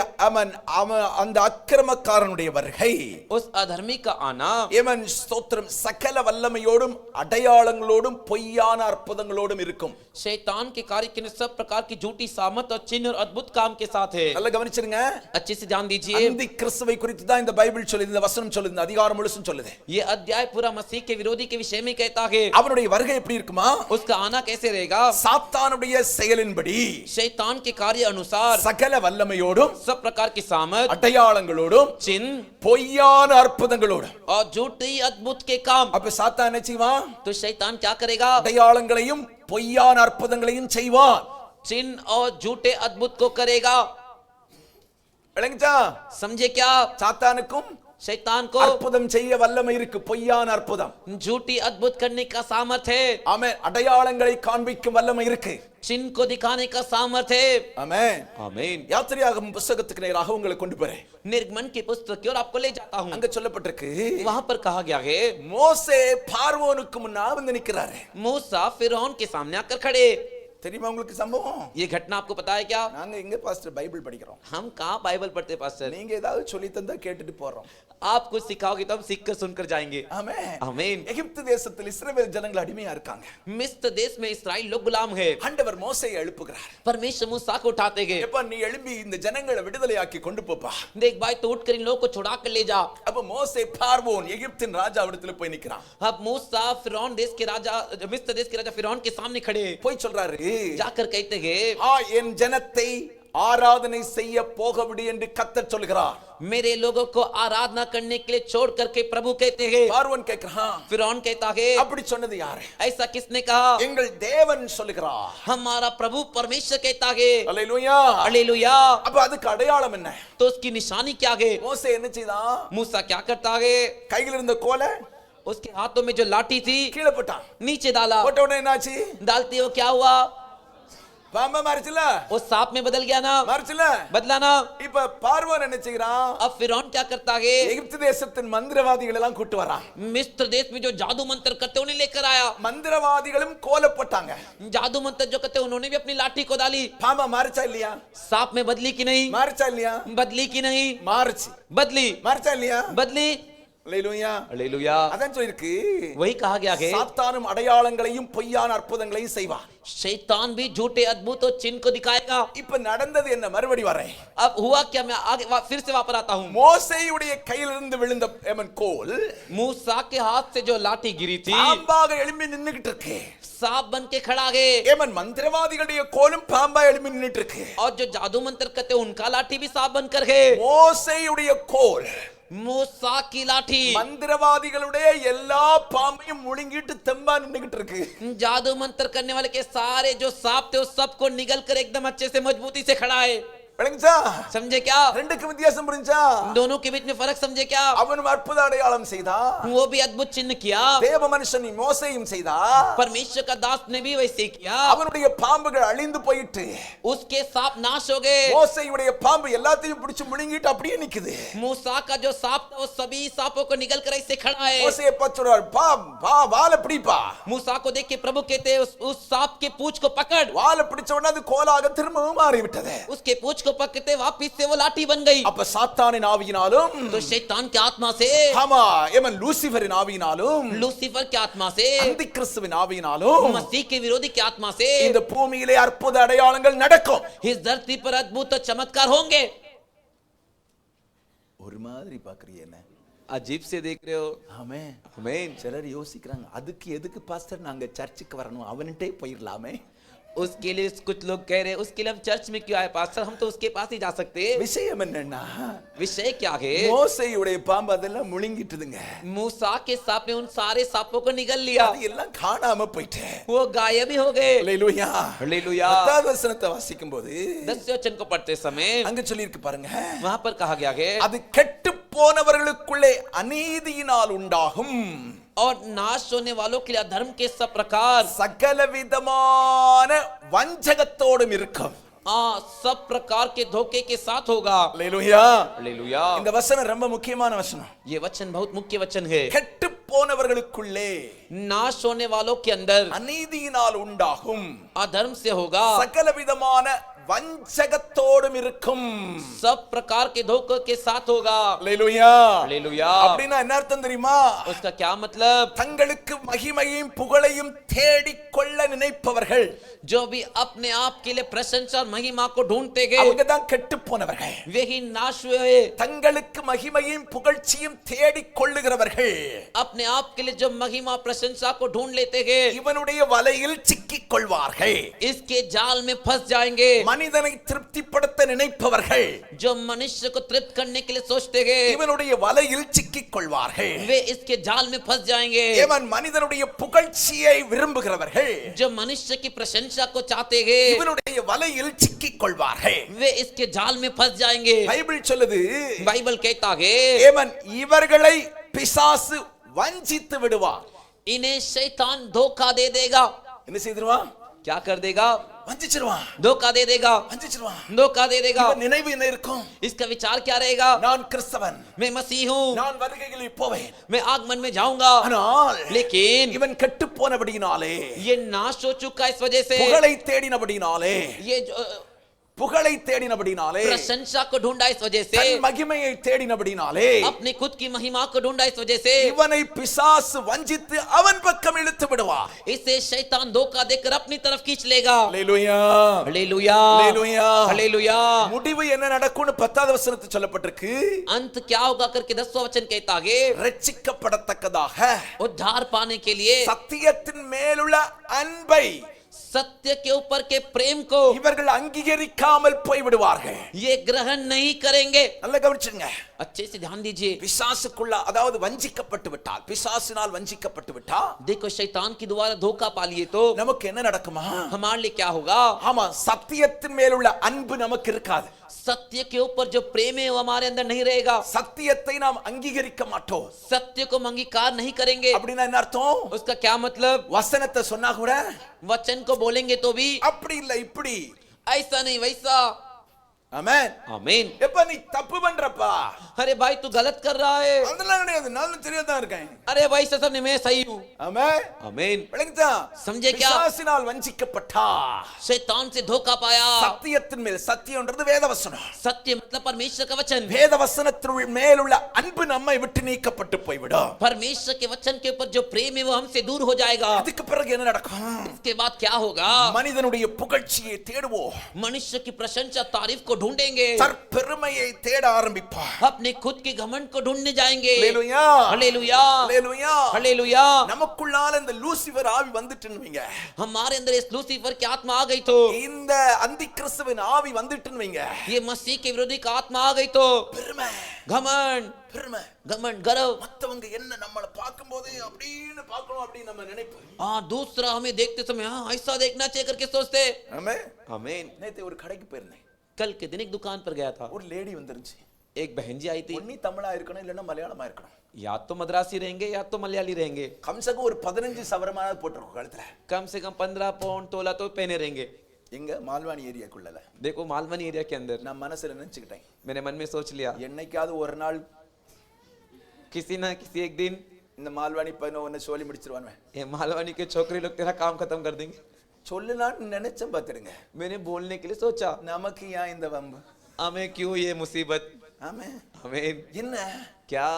அந்த அக்கிரமக்காரனுடைய வருகை, उस अधर्मी का आना, ஏமன் ஸ்தோத்திரம் சகல வல்லமையோடும் அடையாளங்களோடும் பொய்யான அற்புதங்களோடும் இருக்கும். शैतान के कार्य के सब प्रकार की झूठी सामर्थ और चिन्ह और अद्भुत काम के साथ है। நல்லா கவனிச்சிருங்க, अच्छे से जान दीजिए, அந்தி கிறிஸ்துவை குறித்து தான் இந்த பைபிள் சொல்லுது, இந்த வசனம் சொல்லுது, இந்த அதிகாரம் முழுசும் சொல்லுது. ये अध्याय पूरा मसीह के विरोधी के विषय में कहता है। அவனுடைய வருகை எப்படி இருக்குமா? उसका आना कैसे रहेगा? சாத்தானுடைய செயலின்படி, शैतान के कार्य अनुसार சகல வல்லமையோடும் सब प्रकार की सामर्थ, அடையாளங்களோடும் चिन्ह பொய்யான அற்புதங்களோடும். और झूठी अद्भुत के काम। அப்ப சாத்தான் என்ன செய்வான்? तो शैतान क्या करेगा? அடையாளங்களையும் பொய்யான அற்புதங்களையும் செய்வான். चिन्ह और झूठे अद्भुत को करेगा। விளங்குச்சா? समझे क्या? சாத்தானுக்கும் शैतान को அற்புதம் செய்ய வல்லமை இருக்கு, பொய்யான அற்புதம். झूठी अद्भुत करने का सामर्थ है, ஆமென். அடையாளங்களை காண்பிக்கும் வல்லமை இருக்கு. चिन्ह को दिखाने का सामर्थ है. ஆமென். आमीन. யாத்திரையாகமம் புத்தகத்துக்கு நேராக உங்களை கொண்டு போறேன். निर्गमन की पुस्तक की ओर आपको ले जाता हूं. அங்க சொல்லப்பட்டிருக்கு, वहां पर कहा गया है மோசே பார்வோனுக்கு முன்னால் வந்து நிக்கிறாரு. मूसा फिरौन के सामने आकर खड़े. தெரியுமா உங்களுக்கு சம்பவம்? ये घटना आपको पता है क्या? நாங்க எங்க பாஸ்டர் பைபிள் படிக்கிறோம், हम कहाँ बाइबल पढ़ते पास्टर? நீங்க ஏதாவது சொல்லி தந்தா கேட்டுட்டு போறோம். आप कुछ सिखाओगे तो हम सीख कर सुनकर जाएंगे. ஆமென். आमीन. எகிப்து தேசத்தில் இஸ்ரவேல் ஜனங்கள் அடிமையா இருக்காங்க. मिस्र देश में इस्राएल लोग गुलाम है. ஆண்டவர் மோசேயை எழுப்புகிறார். परमेश्वर मूसा को उठाते गए. எப்ப நீ எழும்பி இந்த ஜனங்களை விடுதலையாக்கி கொண்டு போப்பா. देख भाई तो उठ कर इन लोगों को छुड़ा कर ले जा. அப்ப மோசே பார்வோன் எகிப்தின் ராஜாவிடத்துல போய் நிக்கிறான். अब मूसा फिरौन देश के राजा, मिस्र देश के राजा फिरौन के सामने खड़े போய் சொல்றாரு, जाकर कहते हैं என் ஜனத்தை ஆராதனை செய்ய போகவிடு என்று கர்த்தர் சொல்கிறார். मेरे लोगों को आराधना करने के लिए छोड़ करके प्रभु कहते हैं. பார்வோன் கேக்குறான், फिरौन कहता है அப்படி சொன்னது யாரு? ऐसा किसने कहा? எங்கள் தேவன் சொல்லுகிறார். हमारा प्रभु परमेश्वर कहता है. அல்லேலூயா. हालेलुया. அப்ப அதுக்கு அடையாளம் என்ன? तो उसकी निशानी क्या है? மோசே என்ன செய்தான்? मूसा क्या करता है? கையில் இருந்த கோலை उसके हाथों में जो लाठी थी கீழே போட்டான். नीचे डाला. போட்ட உடனே என்னாச்சு? डालते हो क्या हुआ? பாம்பா மாறிச்சுல? वो सांप में बदल गया ना? மாறிச்சுல? बदला ना? இப்ப பார்வோன் என்ன செய்றான்? अब फिरौन क्या करता है? எகிப்து தேசத்தின் மந்திரவாதிகள் எல்லாம் கூட்டி வரான். मिस्र देश में जो जादू मंत्र करते उन्हें लेकर आया. மந்திரவாதிகளும் கோலை போட்டாங்க. जादू मंत्र जो करते उन्होंने भी अपनी लाठी को डाली. பாம்பா மாறிச்சா இல்லையா? सांप में बदली की नहीं? மாறிச்சா இல்லையா? बदली की नहीं? மாறிச்சு. बदली. மாறிச்சா இல்லையா? बदली. அல்லேலூயா. हालेलुया. அதான் சொல்லிருக்கு, वही कहा गया है சாத்தானும் அடையாளங்களையும் பொய்யான அற்புதங்களையும் செய்வான். शैतान भी झूठे अद्भुत और चिन्ह को दिखाएगा. இப்ப நடந்தது என்ன? மறுபடி வரேன். अब हुआ क्या? मैं आगे फिर से वापस आता हूं. மோசேயுடைய கையிலிருந்து விழுந்த கோல் मूसा के हाथ से जो लाठी गिरी थी பாம்பாக எழும்பி நின்னுகிட்டு இருக்கு. सांप बन के खड़ा है. மந்திரவாதிகளுடைய கோலும் பாம்பா எழும்பி நின்னுட்டு இருக்கு. और जो जादू मंत्र करते उनका लाठी भी सांप बनकर है. மோசேயுடைய கோல் मूसा की लाठी மந்திரவாதிகளுடைய எல்லா பாம்பையும் முழுங்கிட்டு தெம்பா நின்னுகிட்டு இருக்கு. जादू मंत्र करने वाले के सारे जो सांप थे उस सब को निगल कर एकदम अच्छे से मजबूती से खड़ा है. விளங்குச்சா? समझे क्या? ரெண்டுக்கு வித்தியாசம் புரிஞ்சா? दोनों के बीच में फर्क समझे क्या? அவனும் அற்புத அடையாளம் செய்தான். वो भी अद्भुत चिन्ह किया. தேவ மனுஷன் மோசேயும் செய்தான். परमेश्वर का दास ने भी वैसे किया. அவனுடைய பாம்புகள் அழிந்து போயிட்டு उसके सांप नाश हो गए. மோசேயுடைய பாம்பு எல்லாத்தையும் பிடிச்சு முழுங்கிட்டு அப்படியே நிக்குது. मूसा का जो सांप था वो सभी सांपों को निगल कर ऐसे खड़ा है. மோசே பச்சுறார், வால பிடிப்பா. मूसा को देख के प्रभु कहते हैं उस सांप के पूंछ को पकड़. வால பிடிச்ச உடனே அது கோலாக திரும்பவும் மாறி விட்டது. उसके पूंछ को पकड़ते वापिस से वो लाठी बन गई. அப்ப சாத்தானின் ஆவியினாலும் तो शैतान की आत्मा से, ஆமா லூசிஃபரின் ஆவியினாலும் लूसीफर की आत्मा से, அந்தி கிறிஸ்துவின் ஆவியினாலும் मसीह के विरोधी की आत्मा से இந்த பூமியிலே அற்புத அடையாளங்கள் நடக்கும். इस धरती पर अद्भुत चमत्कार होंगे. ஒரு மாதிரி பாக்குறீங்க என்ன? अजीब से देख रहे हो. ஆமென். आमीन. சிலர் யோசிக்கிறாங்க, அதுக்கு எதுக்கு பாஸ்டர் நாங்க சர்ச்சுக்கு வரணும், அவன்கிட்டே போயிரலாமே. उसके लिए कुछ लोग कह रहे हैं उसके लिए हम चर्च में क्यों आए पास्टर, हम तो उसके पास ही जा सकते. விஷயம் என்னன்னா, विषय क्या है? மோசேயுடைய பாம்பு அதெல்லாம் முழுங்கிட்டுதுங்க. मूसा के सांप ने उन सारे सांपों को निगल लिया. அது எல்லாம் காணாம போயிட்டு वो गायब ही हो गए. அல்லேலூயா. हालेलुया. 10வது வசனத்தை வாசிக்கும்போது 10 वचन को पढ़ते समय அங்க சொல்லி இருக்கு பாருங்க, वहां पर कहा गया है அது கெட்டு போனவர்களுக்குள்ளே அநீதியினால் உண்டாகும் और नाश होने वालों के लिए अधर्म के सब प्रकार சகல விதமான வஞ்சகத்தோடும் இருக்கும். सब प्रकार के धोखे के साथ होगा. அல்லேலூயா. हालेलुया. இந்த வசனம் ரொம்ப முக்கியமான வசனம். ये वचन बहुत मुख्य वचन है. கெட்டு போனவர்களுக்குள்ளே नाश होने वालों के अंदर அநீதியினால் உண்டாகும் अधर्म से होगा. சகல விதமான வஞ்சகத்தோடும் இருக்கும். सब प्रकार के धोखे के साथ होगा. அல்லேலூயா. हालेलुया. அப்படினா என்ன அர்த்தம் தெரியுமா? उसका क्या मतलब? தங்களுக்கு மகிமையும் புகழையும் தேடிக் கொள்ள நினைப்பவர்கள், जो भी अपने आप के लिए प्रशंसा और महिमा को ढूंढते गए அவங்க தான் கெட்டு போனவர்கள். वे ही नाश हुए. தங்களுக்கு மகிமையும் புகழ்ச்சியும் தேடிக் கொள்ளுகிறவர்கள் अपने आप के लिए जो महिमा प्रशंसा को ढूंढ लेते गए இவனுடைய வலையில் சிக்கிக் கொள்வார்கள். इसके जाल में फंस जाएंगे. மனிதனை திருப்திப்படுத்த நினைப்பவர்கள் जो मनुष्य को तृप्त करने के लिए सोचते हैं இவனுடைய வலையில் சிக்கிக் கொள்வார்கள். वे इसके जाल में फंस जाएंगे. இவன் மனிதனுடைய புகழ்ச்சியை விரும்புகிறவர்கள் जो मनुष्य की प्रशंसा को चाहते हैं இவனுடைய வலையில் சிக்கிக் கொள்வார்கள். वे इसके जाल में फंस जाएंगे. பைபிள் சொல்லுது बाइबल कहता है இவன் இவர்களை பிசாசு வஞ்சித்து விடுவான். इन्हें शैतान धोखा दे देगा. என்ன செய்திருவான்? क्या कर देगा? வஞ்சிச்சிருவான். धोखा दे देगा. வஞ்சிச்சிருவான். धोखा दे देगा. இவன் நினைவு என்ன இருக்கும்? इसका विचार क्या रहेगा? நான் கிறிஸ்தவன், मैं मसीह हूँ, நான் வருகையில் போவேன். मैं आगमन में जाऊंगा. ஆனால் लेकिन இவன் கெட்டு போனபடியினாலே ये नाश हो चुका है इस वजह से, புகழை தேடினபடியினாலே ये जो புகழை தேடினபடியினாலே प्रशंसा को ढूंढा इस वजह से, தன் மகிமையை தேடினபடியினாலே अपनी खुद की महिमा को ढूंढा इस वजह से, இவனை பிசாசு வஞ்சித்து அவன் பக்கம் இழுத்து விடுவான். इसे शैतान धोखा देकर अपनी तरफ खींच लेगा. அல்லேலூயா, हालेलुया, அல்லேலூயா. हालेलुया. முடிவு என்ன நடக்கும்னு 10வது வசனத்தில் சொல்லப்பட்டிருக்கு. अंत क्या होगा करके 10वां वचन कहता है ரட்சிக்கப்படத்தக்கதாக उद्धार पाने के लिए சத்தியத்தின் மேலுள்ள அன்பை सत्य के ऊपर के प्रेम को இவர்கள் அங்கீகரிக்காமல் போய் விடுவார்கள். ये ग्रहण नहीं करेंगे. நல்லா கவனிச்சுங்க. अच्छे से ध्यान दीजिए. பிசாசுக்குள்ள அதாவது வஞ்சிக்கப்பட்டு விட்டால், பிசாசினால் வஞ்சிக்கப்பட்டு விட்டா देखो शैतान की द्वारा धोखा पा लिए तो நமக்கு என்ன நடக்குமா? हमारे लिए क्या होगा? ஆமா, சத்தியத்தின் மேலுள்ள அன்பு நமக்கு இருக்காது. सत्य के ऊपर जो प्रेम है वो हमारे अंदर नहीं रहेगा. சத்தியத்தை நாம் அங்கீகரிக்க மாட்டோம். सत्य को हम अंगीकार नहीं करेंगे. அப்படின்னா என்ன அர்த்தம்? उसका क्या मतलब? வசனத்தை சொன்னா கூட वचन को बोलेंगे तो भी அப்படி இல்ல இப்படி. ऐसा नहीं वैसा. ஆமென். आमीन. எப்ப நீ தப்பு பண்றப்பா? अरे भाई तू गलत कर रहा है. அதெல்லாம் கிடையாது, நான் தெரியாதா இருக்கேன். अरे भाई सर मैं सही हूँ. ஆமென். आमीन. விளங்குதா? समझे क्या? பிசாசினால் வஞ்சிக்கப்பட்டா शैतान से धोखा पाया. சத்தியத்தின் மேல், சத்தியம்ன்றது வேதவசனம். सत्य मतलब परमेश्वर का वचन. வேதவசனத்தின் மேலுள்ள அன்பு நம்மை விட்டு நீக்கப்பட்டு போய்விடும். परमेश्वर के वचन के ऊपर जो प्रेम है वो हमसे दूर हो जाएगा. அதுக்கு பிறகு என்ன நடக்கும்? इसके बाद क्या होगा? மனிதனுடைய புகழ்ச்சியை தேடுவோம். मनुष्य की प्रशंसा तारीफ को ढूंढेंगे. தற்பெருமையை தேட ஆரம்பிப்பான். अपने खुद के घमंड को ढूंढने जाएंगे. அல்லேலூயா, हालेलुया, அல்லேலூயா. हालेलुया. நமக்குள்ளால இந்த லூசிபர் ஆவி வந்துட்டுன்னுவீங்க. हमारे अंदर इस लूसीफर की आत्मा आ गई तो, இந்த அந்தி கிறிஸ்துவின் ஆவி வந்துட்டுன்னுவீங்க. ये मसीह के विरोधी का आत्मा आ गई तो, பெருமை, घमंड, பெருமை. घमंड, गर्व. மத்தவங்க என்ன நம்மளை பார்க்கும்போது அப்படின்னு பார்க்கணும் அப்படின்னு நம்ம நினைப்போம். हाँ, दूसरा हमें देखते समय हाँ ऐसा देखना चाहिए करके सोचते. ஆமென். आमीन. நேத்து ஒரு கடைக்கு போயிருந்தேன். कल के दिन एक दुकान पर गया था. ஒரு லேடி வந்துருந்துச்சு. एक बहन जी आई थी. ஒண்ணி தமிழா இருக்கணும் இல்லன்னா மலையாளமா இருக்கணும். या तो मद्रासी रहेंगे या तो मलयाली रहेंगे. கம்சகம் ஒரு 15 சவரமான போட்டுருக்கும் கழுத்துல. कम से कम 15 पाउंड तोला तो पहने रहेंगे. எங்க மால்வாணி ஏரியாக்குள்ளல. देखो मालवनी एरिया के अंदर. நான் மனசுல நினைச்சுக்கிட்டேன், मैंने मन में सोच लिया என்னைக்காவது ஒரு நாள் किसी ना किसी एक दिन இந்த மால்வாணி பையனை ஒன்னு சொல்லி முடிச்சிருவானே. ये मालवनी के छोकरी लोग तेरा काम खत्म कर देंगे. சொல்லலாம்னு நினைச்சேன் பாத்துடுங்க. मैंने बोलने के लिए सोचा, நமக்கு ஏன் இந்த வம்பு? हमें क्यों ये मुसीबत. ஆமே. हमें என்ன क्या,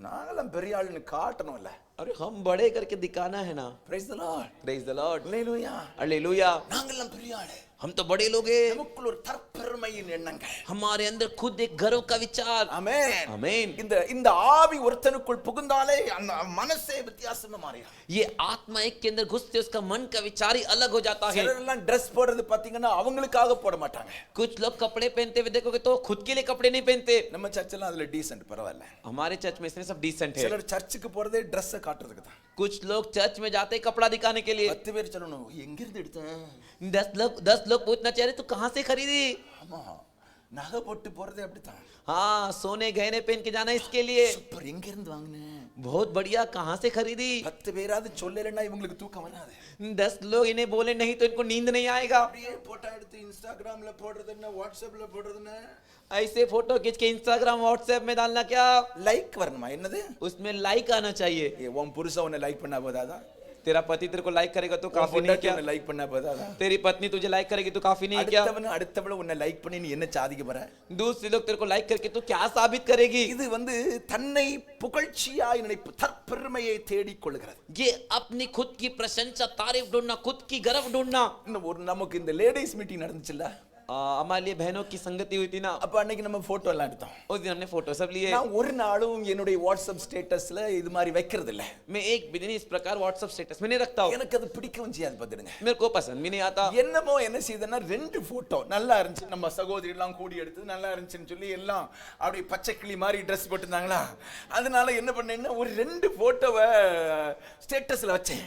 நாங்களாம் பெரிய ஆளுன்னு காட்டணும்ல. अरे हम बड़े करके दिखाना है ना. Praise the Lord. Praise the Lord. Hallelujah. Hallelujah. நாங்களாம் பெரிய ஆளு. हम तो बड़े लोग हैं. நமக்குள்ள ஒரு தற்பெருமையின் எண்ணங்கள். हमारे अंदर खुद एक गर्व का विचार. ஆமென். आमीन. இந்த ஆவி ஒருத்தனுக்குள் புகுந்தாலே அந்த மனசே வித்தியாசமா மாறிடும். ये आत्मा एक के अंदर घुसते उसका मन का विचार ही अलग हो जाता है. சிலரெல்லாம் Dress போடுறது பாத்தீங்கன்னா அவங்களுக்காக போட மாட்டாங்க. कुछ लोग कपड़े पहनते हुए देखोगे तो खुद के लिए कपड़े नहीं पहनते. நம்ம சர்ச்செல்லாம் அதுல டீசன்ட் பரவாயில்ல. हमारे चर्च में इसमें सब डिसेंट है. சிலர் சர்ச்சுக்கு போறதே Dress காட்டுறதுக்கு தான். कुछ लोग चर्च में जाते हैं कपड़ा दिखाने के लिए. 10 பேர் சொல்லணும், எங்க இருந்து எடுத்தேன்? 10 लोग पूछना चाह रहे तू कहाँ से खरीदी. ஆமா, நகை போட்டு போறதே அப்படித்தான். हाँ, सोने गहने पहन के जाना इसके लिए. சூப்பர், எங்க இருந்து வாங்குனே? बहुत बढ़िया, कहाँ से खरीदी. 10 பேராவது சொல்லலன்னா இவங்களுக்கு தூக்கம் வராது. 10 लोग इन्हें बोले नहीं तो इनको नींद नहीं आएगा. அப்படியே போட்டோ எடுத்து இன்ஸ்டாகிராம்ல போடுறது என்ன, வாட்ஸ்அப்ல போடுறது என்ன? ऐसे फोटो खींच के इंस्टाग्राम व्हाट्सएप में डालना क्या. லைக் வரணுமா? என்னது? उसमें लाइक आना चाहिए. உன் புருஷன் உன்னை லைக் பண்ணா போதாதா? तेरा पति तेरे को लाइक करेगा तो काफी नहीं क्या. லைக் பண்ணா போதாதா? तेरी पत्नी तुझे लाइक करेगी तो काफी नहीं क्या. அடுத்தவள உன்னை லைக் பண்ணி நீ என்ன சாதிக்க போற? दूसरे लोग तेरे को लाइक करके तू क्या साबित करेगी. இது வந்து தன்னை புகழ்ச்சியாய் நினைப்பு, தற்பெருமையை தேடிக் கொள்கிறது. ये अपनी खुद की प्रशंसा तारीफ ढूंढना, खुद की गर्व ढूंढना. இன்னும் ஒரு நமக்கு இந்த லேடீஸ் மீட்டிங் நடந்துச்சுல்ல, हमारे लिए बहनों की संगति हुई थी ना, அப்ப அன்னைக்கு நம்ம போட்டோ எல்லாம் எடுத்தோம். उस दिन हमने फोटो सब लिए. நான் ஒரு நாளும் என்னுடைய வாட்ஸ்அப் ஸ்டேட்டஸ்ல இது மாதிரி வைக்கிறது இல்ல. मैं एक भी दिन इस प्रकार व्हाट्सएप स्टेटस में नहीं रखता हूँ. எனக்கு அது பிடிக்கவும் செய்யாது பாத்துடுங்க. मेरे को पसंद भी नहीं आता. என்னமோ என்ன செய்தேன்னா 2 போட்டோ நல்லா இருந்துச்சு, நம்ம சகோதரி எல்லாம் கூடி எடுத்து நல்லா இருந்துச்சுன்னு சொல்லி எல்லாம் அப்படியே பச்சை கிளி மாதிரி ட்ரெஸ் போட்டுருந்தாங்களா, அதனால என்ன பண்ணேன்னா ஒரு 2 போட்டோவை ஸ்டேட்டஸ்ல வச்சேன்.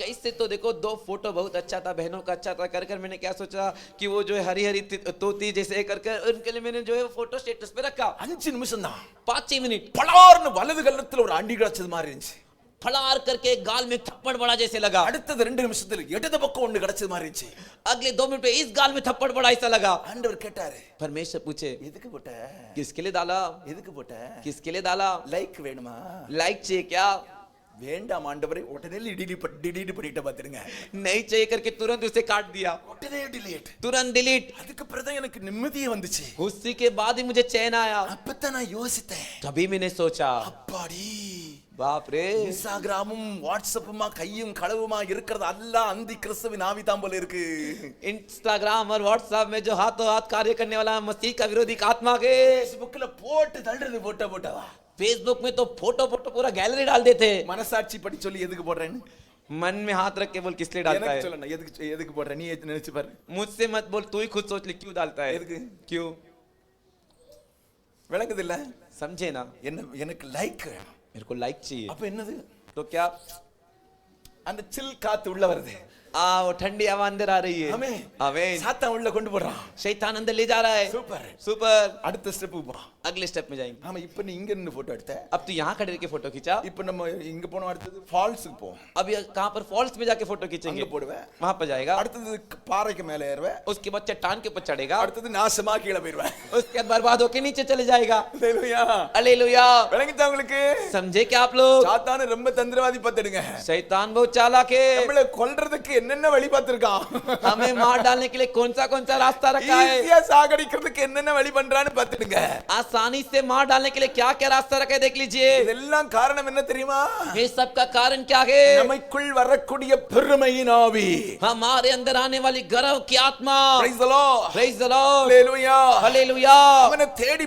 कैसे तो देखो 2 फोटो बहुत अच्छा था, बहनों का अच्छा था, कर मैंने क्या सोचा कि वो जो है हरी हरी तोती जैसे कर उनके लिए मैंने जो है फोटो स्टेटस पे रखा. 5 நிமிஷம் தான் 5 मिनट பலார்னு வலது கல்லத்துல ஒரு அடி கிடைச்சது மாதிரி இருந்துச்சு. फलार करके गाल में थप्पड़ बड़ा जैसे लगा. அடுத்தது 2 நிமிஷத்துல இடது பக்கம் ஒன்னு கிடைச்சது மாதிரி இருந்துச்சு. अगले 2 मिनट में इस गाल में थप्पड़ बड़ा ऐसा लगा. ஆண்டவர் கேட்டாரு, परमेश्वर पूछे எதுக்கு போட்ட? किसके लिए डाला? எதுக்கு போட்ட? किसके लिए डाला? லைக் வேணுமா? लाइक चाहिए क्या? வேண்டாம் ஆண்டவரே, உடனே டிலீட் பண்ணிட்ட பாத்துருங்க. नहीं चाहिए करके तुरंत उसे काट दिया. உடனே டிலீட். तुरंत डिलीट. அதுக்கு பிறகு எனக்கு நிம்மதியே வந்துச்சு. उसी के बाद ही मुझे चैन आया. அப்பதான் நான் யோசித்தேன், तभी मैंने सोचा அப்பாடி बाप रे, இன்ஸ்டாகிராமும் வாட்ஸ்அப்புமா கையும் களவுமா இருக்கிறது அல்ல அந்தி கிறிஸ்துவின் ஆவி தான் போல இருக்கு. इंस्टाग्राम और व्हाट्सएप में जो हाथों हाथ कार्य करने वाला मसीह का विरोधी आत्मा के. ஃபேஸ்புக்ல போட்டு தள்ளுறது போட்டோவா. फेसबुक में तो फोटो पूरा गैलरी डाल देते. மனசாட்சி படி சொல்லி எதுக்கு போடுறேன்னு मन में हाथ रख के बोल किस लिए डालता எனக்கு है. சொல்லணும், எதுக்கு போடுற நீ நினைச்சு பாரு. मुझसे मत बोल, तू ही खुद सोच ले क्यों डालता है. எதுக்கு? क्यों? விளங்குது இல்ல? समझे ना, என்ன எனக்கு லைக், मेरे को लाइक चाहिए. அப்ப என்னது? तो क्या? அந்த சில் காத்து உள்ள வருது. वो ठंडी हवा अंदर आ रही है. ஆமென். आमीन. சாத்தான் உள்ள கொண்டு போறான். शैतान अंदर ले जा रहा है. சூப்பர். सुपर. அடுத்த ஸ்டெப் போ. अगले स्टेप में जाएंगे. ஆமா, இப்போ நீ இங்க நின்னு போட்டோ எடுத்த. अब तू यहाँ खड़े के फोटो खींचा. இப்போ நம்ம இங்க போறோம், அடுத்து ஃபால்ஸ்க்கு போ. अब कहाँ पर फॉल्स में जाके फोटो खींचेंगे. அங்க போடுவே. वहां पर जाएगा. அடுத்தது பாறைக்கு மேல ஏறுவே. उसके बाद चट्टान के ऊपर चढ़ेगा. அடுத்தது நாசமா கீழ போயிடுவே. उसके बाद बर्बाद होके नीचे चले जाएगा. ஹalleluya. हालेलुया. விளங்குதா உங்களுக்கு? समझे क्या आप लोग? சாத்தான் ரொம்ப தந்திரவாதி பத்துடுங்க. शैतान बहुत चालाक है. நம்மள கொல்றதுக்கு என்னென்ன வழி பார்த்திருக்கான். हमें मार डालने के लिए कौन सा रास्ता रखा है. ஈஸியா சாகடிக்கிறதுக்கு என்னென்ன வழி பண்றான்னு பார்த்துடுங்க. आसानी से मार डालने के लिए क्या क्या रास्ता रखा है देख लीजिए. இதெல்லாம் காரணம் என்ன தெரியுமா? ये सब का कारण क्या है? நமக்குள் வரக்கூடிய பெருமையின் ஆவி. हमारे अंदर आने वाली गर्व की आत्मा. Praise the Lord. Praise the Lord. Hallelujah. Hallelujah. அவனை தேடி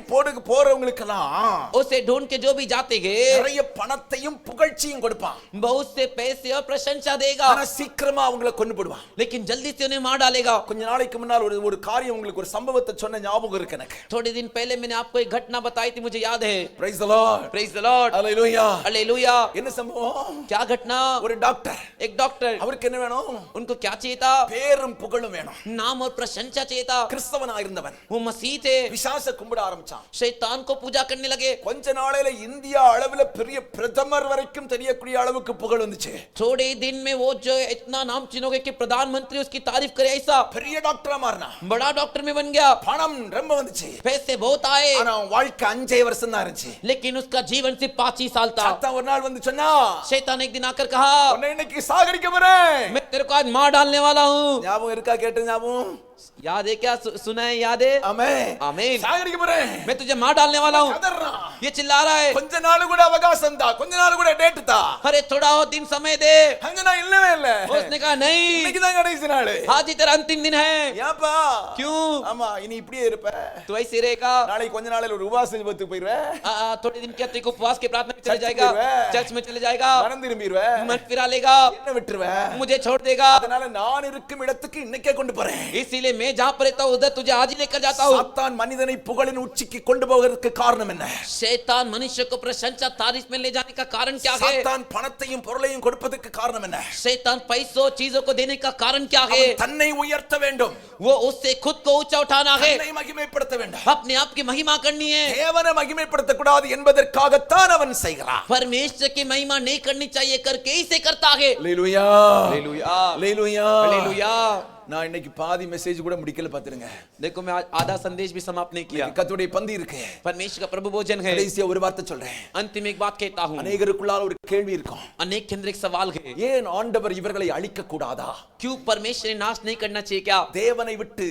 போறவங்களுக்கெல்லாம் उसे ढूंढ के जो भी जाते हैं நிறைய பணத்தையும் புகழ்ச்சியும் கொடுப்பான். बहुत से पैसे और प्रशंसा देगा. ஆனா சீக்கிரமா அவங்கள கொன்னு போடுவான். लेकिन जल्दी से उन्हें मार डालेगा. கொஞ்ச நாளைக்கு முன்னால் ஒரு காரியம் உங்களுக்கு ஒரு சம்பவத்தை சொன்ன ஞாபகம் இருக்கு எனக்கு. थोड़े दिन पहले मैंने आपको एक घटना बताई थी, मुझे याद है. Praise the Lord. Praise the Lord. Hallelujah. Hallelujah. என்ன சம்பவம்? क्या घटना? ஒரு டாக்டர், एक डॉक्टर, அவருக்கு என்ன வேணும்? उनको क्या चाहिए था? பேரும் புகழும் வேணும். नाम और प्रशंसा चाहिए था. கிறிஸ்தவனா இருந்தவன் वो मसीह थे. பிசாசை கும்பிட ஆரம்பிச்சான். शैतान को पूजा करने लगे. கொஞ்ச நாளையில இந்தியா அளவுல பெரிய பிரதமர் வரைக்கும் தெரியக்கூடிய அளவுக்கு புகழ் வந்துச்சு. थोड़े दिन में वो जो इतना नाम चिन्होगे कि प्रधानमंत्री उसकी तारीफ करे ऐसा பெரிய டாக்டரா மாறினா. बड़ा डॉक्टर में बन गया. பணம் ரொம்ப வந்துச்சு. पैसे बहुत आए. ஆனா வாழ்க்கை 5 வருஷம் தான் இருந்துச்சு. लेकिन उसका जीवन सिर्फ 5 ही साल था. சாத்தான் ஒரு நாள் வந்து சொன்னா, शैतान एक दिन आकर कहा, உன்னை இன்னைக்கு சாகடிக்க போறேன். मैं तेरे को आज मार डालने वाला हूँ. ஞாபகம் இருக்கா? கேட்ட ஞாபகம்? याद है क्या? सुना है? याद है? ஆமென். आमीन. சாகடிக்க போறேன். मैं तुझे मार डालने वाला हूँ. கதறான். ये चिल्ला रहा है. கொஞ்ச நாள் கூட அவகாசம் தா, கொஞ்ச நாள் கூட டேட் தா. अरे थोड़ा और दिन समय दे. அங்க நான் இல்லவே இல்ல. उसने कहा नहीं, இன்னைக்கு தான் கடைசி நாள். आज ही तेरा अंतिम दिन है. ஏப்பா? क्यों? ஆமா, இனி இப்படியே இருப்ப. तो ऐसे रहेगा. நாளைக்கு கொஞ்ச நாளையில ஒரு உபவாச ஜெபத்துக்கு போயிடுவ. थोड़े दिन क्या तेरे उपवास के प्रार्थना में चले चर्च जाएगा. में फिरवे. चर्च में चले जाएगा. மனம் திரும்பிடுவ. मन फिरा लेगा. என்ன விட்டுருவ. मुझे छोड़ देगा. அதனால நான் இருக்கும் இடத்துக்கு இன்னைக்கே கொண்டு போறேன். इसीलिए मैं जहाँ पर रहता हूँ उधर तुझे आज ही लेकर जाता हूँ. சாத்தான் மனிதனை புகழின் உச்சிக்கு கொண்டு போவதற்கு காரணம் என்ன? शैतान मनुष्य को प्रशंसा तारीफ में ले जाने का कारण क्या है? சாத்தான் பணத்தையும் பொருளையும் கொடுப்பதற்கு காரணம் என்ன? शैतान पैसों चीजों को देने का कारण क्या है? அவன் தன்னை உயர்த்த வேண்டும். वो उससे खुद को ऊंचा उठाना है. தன்னை மகிமைப்படுத்த வேண்டும். अपने आप की महिमा करनी है. தேவனை மகிமைப்படுத்த கூடாது என்பதற்காகத்தான் அவன் செய்கிறான். परमेश्वर की महिमा नहीं करनी चाहिए करके इसे करता है. ஹalleluya. हालेलुया. ஹalleluya. हालेलुया. நான் இன்னைக்கு பாதி மெசேஜ் கூட முடிக்கல பாத்துருங்க. देखो मैं आधा संदेश भी समाप्त नहीं किया. கர்த்தருடைய பந்தி இருக்கு. परमेश्वर का प्रभु भोजन है. கடைசியா ஒரு வார்த்தை சொல்றேன். अंतिम एक बात कहता हूँ. अनेகருக்குள்ளால ஒரு கேள்வி இருக்கும். अनेक के अंदर एक सवाल है. ஏன் ஆண்டவர் இவர்களை அழிக்க கூடாதா? क्यों परमेश्वर ने नाश नहीं करना चाहिए क्या? தேவனை விட்டு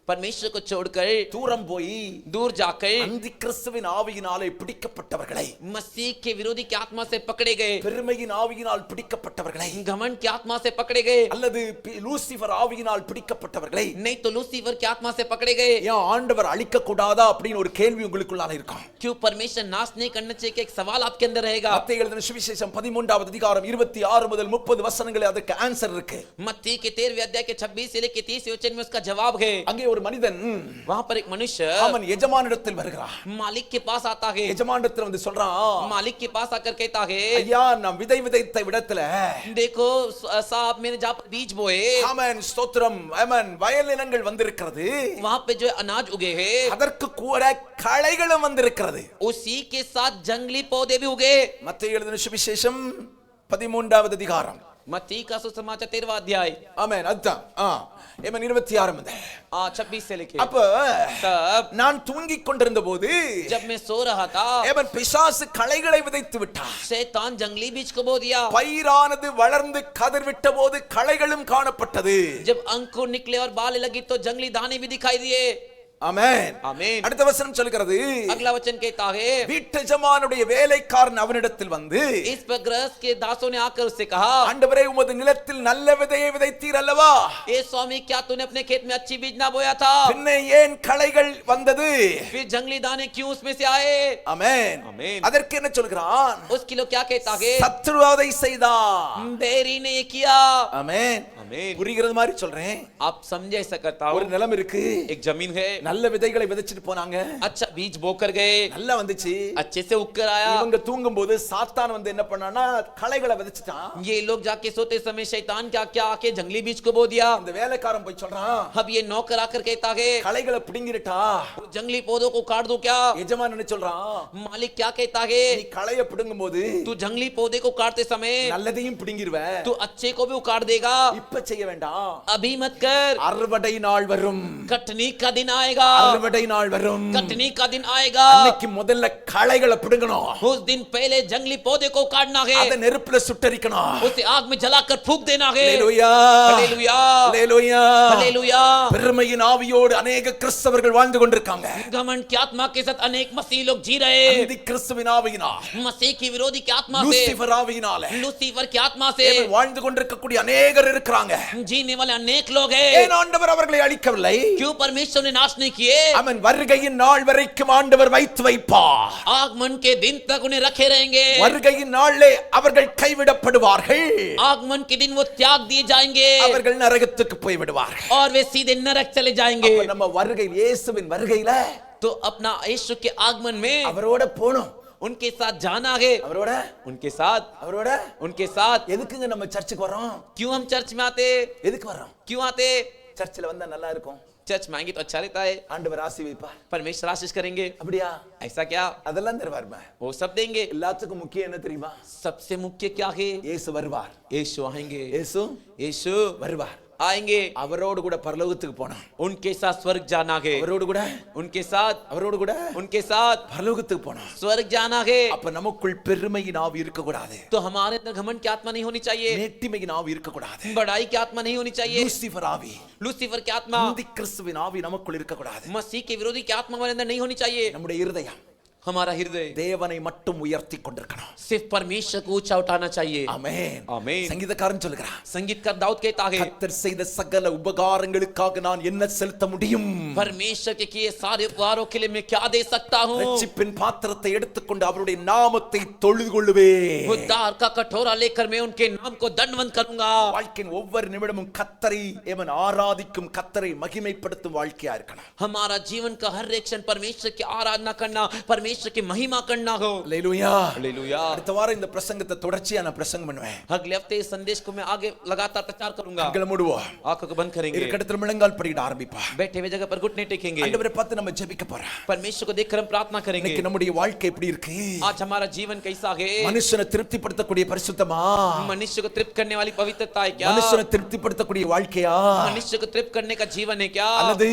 परमेश्वर को छोड़कर தூரம் போய் दूर जाकर அந்தி கிறிஸ்துவின் ஆவியினாலே பிடிக்கப்பட்டவர்களை, मसीह के विरोधी की आत्मा से पकड़े गए, பெருமையின் ஆவியினால் பிடிக்கப்பட்டவர்களை, घमंड की आत्मा से पकड़े गए, அல்லது லூசிபர் ஆவியினால் பிடிக்கப்பட்டவர்களை नहीं तो लूसीफर की आत्मा से पकड़े गए। ஏன் ஆண்டவர் அழிக்க கூடாதா அப்படின்னு ஒரு கேள்வி உங்களுக்குள்ளால இருக்கும். क्यों परमेश्वर नाश नहीं करना चाहिए कि एक सवाल आपके अंदर रहेगा। மத்தேயு எழுதின சுவிசேஷம் 13வது அதிகாரம் 26 முதல் 30 வசனங்களில் அதுக்கு ஆன்சர் இருக்கு. मत्ती के 13वें अध्याय के 26 से लेकर 30 वचन में उसका जवाब है। அங்கே ஒரு மனிதன் वहां पर एक मनुष्य அவன் எஜமானிடத்தில் வருகிறான். मालिक के पास आता है, எஜமானிடத்தில் வந்து சொல்றான், मालिक के पास आकर कहता है, ஐயா நான் விதை விதைத்த இடத்துல देखो साहब मैंने जहाँ पर बीज बोए ஆமென் ஸ்தோத்திரம் ஆமென் வயல் நிலங்கள் வந்திருக்கிறது, वहां पे जो अनाज उगे हैं அதற்கு கூட களைகளும் வந்திருக்கிறது. उसी के साथ जंगली पौधे भी उगे। மத்தேயு எழுதின சுவிசேஷம் 13வது அதிகாரம் मत्ती का सुसमाचार 13वां अध्याय ஆமென் அதுதான் ஆமென் 26 முதல் 26 से लेके அப்ப तब நான் தூங்கிக் கொண்டிருந்த போது जब मैं सो रहा था ஆமென் பிசாசு களைகளை விதைத்து விட்டான். शैतान जंगली बीज को बो दिया। பயிரானது வளர்ந்து கதிர் விட்ட போது களைகளும் காணப்பட்டது. जब अंकुर निकले और बाल लगी तो जंगली दाने भी दिखाई दिए। ஆமென் आमीन। அடுத்த வசனம் சொல்கிறது, अगला वचन कहता है, வீட்டு எஜமானுடைய வேலைக்காரன் அவனிடத்தில் வந்து इस पर गृहस्थ के दासों ने आकर उससे कहा, ஆண்டவரே உமது நிலத்தில் நல்ல விதையை விதைத்தீர் அல்லவா, ए स्वामी क्या तूने अपने खेत में अच्छी बीज ना बोया था? பின்ன ஏன் களைகள் வந்தது? फिर जंगली दाने क्यों उसमें से आए? ஆமென் आमीन। அதற்கு என்ன சொல்கிறான்? उसके लोग क्या कहता है? சத்துரு அதை செய்தான். बेरी ने ये किया। ஆமென் आमीन। புரிகிறது மாதிரி சொல்றேன். आप समझे ऐसा करता ஒரு हूँ। நிலம் இருக்கு, एक जमीन है, நல்ல விதைகளை விதைச்சிட்டு போனாங்க, अच्छा बीज बोकर गए, நல்லா வந்துச்சு. अच्छे से उगकर आया। இவங்க தூங்கும் போது சாத்தான் வந்து என்ன பண்ணானா களைகளை விதைச்சிட்டான். ये लोग जाके सोते समय शैतान क्या क्या आके जंगली बीज को बो दिया। அந்த வேலைக்காரன் போய் சொல்றான், अब ये नौकर आकर कहता है, களைகளை பிடுங்கிட்டா. जंगली पौधों को काट दो क्या? எஜமான் என்ன சொல்றான், मालिक क्या कहता है, நீ களைய பிடுங்கும் போது तू जंगली पौधे को काटते समय நல்லதையும் பிடுங்கிடுவ, तू अच्छे को भी उखाड़ देगा। இப்ப செய்ய வேண்டாம், अभी मत कर, அறுவடை நாள் வரும், कटनी का दिन आएगा, அறுவடை நாள் வரும், कटनी का दिन आएगा। அன்னைக்கு முதல்ல களைகளை பிடுங்கணும், उस दिन पहले जंगली पौधे को काटना है, அத நெருப்புல சுட்டரிக்கணும். उसे आग में जलाकर फूंक देना है। ஹalleluya हालेलुया, ஹalleluya. हालेलुया। பெருமையின் ஆவியோடு अनेक கிறிஸ்தவர்கள் வாழ்ந்து கொண்டிருக்காங்க. घमंड की आत्मा के साथ अनेक मसीह लोग जी रहे हैं। அந்தி கிறிஸ்துவின் ஆவியினால், मसीह की विरोधी की आत्मा से, லூசிபர் ஆவியினால लूसीफर की आत्मा से வாழ்ந்து கொண்டிருக்கக்கூடிய अनेகர் இருக்கிறாங்க. जीने वाले अनेक लोग हैं। ஏன் ஆண்டவர் அவர்களை அழிக்கவில்லை? क्यों परमेश्वर ने नाश नहीं किए? அவன் வருகையின் நாள் வரைக்கும் ஆண்டவர் வைத்து வைப்பார். आगमन के दिन तक उन्हें रखे रहेंगे। வருகையின் நாளிலே அவர்கள் கைவிடப்படுவார்கள், आगमन के दिन वो त्याग दिए जाएंगे அவர்கள் நரகத்துக்கு போய் விடுவார்கள். और वे सीधे नरक चले जाएंगे। அப்ப நம்ம வருகை இயேசுவின் வருகையில तो अपना यीशु के आगमन में அவரோட போணும், उनके साथ जाना है, அவரோட उनके साथ, அவரோட उनके साथ। எதுக்குங்க நம்ம சர்ச்சுக்கு வரோம்? क्यों हम चर्च में आते? எதுக்கு வரோம்? क्यों आते? சர்ச்சில் வந்தா நல்லா இருக்கும், चर्च में आएंगे तो अच्छा रहता है, ஆண்டவர் ஆசி வைப்பார். परमेश्वर आशीष करेंगे। அப்படியா? ऐसा क्या? அதெல்லாம் தருவார்மா. वो सब देंगे। எல்லாத்துக்கும் முக்கியம் என்ன தெரியுமா? सबसे मुख्य क्या है? இயேசு வருவார், यीशु आएंगे, இயேசு यीशु வருவார். आएंगे, அவரோடு கூட பரலோகத்துக்கு போனோம், उनके साथ स्वर्ग जाना है, அவரோடு கூட उनके साथ, அவரோடு கூட उनके साथ பரலோகத்துக்கு போனோம். स्वर्ग जाना है। அப்ப நமக்குள் பெருமையின் ஆவி இருக்க கூடாது, तो हमारे अंदर घमंड की आत्मा नहीं होनी चाहिए, மேட்டிமையின் ஆவி இருக்க கூடாது, बड़ाई की आत्मा नहीं होनी चाहिए, லூசிபர் ஆவி, लूसीफर की आत्मा, அந்தி கிறிஸ்துவின் ஆவி நமக்குள் இருக்க கூடாது. मसीह के विरोधी की आत्मा हमारे अंदर नहीं होनी चाहिए। நம்முடைய இருதயம் हमारा हृदय தேவனை மட்டும் உயர்த்தி கொண்டிருக்கணும். सिर्फ परमेश्वर को ऊंचा उठाना चाहिए। ஆமென் आमीन। சங்கீதக்காரன் சொல்கிறான், संगीतकार दाऊद कहता है, கர்த்தர் செய்த சகல உபகாரங்களுக்காக நான் என்ன செலுத்த முடியும்? परमेश्वर के किए सारे उपकारों के लिए मैं क्या दे सकता हूँ? ரட்சிப்பின் பாத்திரத்தை எடுத்துக்கொண்டு அவருடைய நாமத்தை தொழுது கொள்ளுவேன். उद्धार का कटोरा लेकर मैं उनके नाम को दंडवत करूंगा। வாழ்க்கையின் ஒவ்வொரு நிமிடமும் கர்த்தரை எவன் ஆராதிக்கும், கர்த்தரை மகிமைப்படுத்தும் வாழ்க்கையா இருக்கலாம். हमारा जीवन का हर एक क्षण परमेश्वर की आराधना करना, परमेश्वर की महिमा करना हो। அல்லேலூயா. हालेलुया। அடுத்த வாரம் இந்த பிரசங்கத்தை தொடர்ச்சியா நான் பிரசங்கம் பண்ணுவேன். अगले हफ्ते इस संदेश को मैं आगे लगातार प्रचार करूंगा। கண்களை மூடுவோம், आंखों को बंद करेंगे, இருக்கடத்துல முழங்கால் படியிட ஆரம்பிப்பா. बैठे हुए जगह पर घुटने टेकेंगे, ஆண்டவரை பார்த்து நம்ம ஜெபிக்க போறோம். परमेश्वर को देखकर हम प्रार्थना करेंगे। இன்னைக்கு நம்முடைய வாழ்க்கை எப்படி இருக்கு? आज हमारा जीवन कैसा है? மனுஷனை திருப்திப்படுத்தக்கூடிய பரிசுத்தமா, मनुष्य को तृप्त करने वाली पवित्रता है क्या? மனுஷனை திருப்திப்படுத்தக்கூடிய வாழ்க்கையா, मनुष्य को तृप्त करने का जीवन है क्या? அல்லது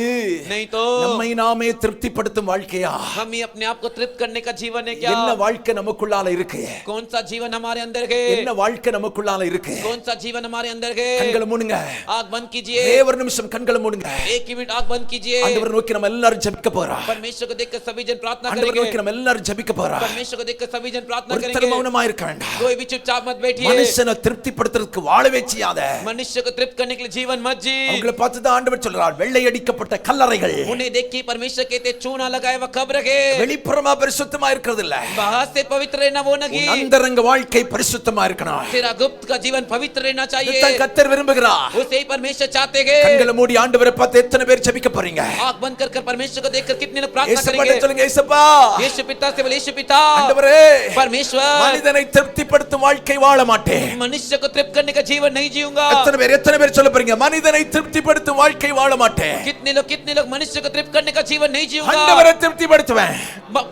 नहीं तो நம்மை நாமே திருப்திப்படுத்தும் வாழ்க்கையா? हम ही अपने आप को तृप्त तृप्त करने का जीवन है क्या? என்ன வாழ்க்கை நமக்குள்ளால இருக்கு? कौन सा जीवन हमारे अंदर है? என்ன வாழ்க்கை நமக்குள்ளால இருக்கு? कौन सा जीवन हमारे अंदर है? கண்களை மூடுங்க. आंख बंद कीजिए. ஒரு நிமிஷம் கண்களை மூடுங்க. एक मिनट आंख बंद कीजिए. ஆண்டவரை நோக்கி நம்ம எல்லாரும் ஜெபிக்க போறோம். परमेश्वर को देखकर सभी जन प्रार्थना ஆண்டவரை करेंगे. நோக்கி நம்ம எல்லாரும் ஜெபிக்க போறோம். परमेश्वर को देखकर सभी जन प्रार्थना ஒருத்தர் करेंगे. மௌனமா இருக்க வேண்டாம். कोई भी चुपचाप मत बैठिए. மனுஷனை திருப்திப்படுத்துறதுக்கு வாழவே செய்யாத. मनुष्य को तृप्त करने के लिए जीवन मत जी. அவங்களை பார்த்து தான் ஆண்டவர் சொல்றார், வெள்ளை அடிக்கப்பட்ட கல்லறைகள். उन्हें देख के परमेश्वर कहते चूना लगाए वह कब्र है. வெளிப்புறமா பரிசுத்தமா இருக்கிறது இல்ல. बाहर से पवित्र रहना वो नहीं. உன் அந்தரங்க வாழ்க்கை பரிசுத்தமா இருக்கணும். तेरा गुप्त का जीवन पवित्र रहना चाहिए. இதுதான் கர்த்தர் விரும்புகிறார். उसे ही परमेश्वर चाहते हैं. கண்களை மூடி ஆண்டவரை பார்த்து எத்தனை பேர் ஜெபிக்க போறீங்க? आंख बंद कर परमेश्वर को देखकर कितने लोग प्रार्थना இயேசுவே करेंगे? சொல்லுங்க, இயேசுப்பா. यीशु पिता से बोले, यीशु पिता. ஆண்டவரே, परमेश्वर, மனிதனை திருப்திப்படுத்தும் வாழ்க்கை வாழ மாட்டேன். मनुष्य को तृप्त करने का जीवन नहीं जीऊंगा. எத்தனை பேர் சொல்ல போறீங்க? மனிதனை திருப்திப்படுத்தும் வாழ்க்கை வாழ மாட்டேன். कितने लोग मनुष्य को तृप्त करने का जीवन नहीं जीऊंगा. ஆண்டவரை திருப்திப்படுத்துவேன்.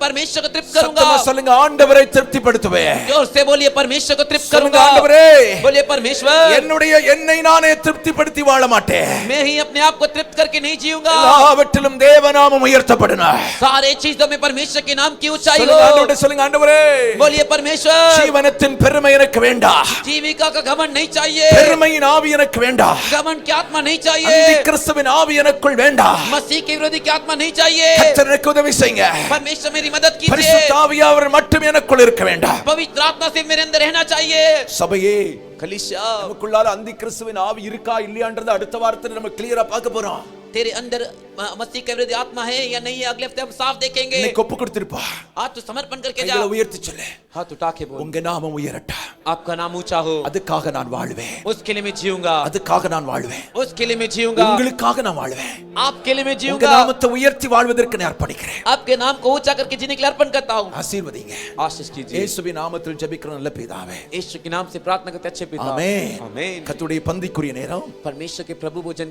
परमेश्वर को तृप्त करूंगा. சத்தமா சொல்லுங்க, ஆண்டவரை திருப்திப்படுத்துவேன். जोर से बोलिए, परमेश्वर को तृप्त சொல்லுங்க, करूंगा. ஆண்டவரே, बोलिए परमेश्वर, என்னை நானே திருப்திப்படுத்தி வாழ மாட்டேன். मैं ही अपने आप को तृप्त करके नहीं जीऊंगा. எல்லாவற்றிலும் தேவநாமம் உயர்த்தப்படணும். सारे चीजों में परमेश्वर के नाम की ऊंचाई हो. சொல்லுங்க, ஆண்டவரே, बोलिए परमेश्वर, ஜீவனத்தின் பெருமை எனக்கு வேண்டாம். जीविका का घमंड नहीं चाहिए. பெருமையின் ஆவி எனக்கு வேண்டாம். घमंड की आत्मा नहीं चाहिए. அந்திக்கிறிஸ்துவின் ஆவி எனக்குள் வேண்டாம். मसीह के विरोधी की आत्मा नहीं चाहिए. கர்த்தர் எனக்கு உதவி செய்யுங்க. परमेश्वर मेरी मदद कीजिए. பரிசுத்த ஆவியானவர் மட்டும் எனக்குள் இருக்க வேண்டாம். पवित्र आत्मा से मेरे अंदर रहना चाहिए. சபையே, कलीसिया, நமக்குள்ளால அந்திக்கிறிஸ்துவின் ஆவி இருக்கா இல்லையான்றத அடுத்த வாரத்துல நம்ம கிளியரா பார்க்க போறோம். तेरे अंदर मसीह के विरोधी आत्मा है या नहीं है, अगले हफ्ते हम साफ देखेंगे. இன்னைக்கு ஒப்பு கொடுத்திருப்பா. आज तो समर्पण करके जा. கைகளை உயர்த்தி சொல்லு, हाथ उठा के बोल, உங்க நாமம் உயரட்டும். आपका नाम ऊंचा हो. அதுக்காக நான் வாழ்வேன். उसके लिए मैं जीऊंगा. அதுக்காக நான் வாழ்வேன். उसके लिए मैं जीऊंगा. உங்களுக்காக நான் வாழ்வேன். आपके लिए मैं உங்க जीऊंगा. நாமத்தை உயர்த்தி வாழ்வதற்கு நான் அர்ப்பணிக்கிறேன். आपके नाम को ऊंचा करके जीने के लिए अर्पण करता हूं. ஆசீர்வதிங்க. आशीष कीजिए. இயேசுவின் நாமத்தில் ஜெபிக்கிறோம் நல்ல பிதாவே. यीशु के नाम से प्रार्थना करते अच्छे पिता. ஆமென். आमीन. கர்த்தருடைய பந்திக்குரிய நேரம். परमेश्वर के प्रभु भोजन